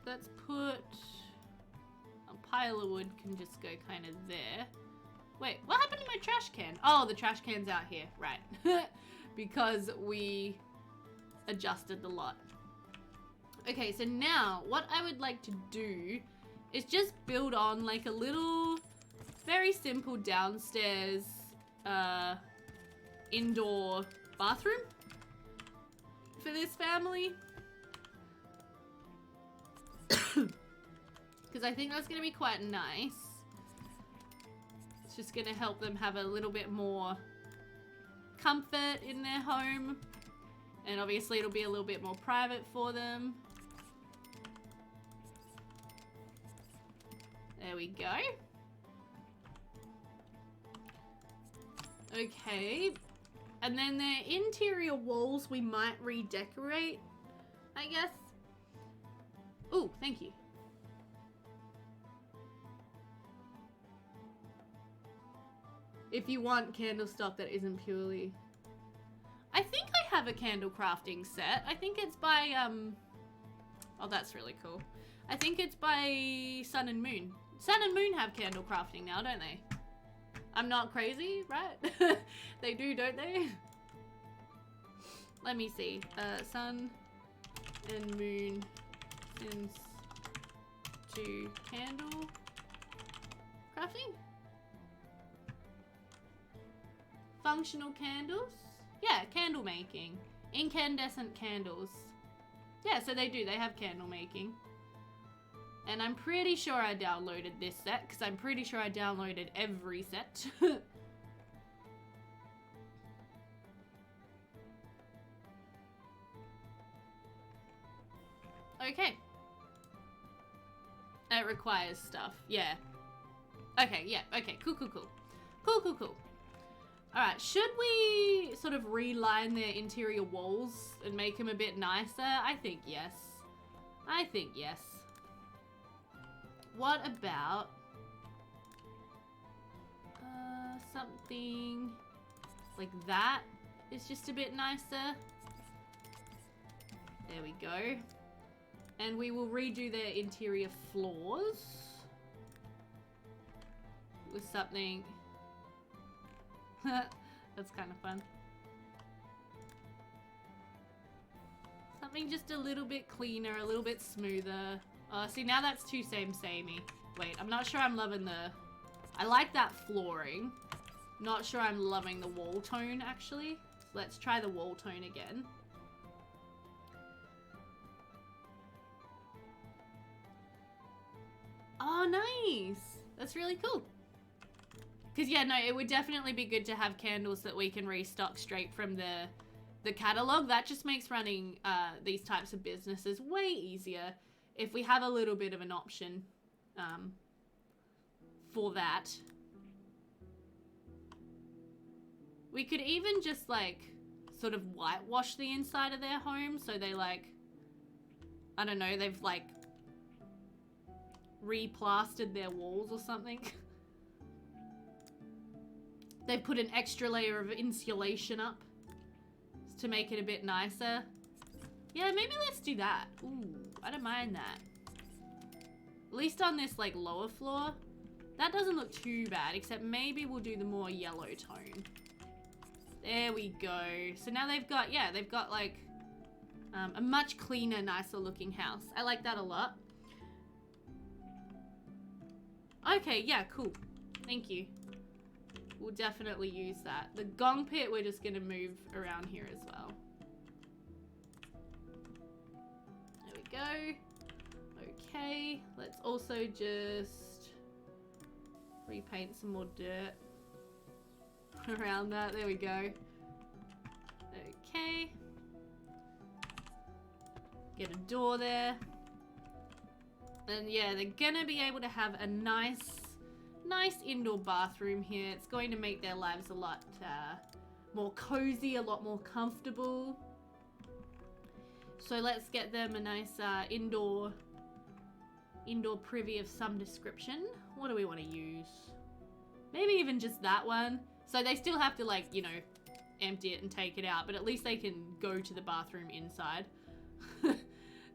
Let's put a pile of wood can just go kind of there. Wait, what happened to my trash can? Oh, the trash can's out here, right. Because we adjusted the lot. Okay, so now what I would like to do is just build on like a little, very simple downstairs indoor bathroom for this family. Because I think that's going to be quite nice. It's just going to help them have a little bit more comfort in their home. And obviously it'll be a little bit more private for them. There we go. Okay. And then their interior walls we might redecorate, I guess. Ooh, thank you. If you want candle stock that isn't purely... I think I have a candle crafting set. I think it's by, oh, that's really cool. I think it's by Sun and Moon. Sun and Moon have candle crafting now, don't they? I'm not crazy, right? They do, don't they? Let me see. Sun and Moon Sims 2 candle crafting. Functional candles. Yeah, candle making. Incandescent candles. Yeah, so they do. They have candle making. And I'm pretty sure I downloaded this set, because I'm pretty sure I downloaded every set. Okay. It requires stuff. Yeah. Okay, yeah. Okay, cool, cool, cool. Cool, cool, cool. Alright, should we sort of reline their interior walls and make them a bit nicer? I think yes. I think yes. What about something like that is just a bit nicer? There we go. And we will redo their interior floors with something. That's kind of fun. Something just a little bit cleaner, a little bit smoother. See, now that's too samey. Wait, I'm not sure I'm loving the... I like that flooring. Not sure I'm loving the wall tone, actually. So let's try the wall tone again. Oh, nice. That's really cool. Because, yeah, no, it would definitely be good to have candles that we can restock straight from the catalog. That just makes running these types of businesses way easier if we have a little bit of an option for that. We could even just, like, sort of whitewash the inside of their home so they, like, I don't know, they've, like, re-plastered their walls or something. They've put an extra layer of insulation up to make it a bit nicer. Yeah, maybe let's do that. Ooh, I don't mind that. At least on this, like, lower floor. That doesn't look too bad, except maybe we'll do the more yellow tone. There we go. So now they've got, yeah, they've got, like, a much cleaner, nicer looking house. I like that a lot. Okay, yeah, cool. Thank you. We'll definitely use that. The gong pit, we're just gonna move around here as well. There we go. Okay, let's also just repaint some more dirt around that. There we go. Okay. Get a door there. And yeah, they're gonna be able to have a nice indoor bathroom here. It's going to make their lives a lot more cozy, a lot more comfortable. So let's get them a nice indoor privy of some description. What do we want to use? Maybe even just that one. So they still have to, like, you know, empty it and take it out, but at least they can go to the bathroom inside.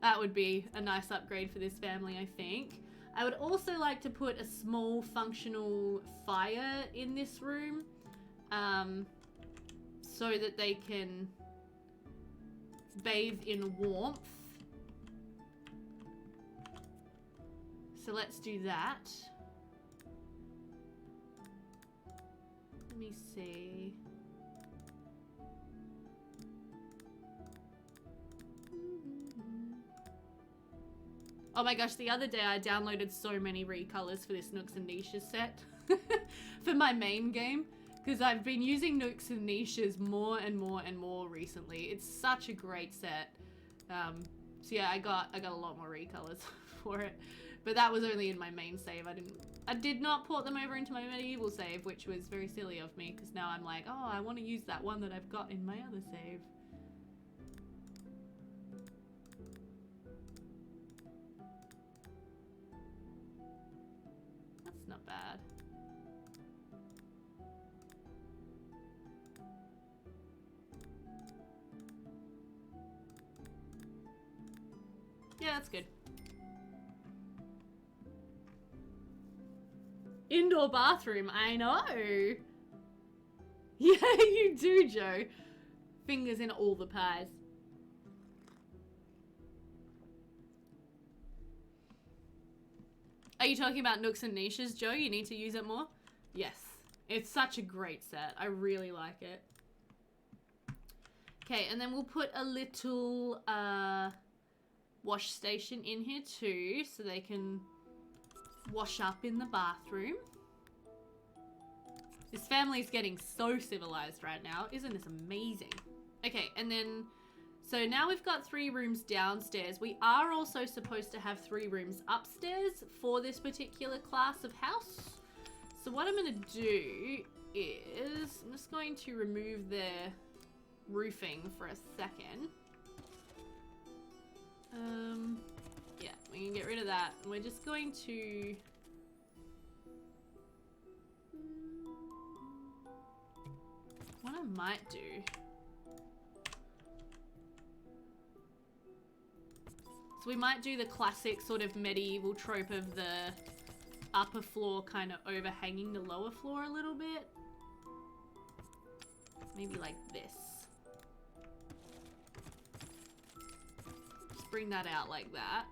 That would be a nice upgrade for this family, I think. I would also like to put a small functional fire in this room, so that they can bathe in warmth. So let's do that. Let me see. Oh my gosh, the other day I downloaded so many recolors for this Nooks and Niches set for my main game, because I've been using Nooks and Niches more and more and more recently. It's such a great set. So yeah, I got a lot more recolors for it, but that was only in my main save. I did not port them over into my medieval save, which was very silly of me, because now I'm like, oh, I want to use that one that I've got in my other save. Not bad. Yeah, that's good. Indoor bathroom, I know. Yeah, you do, Joe. Fingers in all the pies. Are you talking about Nooks and Niches, Joe? You need to use it more? Yes. It's such a great set. I really like it. Okay, and then we'll put a little wash station in here too, so they can wash up in the bathroom. This family's getting so civilized right now. Isn't this amazing? Okay, and then, so now we've got 3 rooms downstairs. We are also supposed to have 3 rooms upstairs for this particular class of house. So what I'm going to do is, I'm just going to remove their roofing for a second. Yeah, we can get rid of that. And we're just going to... What I might do... So we might do the classic sort of medieval trope of the upper floor kind of overhanging the lower floor a little bit. Maybe like this. Just bring that out like that.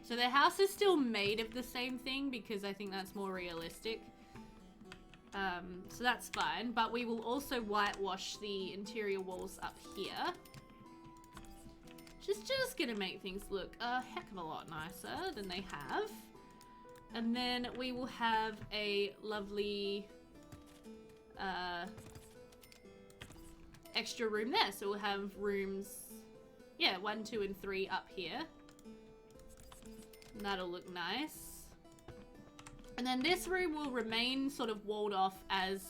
So the house is still made of the same thing because I think that's more realistic. So that's fine, but we will also whitewash the interior walls up here. Just gonna make things look a heck of a lot nicer than they have. And then we will have a lovely extra room there. So we'll have rooms, yeah, 1, 2, and 3 up here. And that'll look nice. And then this room will remain sort of walled off as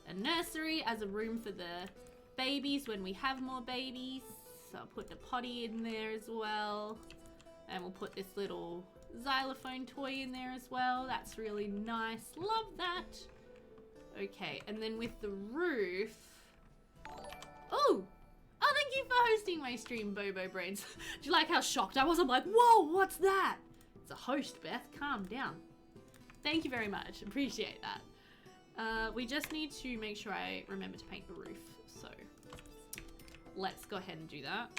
a nursery, as a room for the babies when we have more babies. So I'll put the potty in there as well. And we'll put this little xylophone toy in there as well. That's really nice. Love that. Okay, and then with the roof... Oh! Oh, thank you for hosting my stream, Bobo Brains. Do you like how shocked I was? I'm like, whoa, what's that? It's a host, Beth. Calm down. Thank you very much. Appreciate that. We just need to make sure I remember to paint the roof. So let's go ahead and do that.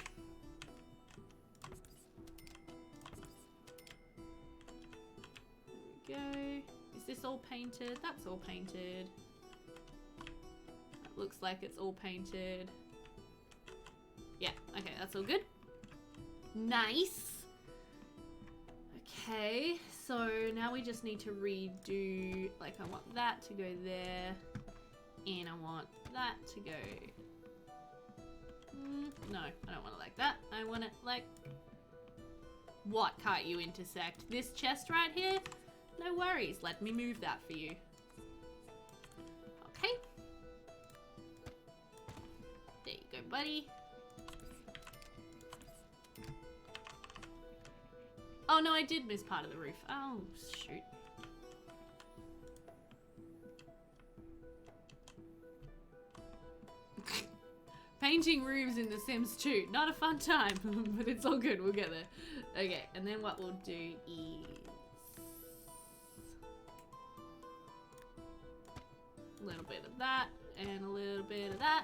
There we go. Is this all painted? That's all painted. That looks like it's all painted. Yeah, okay, that's all good. Nice. Okay, so now we just need to redo, like I want that to go there, and I want that to go, no, I don't want it like that. I want it like, what can't you intersect? This chest right here? No worries, let me move that for you. Okay. There you go, buddy. Oh no, I did miss part of the roof. Oh, shoot. Painting roofs in The Sims 2. Not a fun time, but it's all good. We'll get there. Okay, and then what we'll do is... a little bit of that, and a little bit of that.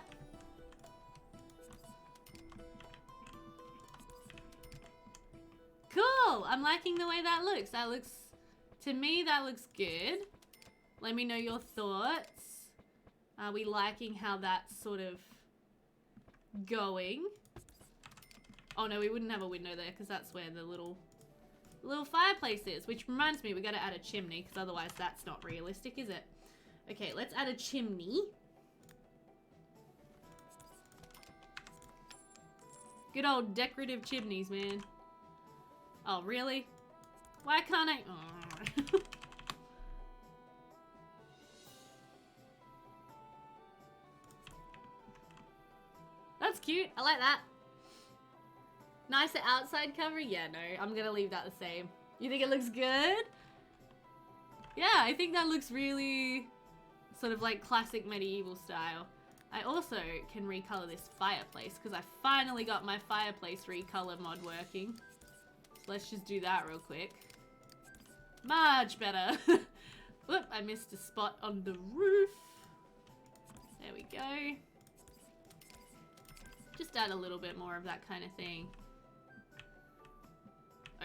Cool! I'm liking the way that looks. That looks, to me, that looks good. Let me know your thoughts. Are we liking how that's sort of going? Oh no, we wouldn't have a window there because that's where the little fireplace is. Which reminds me, we gotta add a chimney because otherwise that's not realistic, is it? Okay, let's add a chimney. Good old decorative chimneys, man. Oh, really? Why can't I? Oh. That's cute. I like that. Nicer outside cover? Yeah, no. I'm gonna leave that the same. You think it looks good? Yeah, I think that looks really sort of like classic medieval style. I also can recolor this fireplace because I finally got my fireplace recolor mod working. Let's just do that real quick. Much better. Whoop, I missed a spot on the roof. There we go. Just add a little bit more of that kind of thing.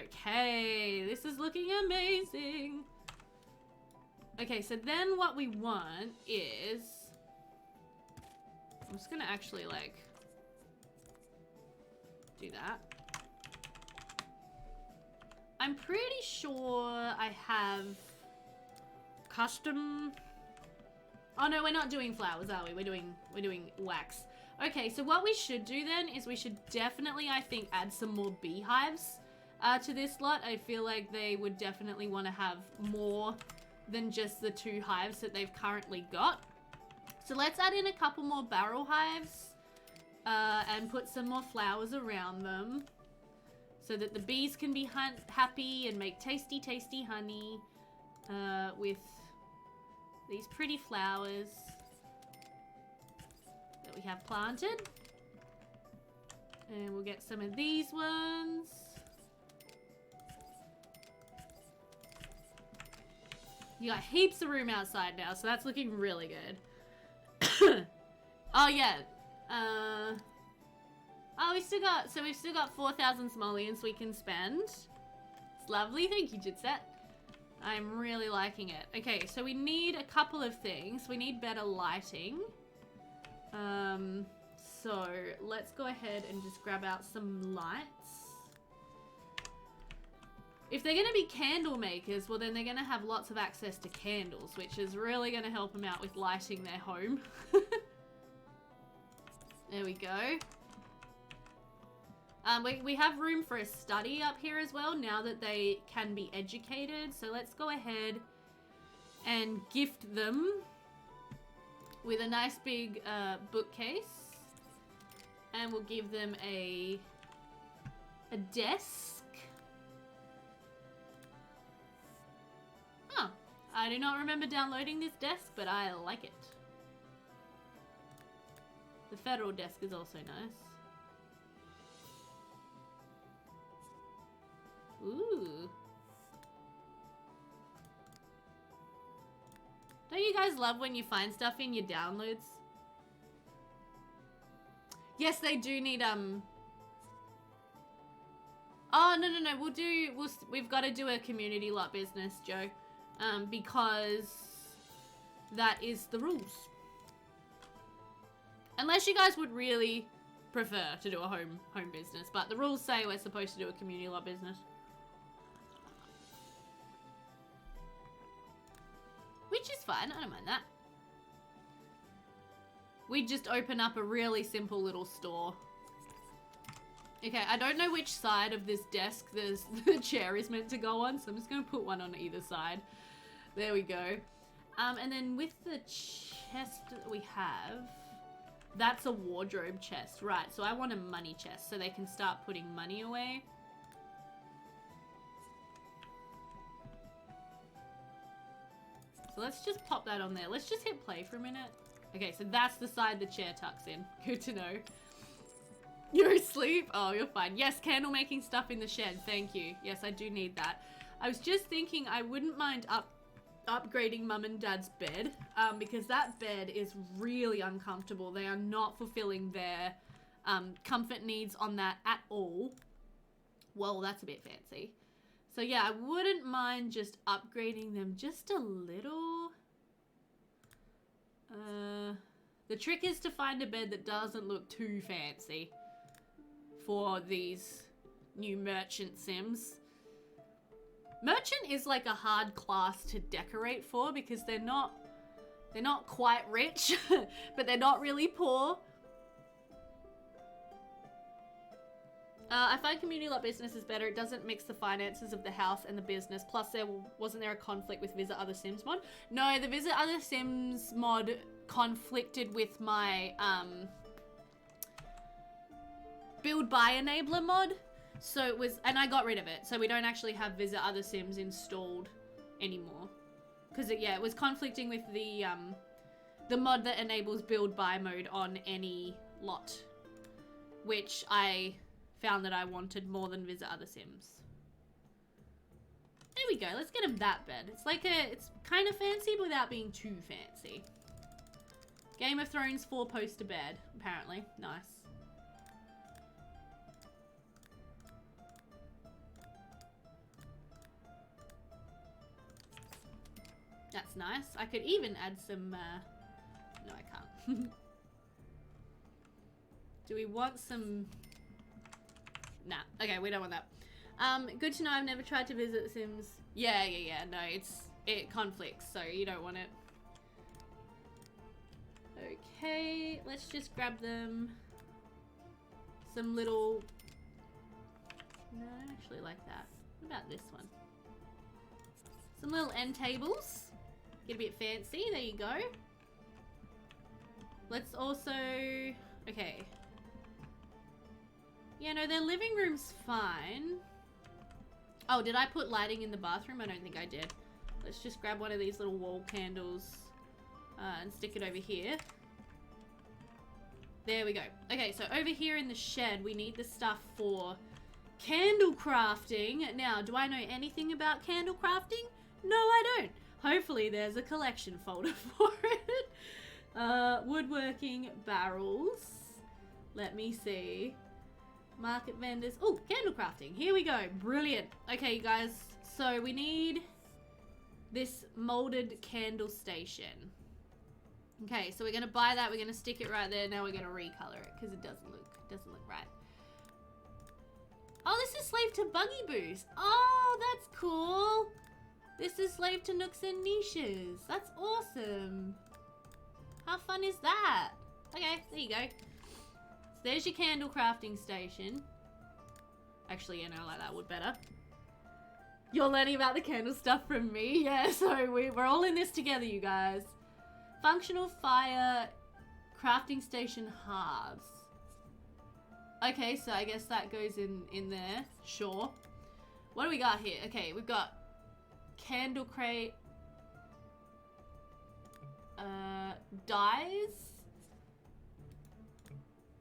Okay, this is looking amazing. Okay, so then what we want is... I'm just gonna actually, like, do that. I'm pretty sure I have custom... Oh no, we're not doing flowers, are we? We're doing wax. Okay, so what we should do then is we should definitely, I think, add some more beehives to this lot. I feel like they would definitely want to have more than just the 2 hives that they've currently got. So let's add in a couple more barrel hives and put some more flowers around them so that the bees can be happy and make tasty, tasty honey with these pretty flowers that we have planted. And we'll get some of these ones. You got heaps of room outside now, so that's looking really good. Oh yeah. Oh, we've still got 4,000 simoleons we can spend. It's lovely. Thank you, Jitset. I'm really liking it. Okay, so we need a couple of things. We need better lighting. So let's go ahead and just grab out some lights. If they're going to be candle makers, well then they're going to have lots of access to candles, which is really going to help them out with lighting their home. There we go. We have room for a study up here as well, now that they can be educated. So let's go ahead and gift them with a nice big bookcase. And we'll give them a desk. Huh. I do not remember downloading this desk, but I like it. The federal desk is also nice. Ooh. Don't you guys love when you find stuff in your downloads? Yes, they do need, Oh, no. We've got to do a community lot business, Joe. Because that is the rules. Unless you guys would really prefer to do a home business, but the rules say we're supposed to do a community lot business. Which is fine, I don't mind that. We just open up a really simple little store. Okay, I don't know which side of this desk the chair is meant to go on, so I'm just going to put one on either side. There we go. And then with the chest that we have, that's a wardrobe chest. Right, so I want a money chest so they can start putting money away. So let's just pop that on there. Let's just hit play for a minute. Okay, so that's the side the chair tucks in. Good to know. You're asleep? Oh, you're fine. Yes, candle making stuff in the shed. Thank you. Yes, I do need that. I was just thinking I wouldn't mind upgrading Mum and Dad's bed because that bed is really uncomfortable. They are not fulfilling their comfort needs on that at all. Well, that's a bit fancy. So yeah, I wouldn't mind just upgrading them just a little. The trick is to find a bed that doesn't look too fancy for these new merchant sims. Merchant is like a hard class to decorate for because they're not quite rich, but they're not really poor. I find community lot business is better. It doesn't mix the finances of the house and the business. Plus, wasn't there a conflict with Visit Other Sims mod? No, the Visit Other Sims mod conflicted with my build by enabler mod. So it was, and I got rid of it. So we don't actually have Visit Other Sims installed anymore. Because it was conflicting with the mod that enables build by mode on any lot. Which I found that I wanted more than Visit Other Sims. There we go. Let's get him that bed. It's like it's kind of fancy but without being too fancy. Game of Thrones 4-poster bed, apparently. Nice. That's nice. I could even add some, no I can't. Do we want some, nah, okay, we don't want that. Good to know I've never tried to visit The Sims. Yeah, no, it conflicts, so you don't want it. Okay, let's just grab them some little, no, I don't actually like that. What about this one? Some little end tables. Get a bit fancy, there you go. Let's also, okay. Yeah, no, their living room's fine. Oh, did I put lighting in the bathroom? I don't think I did. Let's just grab one of these little wall candles and stick it over here. There we go. Okay, so over here in the shed, we need the stuff for candle crafting. Now, do I know anything about candle crafting? No, I don't. Hopefully there's a collection folder for it. Woodworking, barrels. Let me see. Market vendors. Oh, candle crafting. Here we go. Brilliant. Okay, you guys. So we need this molded candle station. Okay, so we're going to buy that. We're going to stick it right there. Now we're going to recolor it because it doesn't look right. Oh, this is slave to Buggy Boost. Oh, that's cool. This is slave to Nooks and Niches. That's awesome. How fun is that? Okay, there you go. So there's your candle crafting station. Actually, yeah, no, I like that wood better. You're learning about the candle stuff from me. Yeah, so we're all in this together, you guys. Functional fire crafting station halves. Okay, so I guess that goes in there. Sure. What do we got here? Okay, we've got candle crate. Dyes.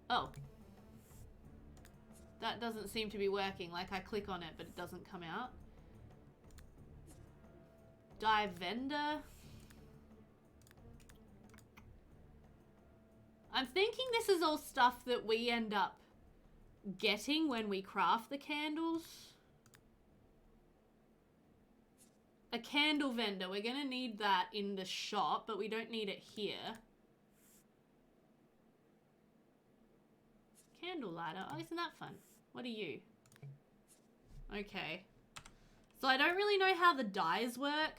Oh. That doesn't seem to be working. Like, I click on it, but it doesn't come out. Dye vendor. I'm thinking this is all stuff that we end up getting when we craft the candles. A candle vendor. We're going to need that in the shop, but we don't need it here. Candle lighter. Oh, isn't that fun? What are you? Okay. So I don't really know how the dyes work.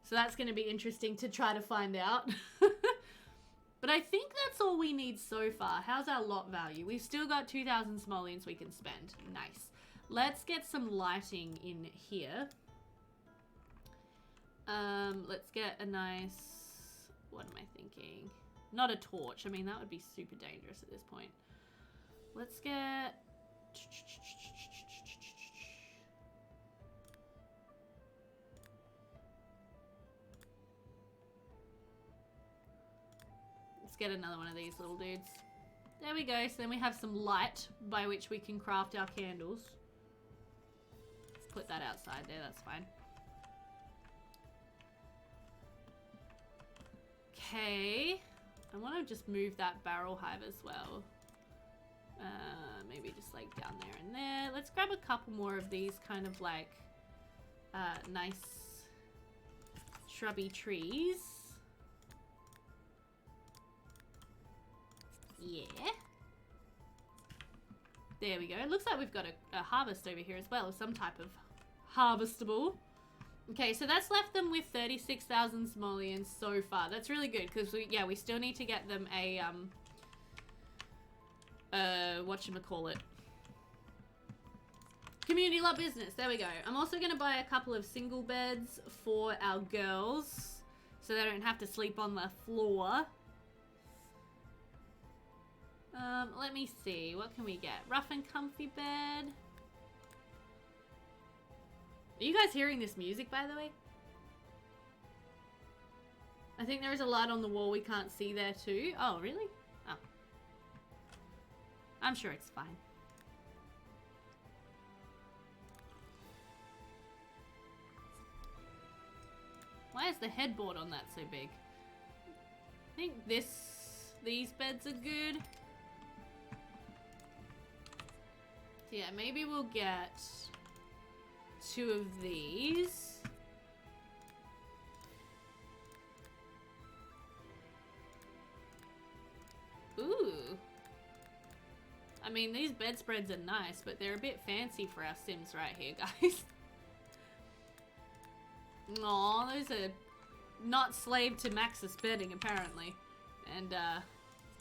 So that's going to be interesting to try to find out. But I think that's all we need so far. How's our lot value? We've still got 2,000 simoleons we can spend. Nice. Let's get some lighting in here. Let's get a nice... What am I thinking? Not a torch. I mean, that would be super dangerous at this point. Let's get... Let's get another one of these little dudes. There we go. So then we have some light by which we can craft our candles. Put that outside there. That's fine. Okay. I want to just move that barrel hive as well. Maybe just like down there and there. Let's grab a couple more of these kind of like nice shrubby trees. Yeah. There we go. It looks like we've got a harvest over here as well, of some type of harvestable. Okay, so that's left them with 36,000 simoleons so far. That's really good because we still need to get them a whatchamacallit, community lot business. There we go. I'm also going to buy a couple of single beds for our girls so they don't have to sleep on the floor. Let me see. What can we get? Rough and comfy bed. Are you guys hearing this music, by the way? I think there is a light on the wall we can't see there too. Oh, really? Oh. I'm sure it's fine. Why is the headboard on that so big? think these beds are good. Yeah, maybe we'll get 2 of these. Ooh. I mean, these bedspreads are nice, but they're a bit fancy for our Sims right here, guys. Aw, those are not slave to Max's bedding, apparently. And,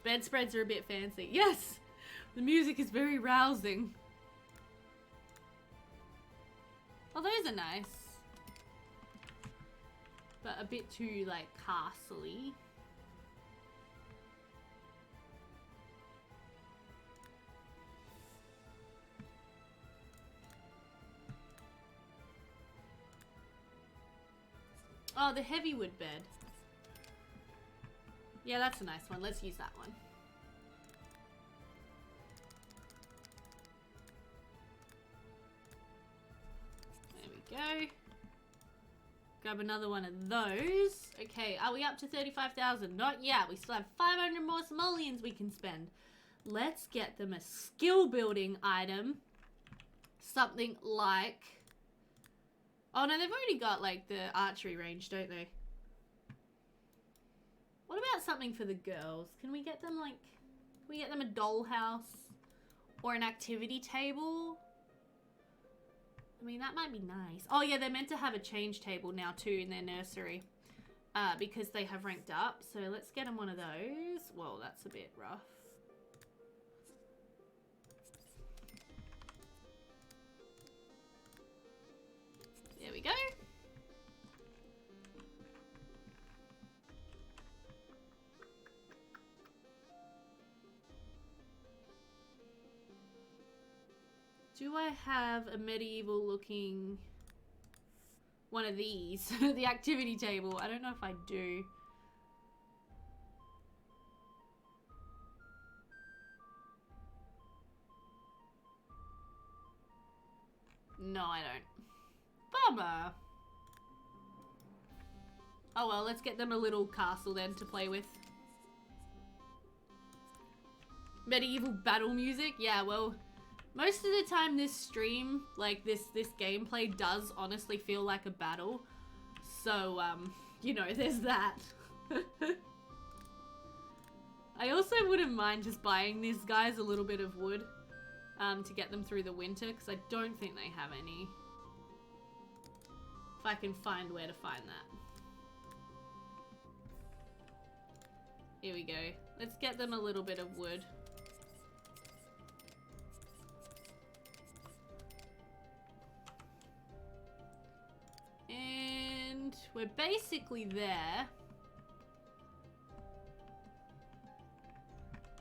bedspreads are a bit fancy. Yes! The music is very rousing. Oh, those are nice. But a bit too, like, castle-y. Oh, the heavy wood bed. Yeah, that's a nice one. Let's use that one. There we go. Grab another one of those. Okay, are we up to 35,000? Not yet. We still have 500 more simoleons we can spend. Let's get them a skill building item. Something like... Oh no, they've already got like the archery range, don't they? What about something for the girls? Can we get them like... Can we get them a dollhouse? Or an activity table? I mean, that might be nice. Oh yeah, they're meant to have a change table now too in their nursery. Because they have ranked up. So let's get them one of those. Whoa, that's a bit rough. There we go. Do I have a medieval looking one of these? The activity table. I don't know if I do. No, I don't. Bummer. Oh well, let's get them a little castle then to play with. Medieval battle music? Yeah, well, most of the time this stream, like this gameplay does honestly feel like a battle. So, you know, there's that. I also wouldn't mind just buying these guys a little bit of wood to get them through the winter, because I don't think they have any. If I can find where to find that. Here we go. Let's get them a little bit of wood. And we're basically there.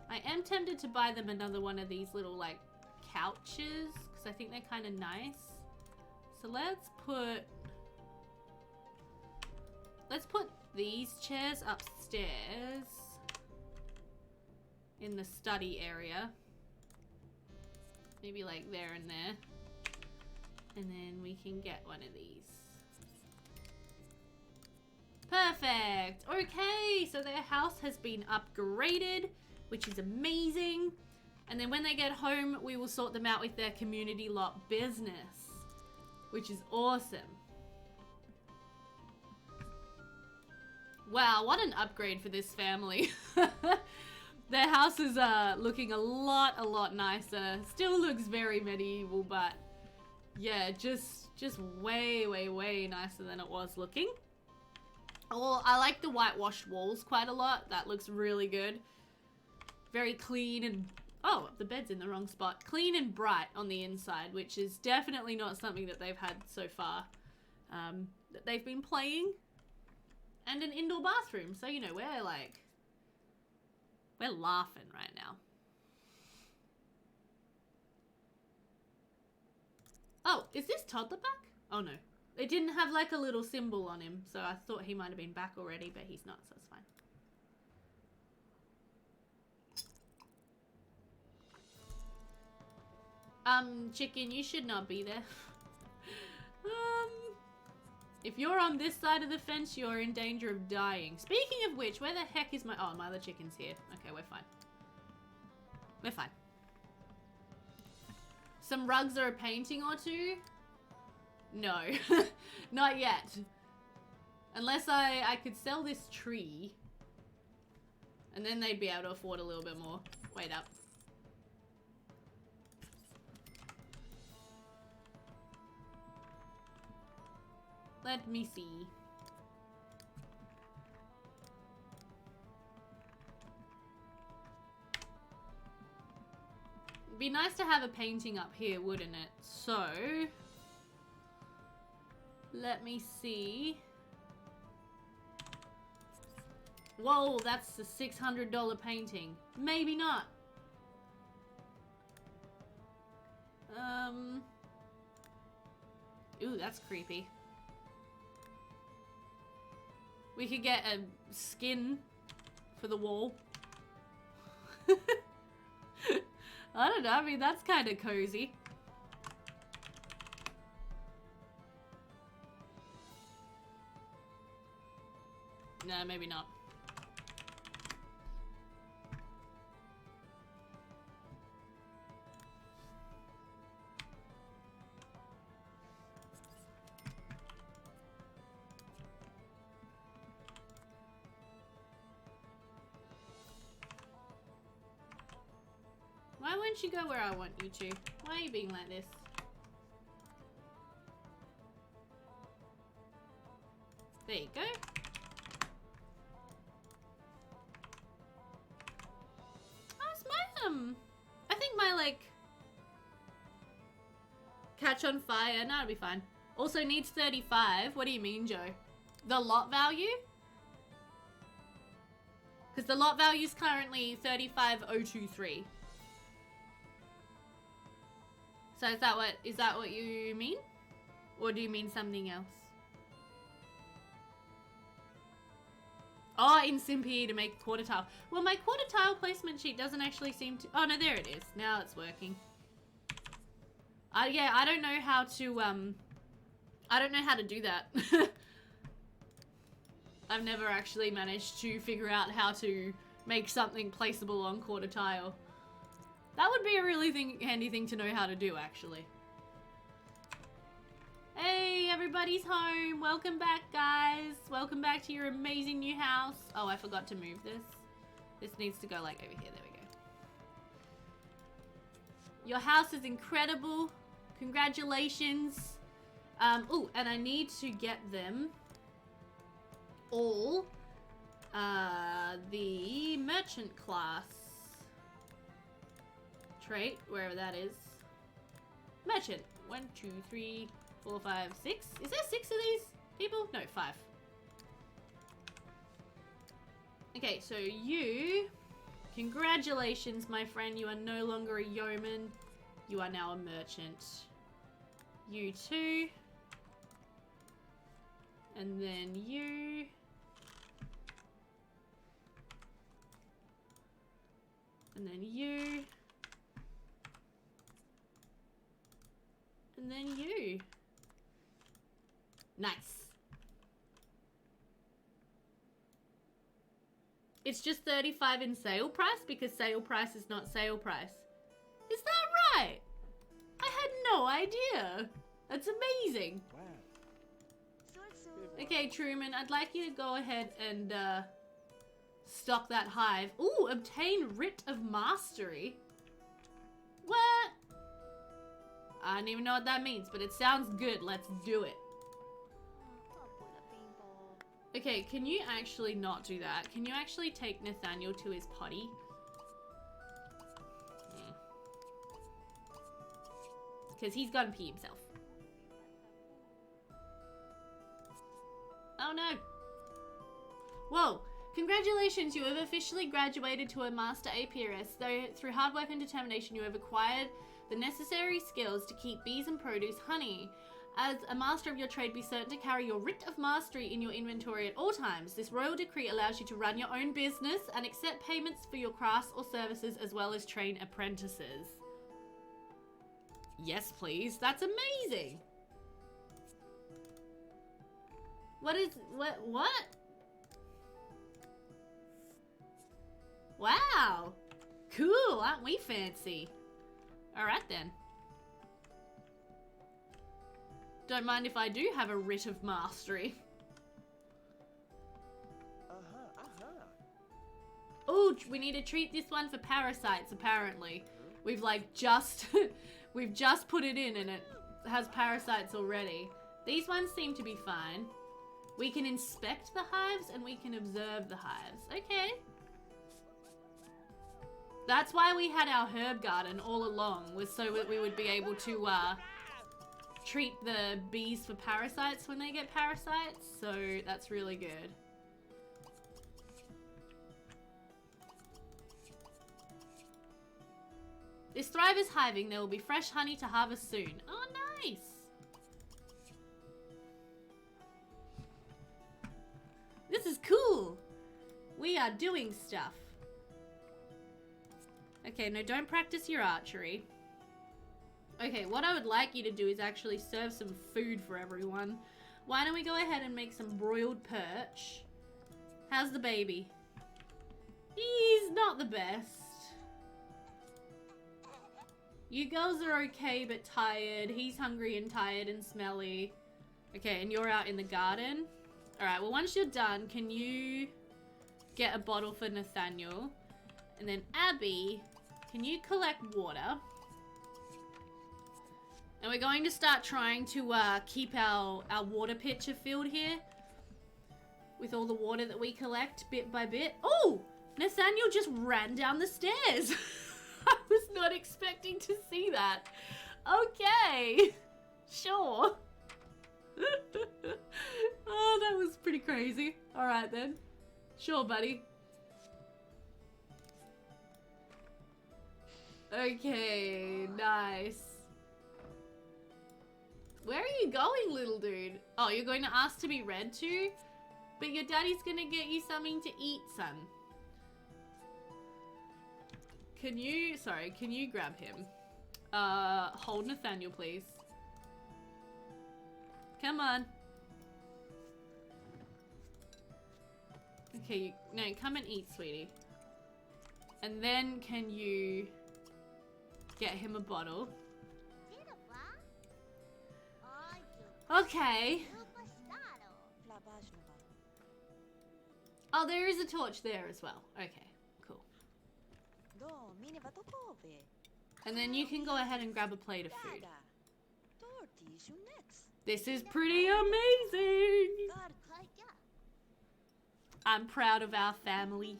I am tempted to buy them another one of these little like couches, because I think they're kind of nice. So let's put these chairs upstairs in the study area. Maybe like there and there. And then we can get one of these. Perfect! Okay, so their house has been upgraded, which is amazing. And then when they get home, we will sort them out with their community lot business, which is awesome. Wow, what an upgrade for this family. Their house is looking a lot nicer. Still looks very medieval, but yeah, just way nicer than it was looking. Oh, I like the whitewashed walls quite a lot. That looks really good. Very clean and... Oh, the bed's in the wrong spot. Clean and bright on the inside, which is definitely not something that they've had so far. That they've been playing. And an indoor bathroom. So, you know, we're laughing right now. Oh, is this Toddler back? Oh, no. It didn't have like a little symbol on him. So I thought he might have been back already, but he's not, so it's fine. Chicken, you should not be there. If you're on this side of the fence, you're in danger of dying. Speaking of which, where the heck is my... Oh, my other chicken's here. Okay, we're fine. We're fine. Some rugs or a painting or two? No. Not yet. Unless I could sell this tree. And then they'd be able to afford a little bit more. Wait up. Let me see. It'd be nice to have a painting up here, wouldn't it? So, let me see. Whoa, that's a $600 painting. Maybe not. Ooh, that's creepy. We could get a skin for the wall. I don't know, I mean, that's kind of cozy. No, maybe not. Why won't you go where I want you to? Why are you being like this? There you go. How's my, I think my, like, catch on fire. No, it'll be fine. Also needs 35. What do you mean, Joe? The lot value? Because the lot value is currently 35,023. So is that what you mean? Or do you mean something else? Oh, in SimPE to make a quarter tile. Well, my quarter tile placement sheet doesn't actually seem to... Oh, no, there it is. Now it's working. Yeah, I don't know how to, I don't know how to do that. I've never actually managed to figure out how to make something placeable on quarter tile. That would be a really handy thing to know how to do, actually. Hey, everybody's home. Welcome back, guys. Welcome back to your amazing new house. Oh, I forgot to move this. This needs to go, like, over here. There we go. Your house is incredible. Congratulations. Oh, and I need to get them all the merchant class trait, wherever that is. Merchant. 1, 2, 3, 4, 5, 6. Is there 6 of these people? No, 5. Okay, so you, congratulations, my friend. You are no longer a yeoman. You are now a merchant. You too. And then you. And then you. And then you. Nice. It's just 35 in sale price because sale price is not sale price. Is that right? I had no idea. That's amazing. Wow. Okay, Truman, I'd like you to go ahead and stock that hive. Ooh, obtain writ of mastery. What? I don't even know what that means, but it sounds good. Let's do it. Okay, can you actually not do that? Can you actually take Nathaniel to his potty? Because he's gonna pee himself. Oh no. Whoa. Congratulations, you have officially graduated to a Master Apiarist. Though through hard work and determination you have acquired the necessary skills to keep bees and produce honey. As a master of your trade, be certain to carry your writ of mastery in your inventory at all times. This royal decree allows you to run your own business and accept payments for your crafts or services as well as train apprentices. Yes, please. That's amazing. What? Wow. Cool, aren't we fancy? Alright then. Don't mind if I do have a writ of mastery. Oh, we need to treat this one for parasites, apparently. We've like just, we've just put it in and it has parasites already. These ones seem to be fine. We can inspect the hives and we can observe the hives. Okay. That's why we had our herb garden all along, was so that we would be able to treat the bees for parasites when they get parasites. So that's really good. This thrive is hiving. There will be fresh honey to harvest soon. Oh, nice. This is cool. We are doing stuff. Okay, no, don't practice your archery. Okay, what I would like you to do is actually serve some food for everyone. Why don't we go ahead and make some broiled perch? How's the baby? He's not the best. You girls are okay but tired. He's hungry and tired and smelly. Okay, and you're out in the garden. Alright, well once you're done, can you get a bottle for Nathaniel? And then Abby, can you collect water? And we're going to start trying to keep our water pitcher filled here. With all the water that we collect bit by bit. Oh! Nathaniel just ran down the stairs. I was not expecting to see that. Okay. Sure. Oh, that was pretty crazy. Alright then. Sure, buddy. Okay, nice. Where are you going, little dude? Oh, you're going to ask to be read to? But your daddy's gonna get you something to eat, son. Can you grab him? Hold Nathaniel, please. Come on. Okay, no, come and eat, sweetie. And then can you get him a bottle? Okay. Oh, there is a torch there as well. Okay, cool. And then you can go ahead and grab a plate of food. This is pretty amazing. I'm proud of our family.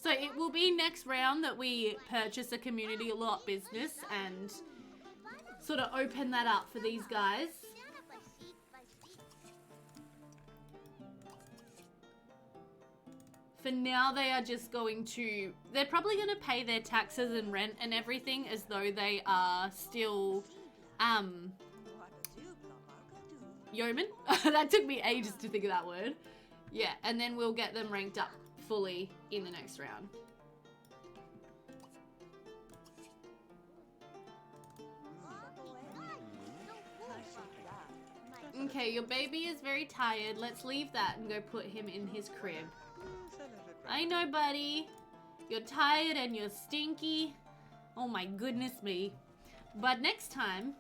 So it will be next round that we purchase a community lot business and sort of open that up for these guys. For now, they are just going to... They're probably going to pay their taxes and rent and everything as though they are still... yeoman? That took me ages to think of that word. Yeah, and then we'll get them ranked up fully in the next round. Okay, your baby is very tired. Let's leave that and go put him in his crib. I know, buddy. You're tired and you're stinky. Oh my goodness me. But next time,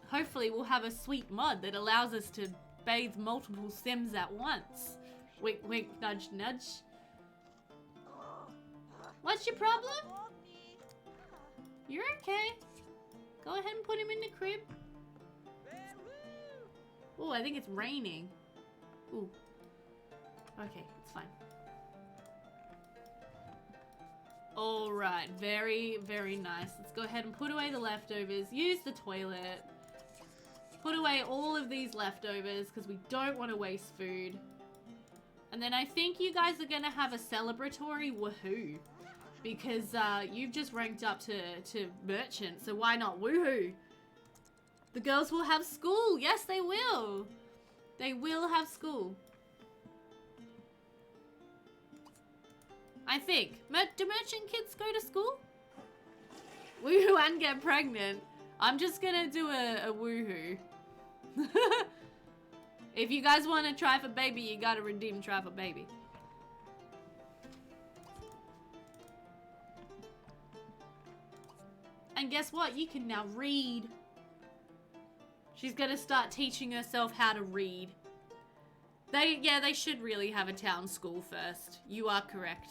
hopefully we'll have a sweet mod that allows us to bathe multiple Sims at once. Wink, wink, nudge, nudge. What's your problem? You're okay. Go ahead and put him in the crib. Oh, I think it's raining. Ooh. Okay, it's fine. Alright, very, very nice. Let's go ahead and put away the leftovers. Use the toilet. Put away all of these leftovers because we don't want to waste food. And then I think you guys are going to have a celebratory woohoo. Because you've just ranked up to merchant, so why not woohoo? The girls will have school. Yes, they will. They will have school. I think. Do merchant kids go to school? Woohoo and get pregnant. I'm just gonna do a woohoo. If you guys want to try for baby, you gotta redeem try for baby. And guess what? You can now read. She's gonna start teaching herself how to read. They should really have a town school first. You are correct.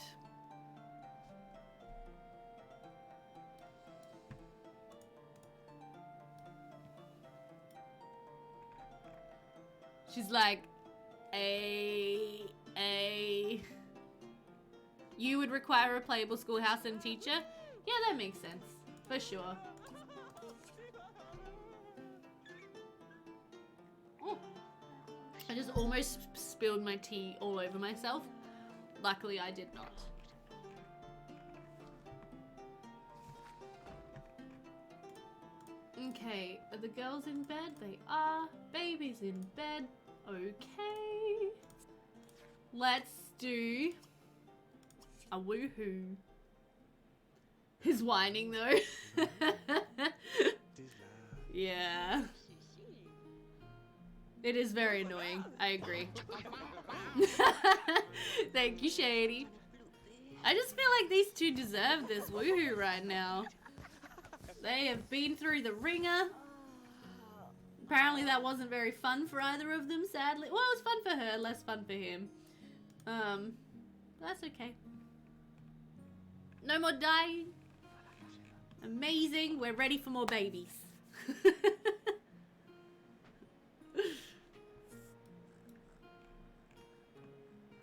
She's like, you would require a playable schoolhouse and teacher? Yeah, that makes sense. For sure. Oh, I just almost spilled my tea all over myself. Luckily, I did not. Okay, are the girls in bed? They are. Baby's in bed. Okay. Let's do a woohoo. He's whining though. Yeah. It is very annoying. I agree. Thank you, Shady. I just feel like these two deserve this woohoo right now. They have been through the ringer. Apparently that wasn't very fun for either of them, sadly. Well, it was fun for her, less fun for him. That's okay. No more dying. Amazing. We're ready for more babies.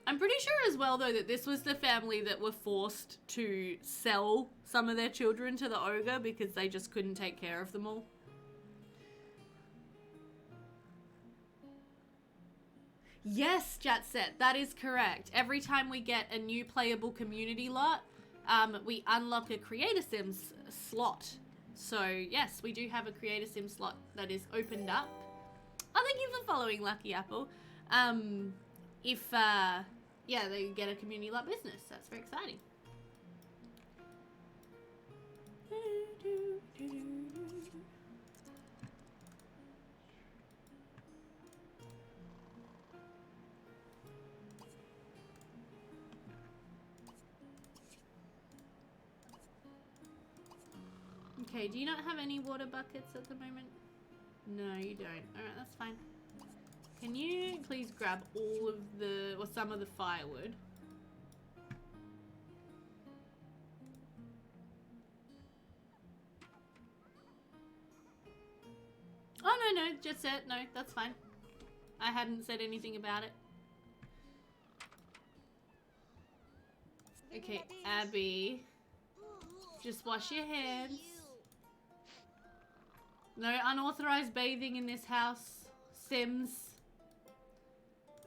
I'm pretty sure as well, though, that this was the family that were forced to sell some of their children to the ogre because they just couldn't take care of them all. Yes, Jatset, that is correct. Every time we get a new playable community lot, we unlock a Creator Sims slot. So, yes, we do have a Creator Sim slot that is opened up. Oh, thank you for following, Lucky Apple. Yeah, they get a community lot business. That's very exciting. Okay, do you not have any water buckets at the moment? No, you don't. Alright, that's fine. Can you please grab all of the, or some of the firewood? Oh, no, just said, no, that's fine. I hadn't said anything about it. Okay, Abby. Just wash your hands. No unauthorized bathing in this house, Sims.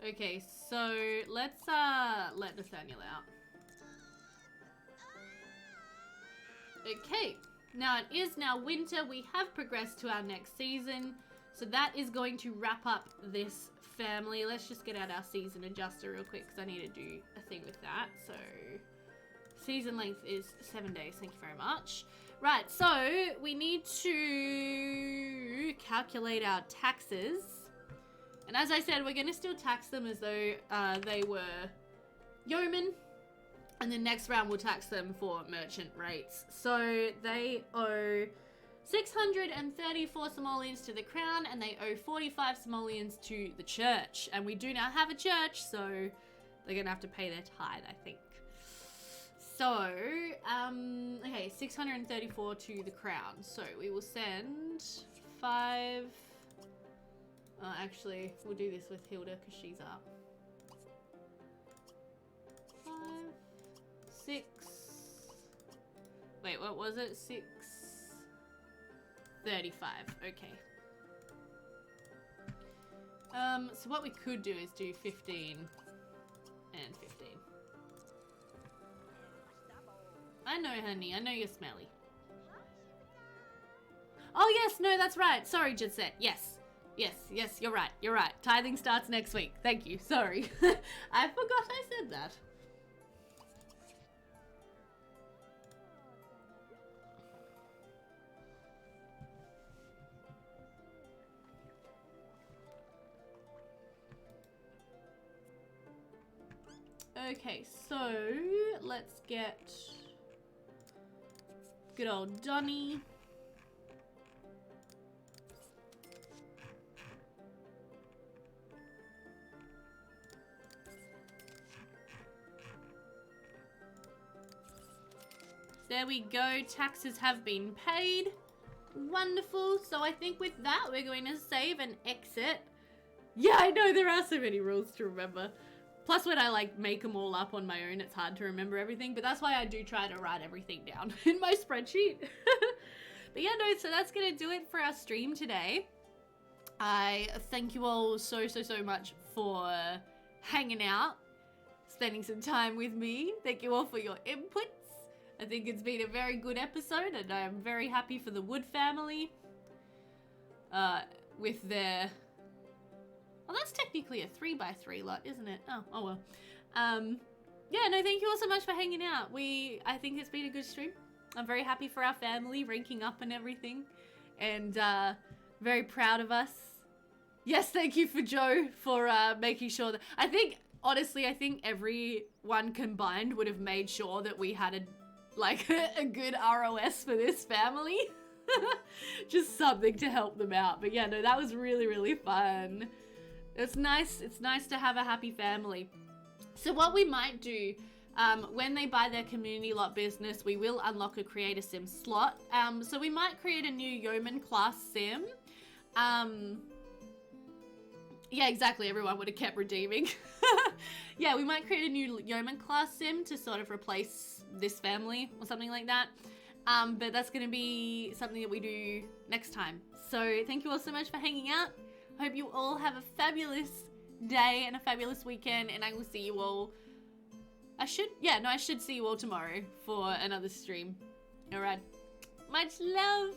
Okay, so let's let Nathaniel out. Okay, now it is now winter. We have progressed to our next season, so that is going to wrap up this family. Let's just get out our season adjuster real quick because I need to do a thing with that. So season length is 7 days. Thank you very much. Right, so we need to calculate our taxes. And as I said, we're going to still tax them as though they were yeomen. And then next round we'll tax them for merchant rates. So they owe 634 simoleons to the crown and they owe 45 simoleons to the church. And we do now have a church, so they're going to have to pay their tithe, I think. So, okay, 634 to the crown. So we will send 5... actually, we'll do this with Hilda because she's up. 5, 6... Wait, what was it? 6... 35. Okay. So what we could do is do 15 and 15. I know, honey. I know you're smelly. Oh, yes. No, that's right. Sorry, Jitset. Yes. Yes, you're right. You're right. Tithing starts next week. Thank you. Sorry. I forgot I said that. Okay, so let's get good old Donnie. There we go, taxes have been paid. Wonderful, so I think with that we're going to save and exit. Yeah, I know, there are so many rules to remember. Plus when I like make them all up on my own, it's hard to remember everything, but that's why I do try to write everything down in my spreadsheet. But yeah, no, so that's gonna do it for our stream today. I thank you all so much for hanging out, spending some time with me. Thank you all for your inputs. I think it's been a very good episode, and I'm very happy for the Wood family. With their... Well, that's technically a 3x3 lot, isn't it? Oh well. Yeah, no, thank you all so much for hanging out. I think it's been a good stream. I'm very happy for our family, ranking up and everything. And very proud of us. Yes, thank you for Joe for making sure that... honestly, I think everyone combined would have made sure that we had a good ROS for this family. Just something to help them out. But yeah, no, that was really fun. It's nice to have a happy family. So what we might do, when they buy their community lot business, we will unlock a create a sim slot. So we might create a new yeoman class sim. Yeah, exactly, everyone would have kept redeeming. Yeah, we might create a new yeoman class sim to sort of replace this family or something like that. But that's going to be something that we do next time. So thank you all so much for hanging out. Hope you all have a fabulous day and a fabulous weekend, and I will see you all. I should see you all tomorrow for another stream. Alright. Much love.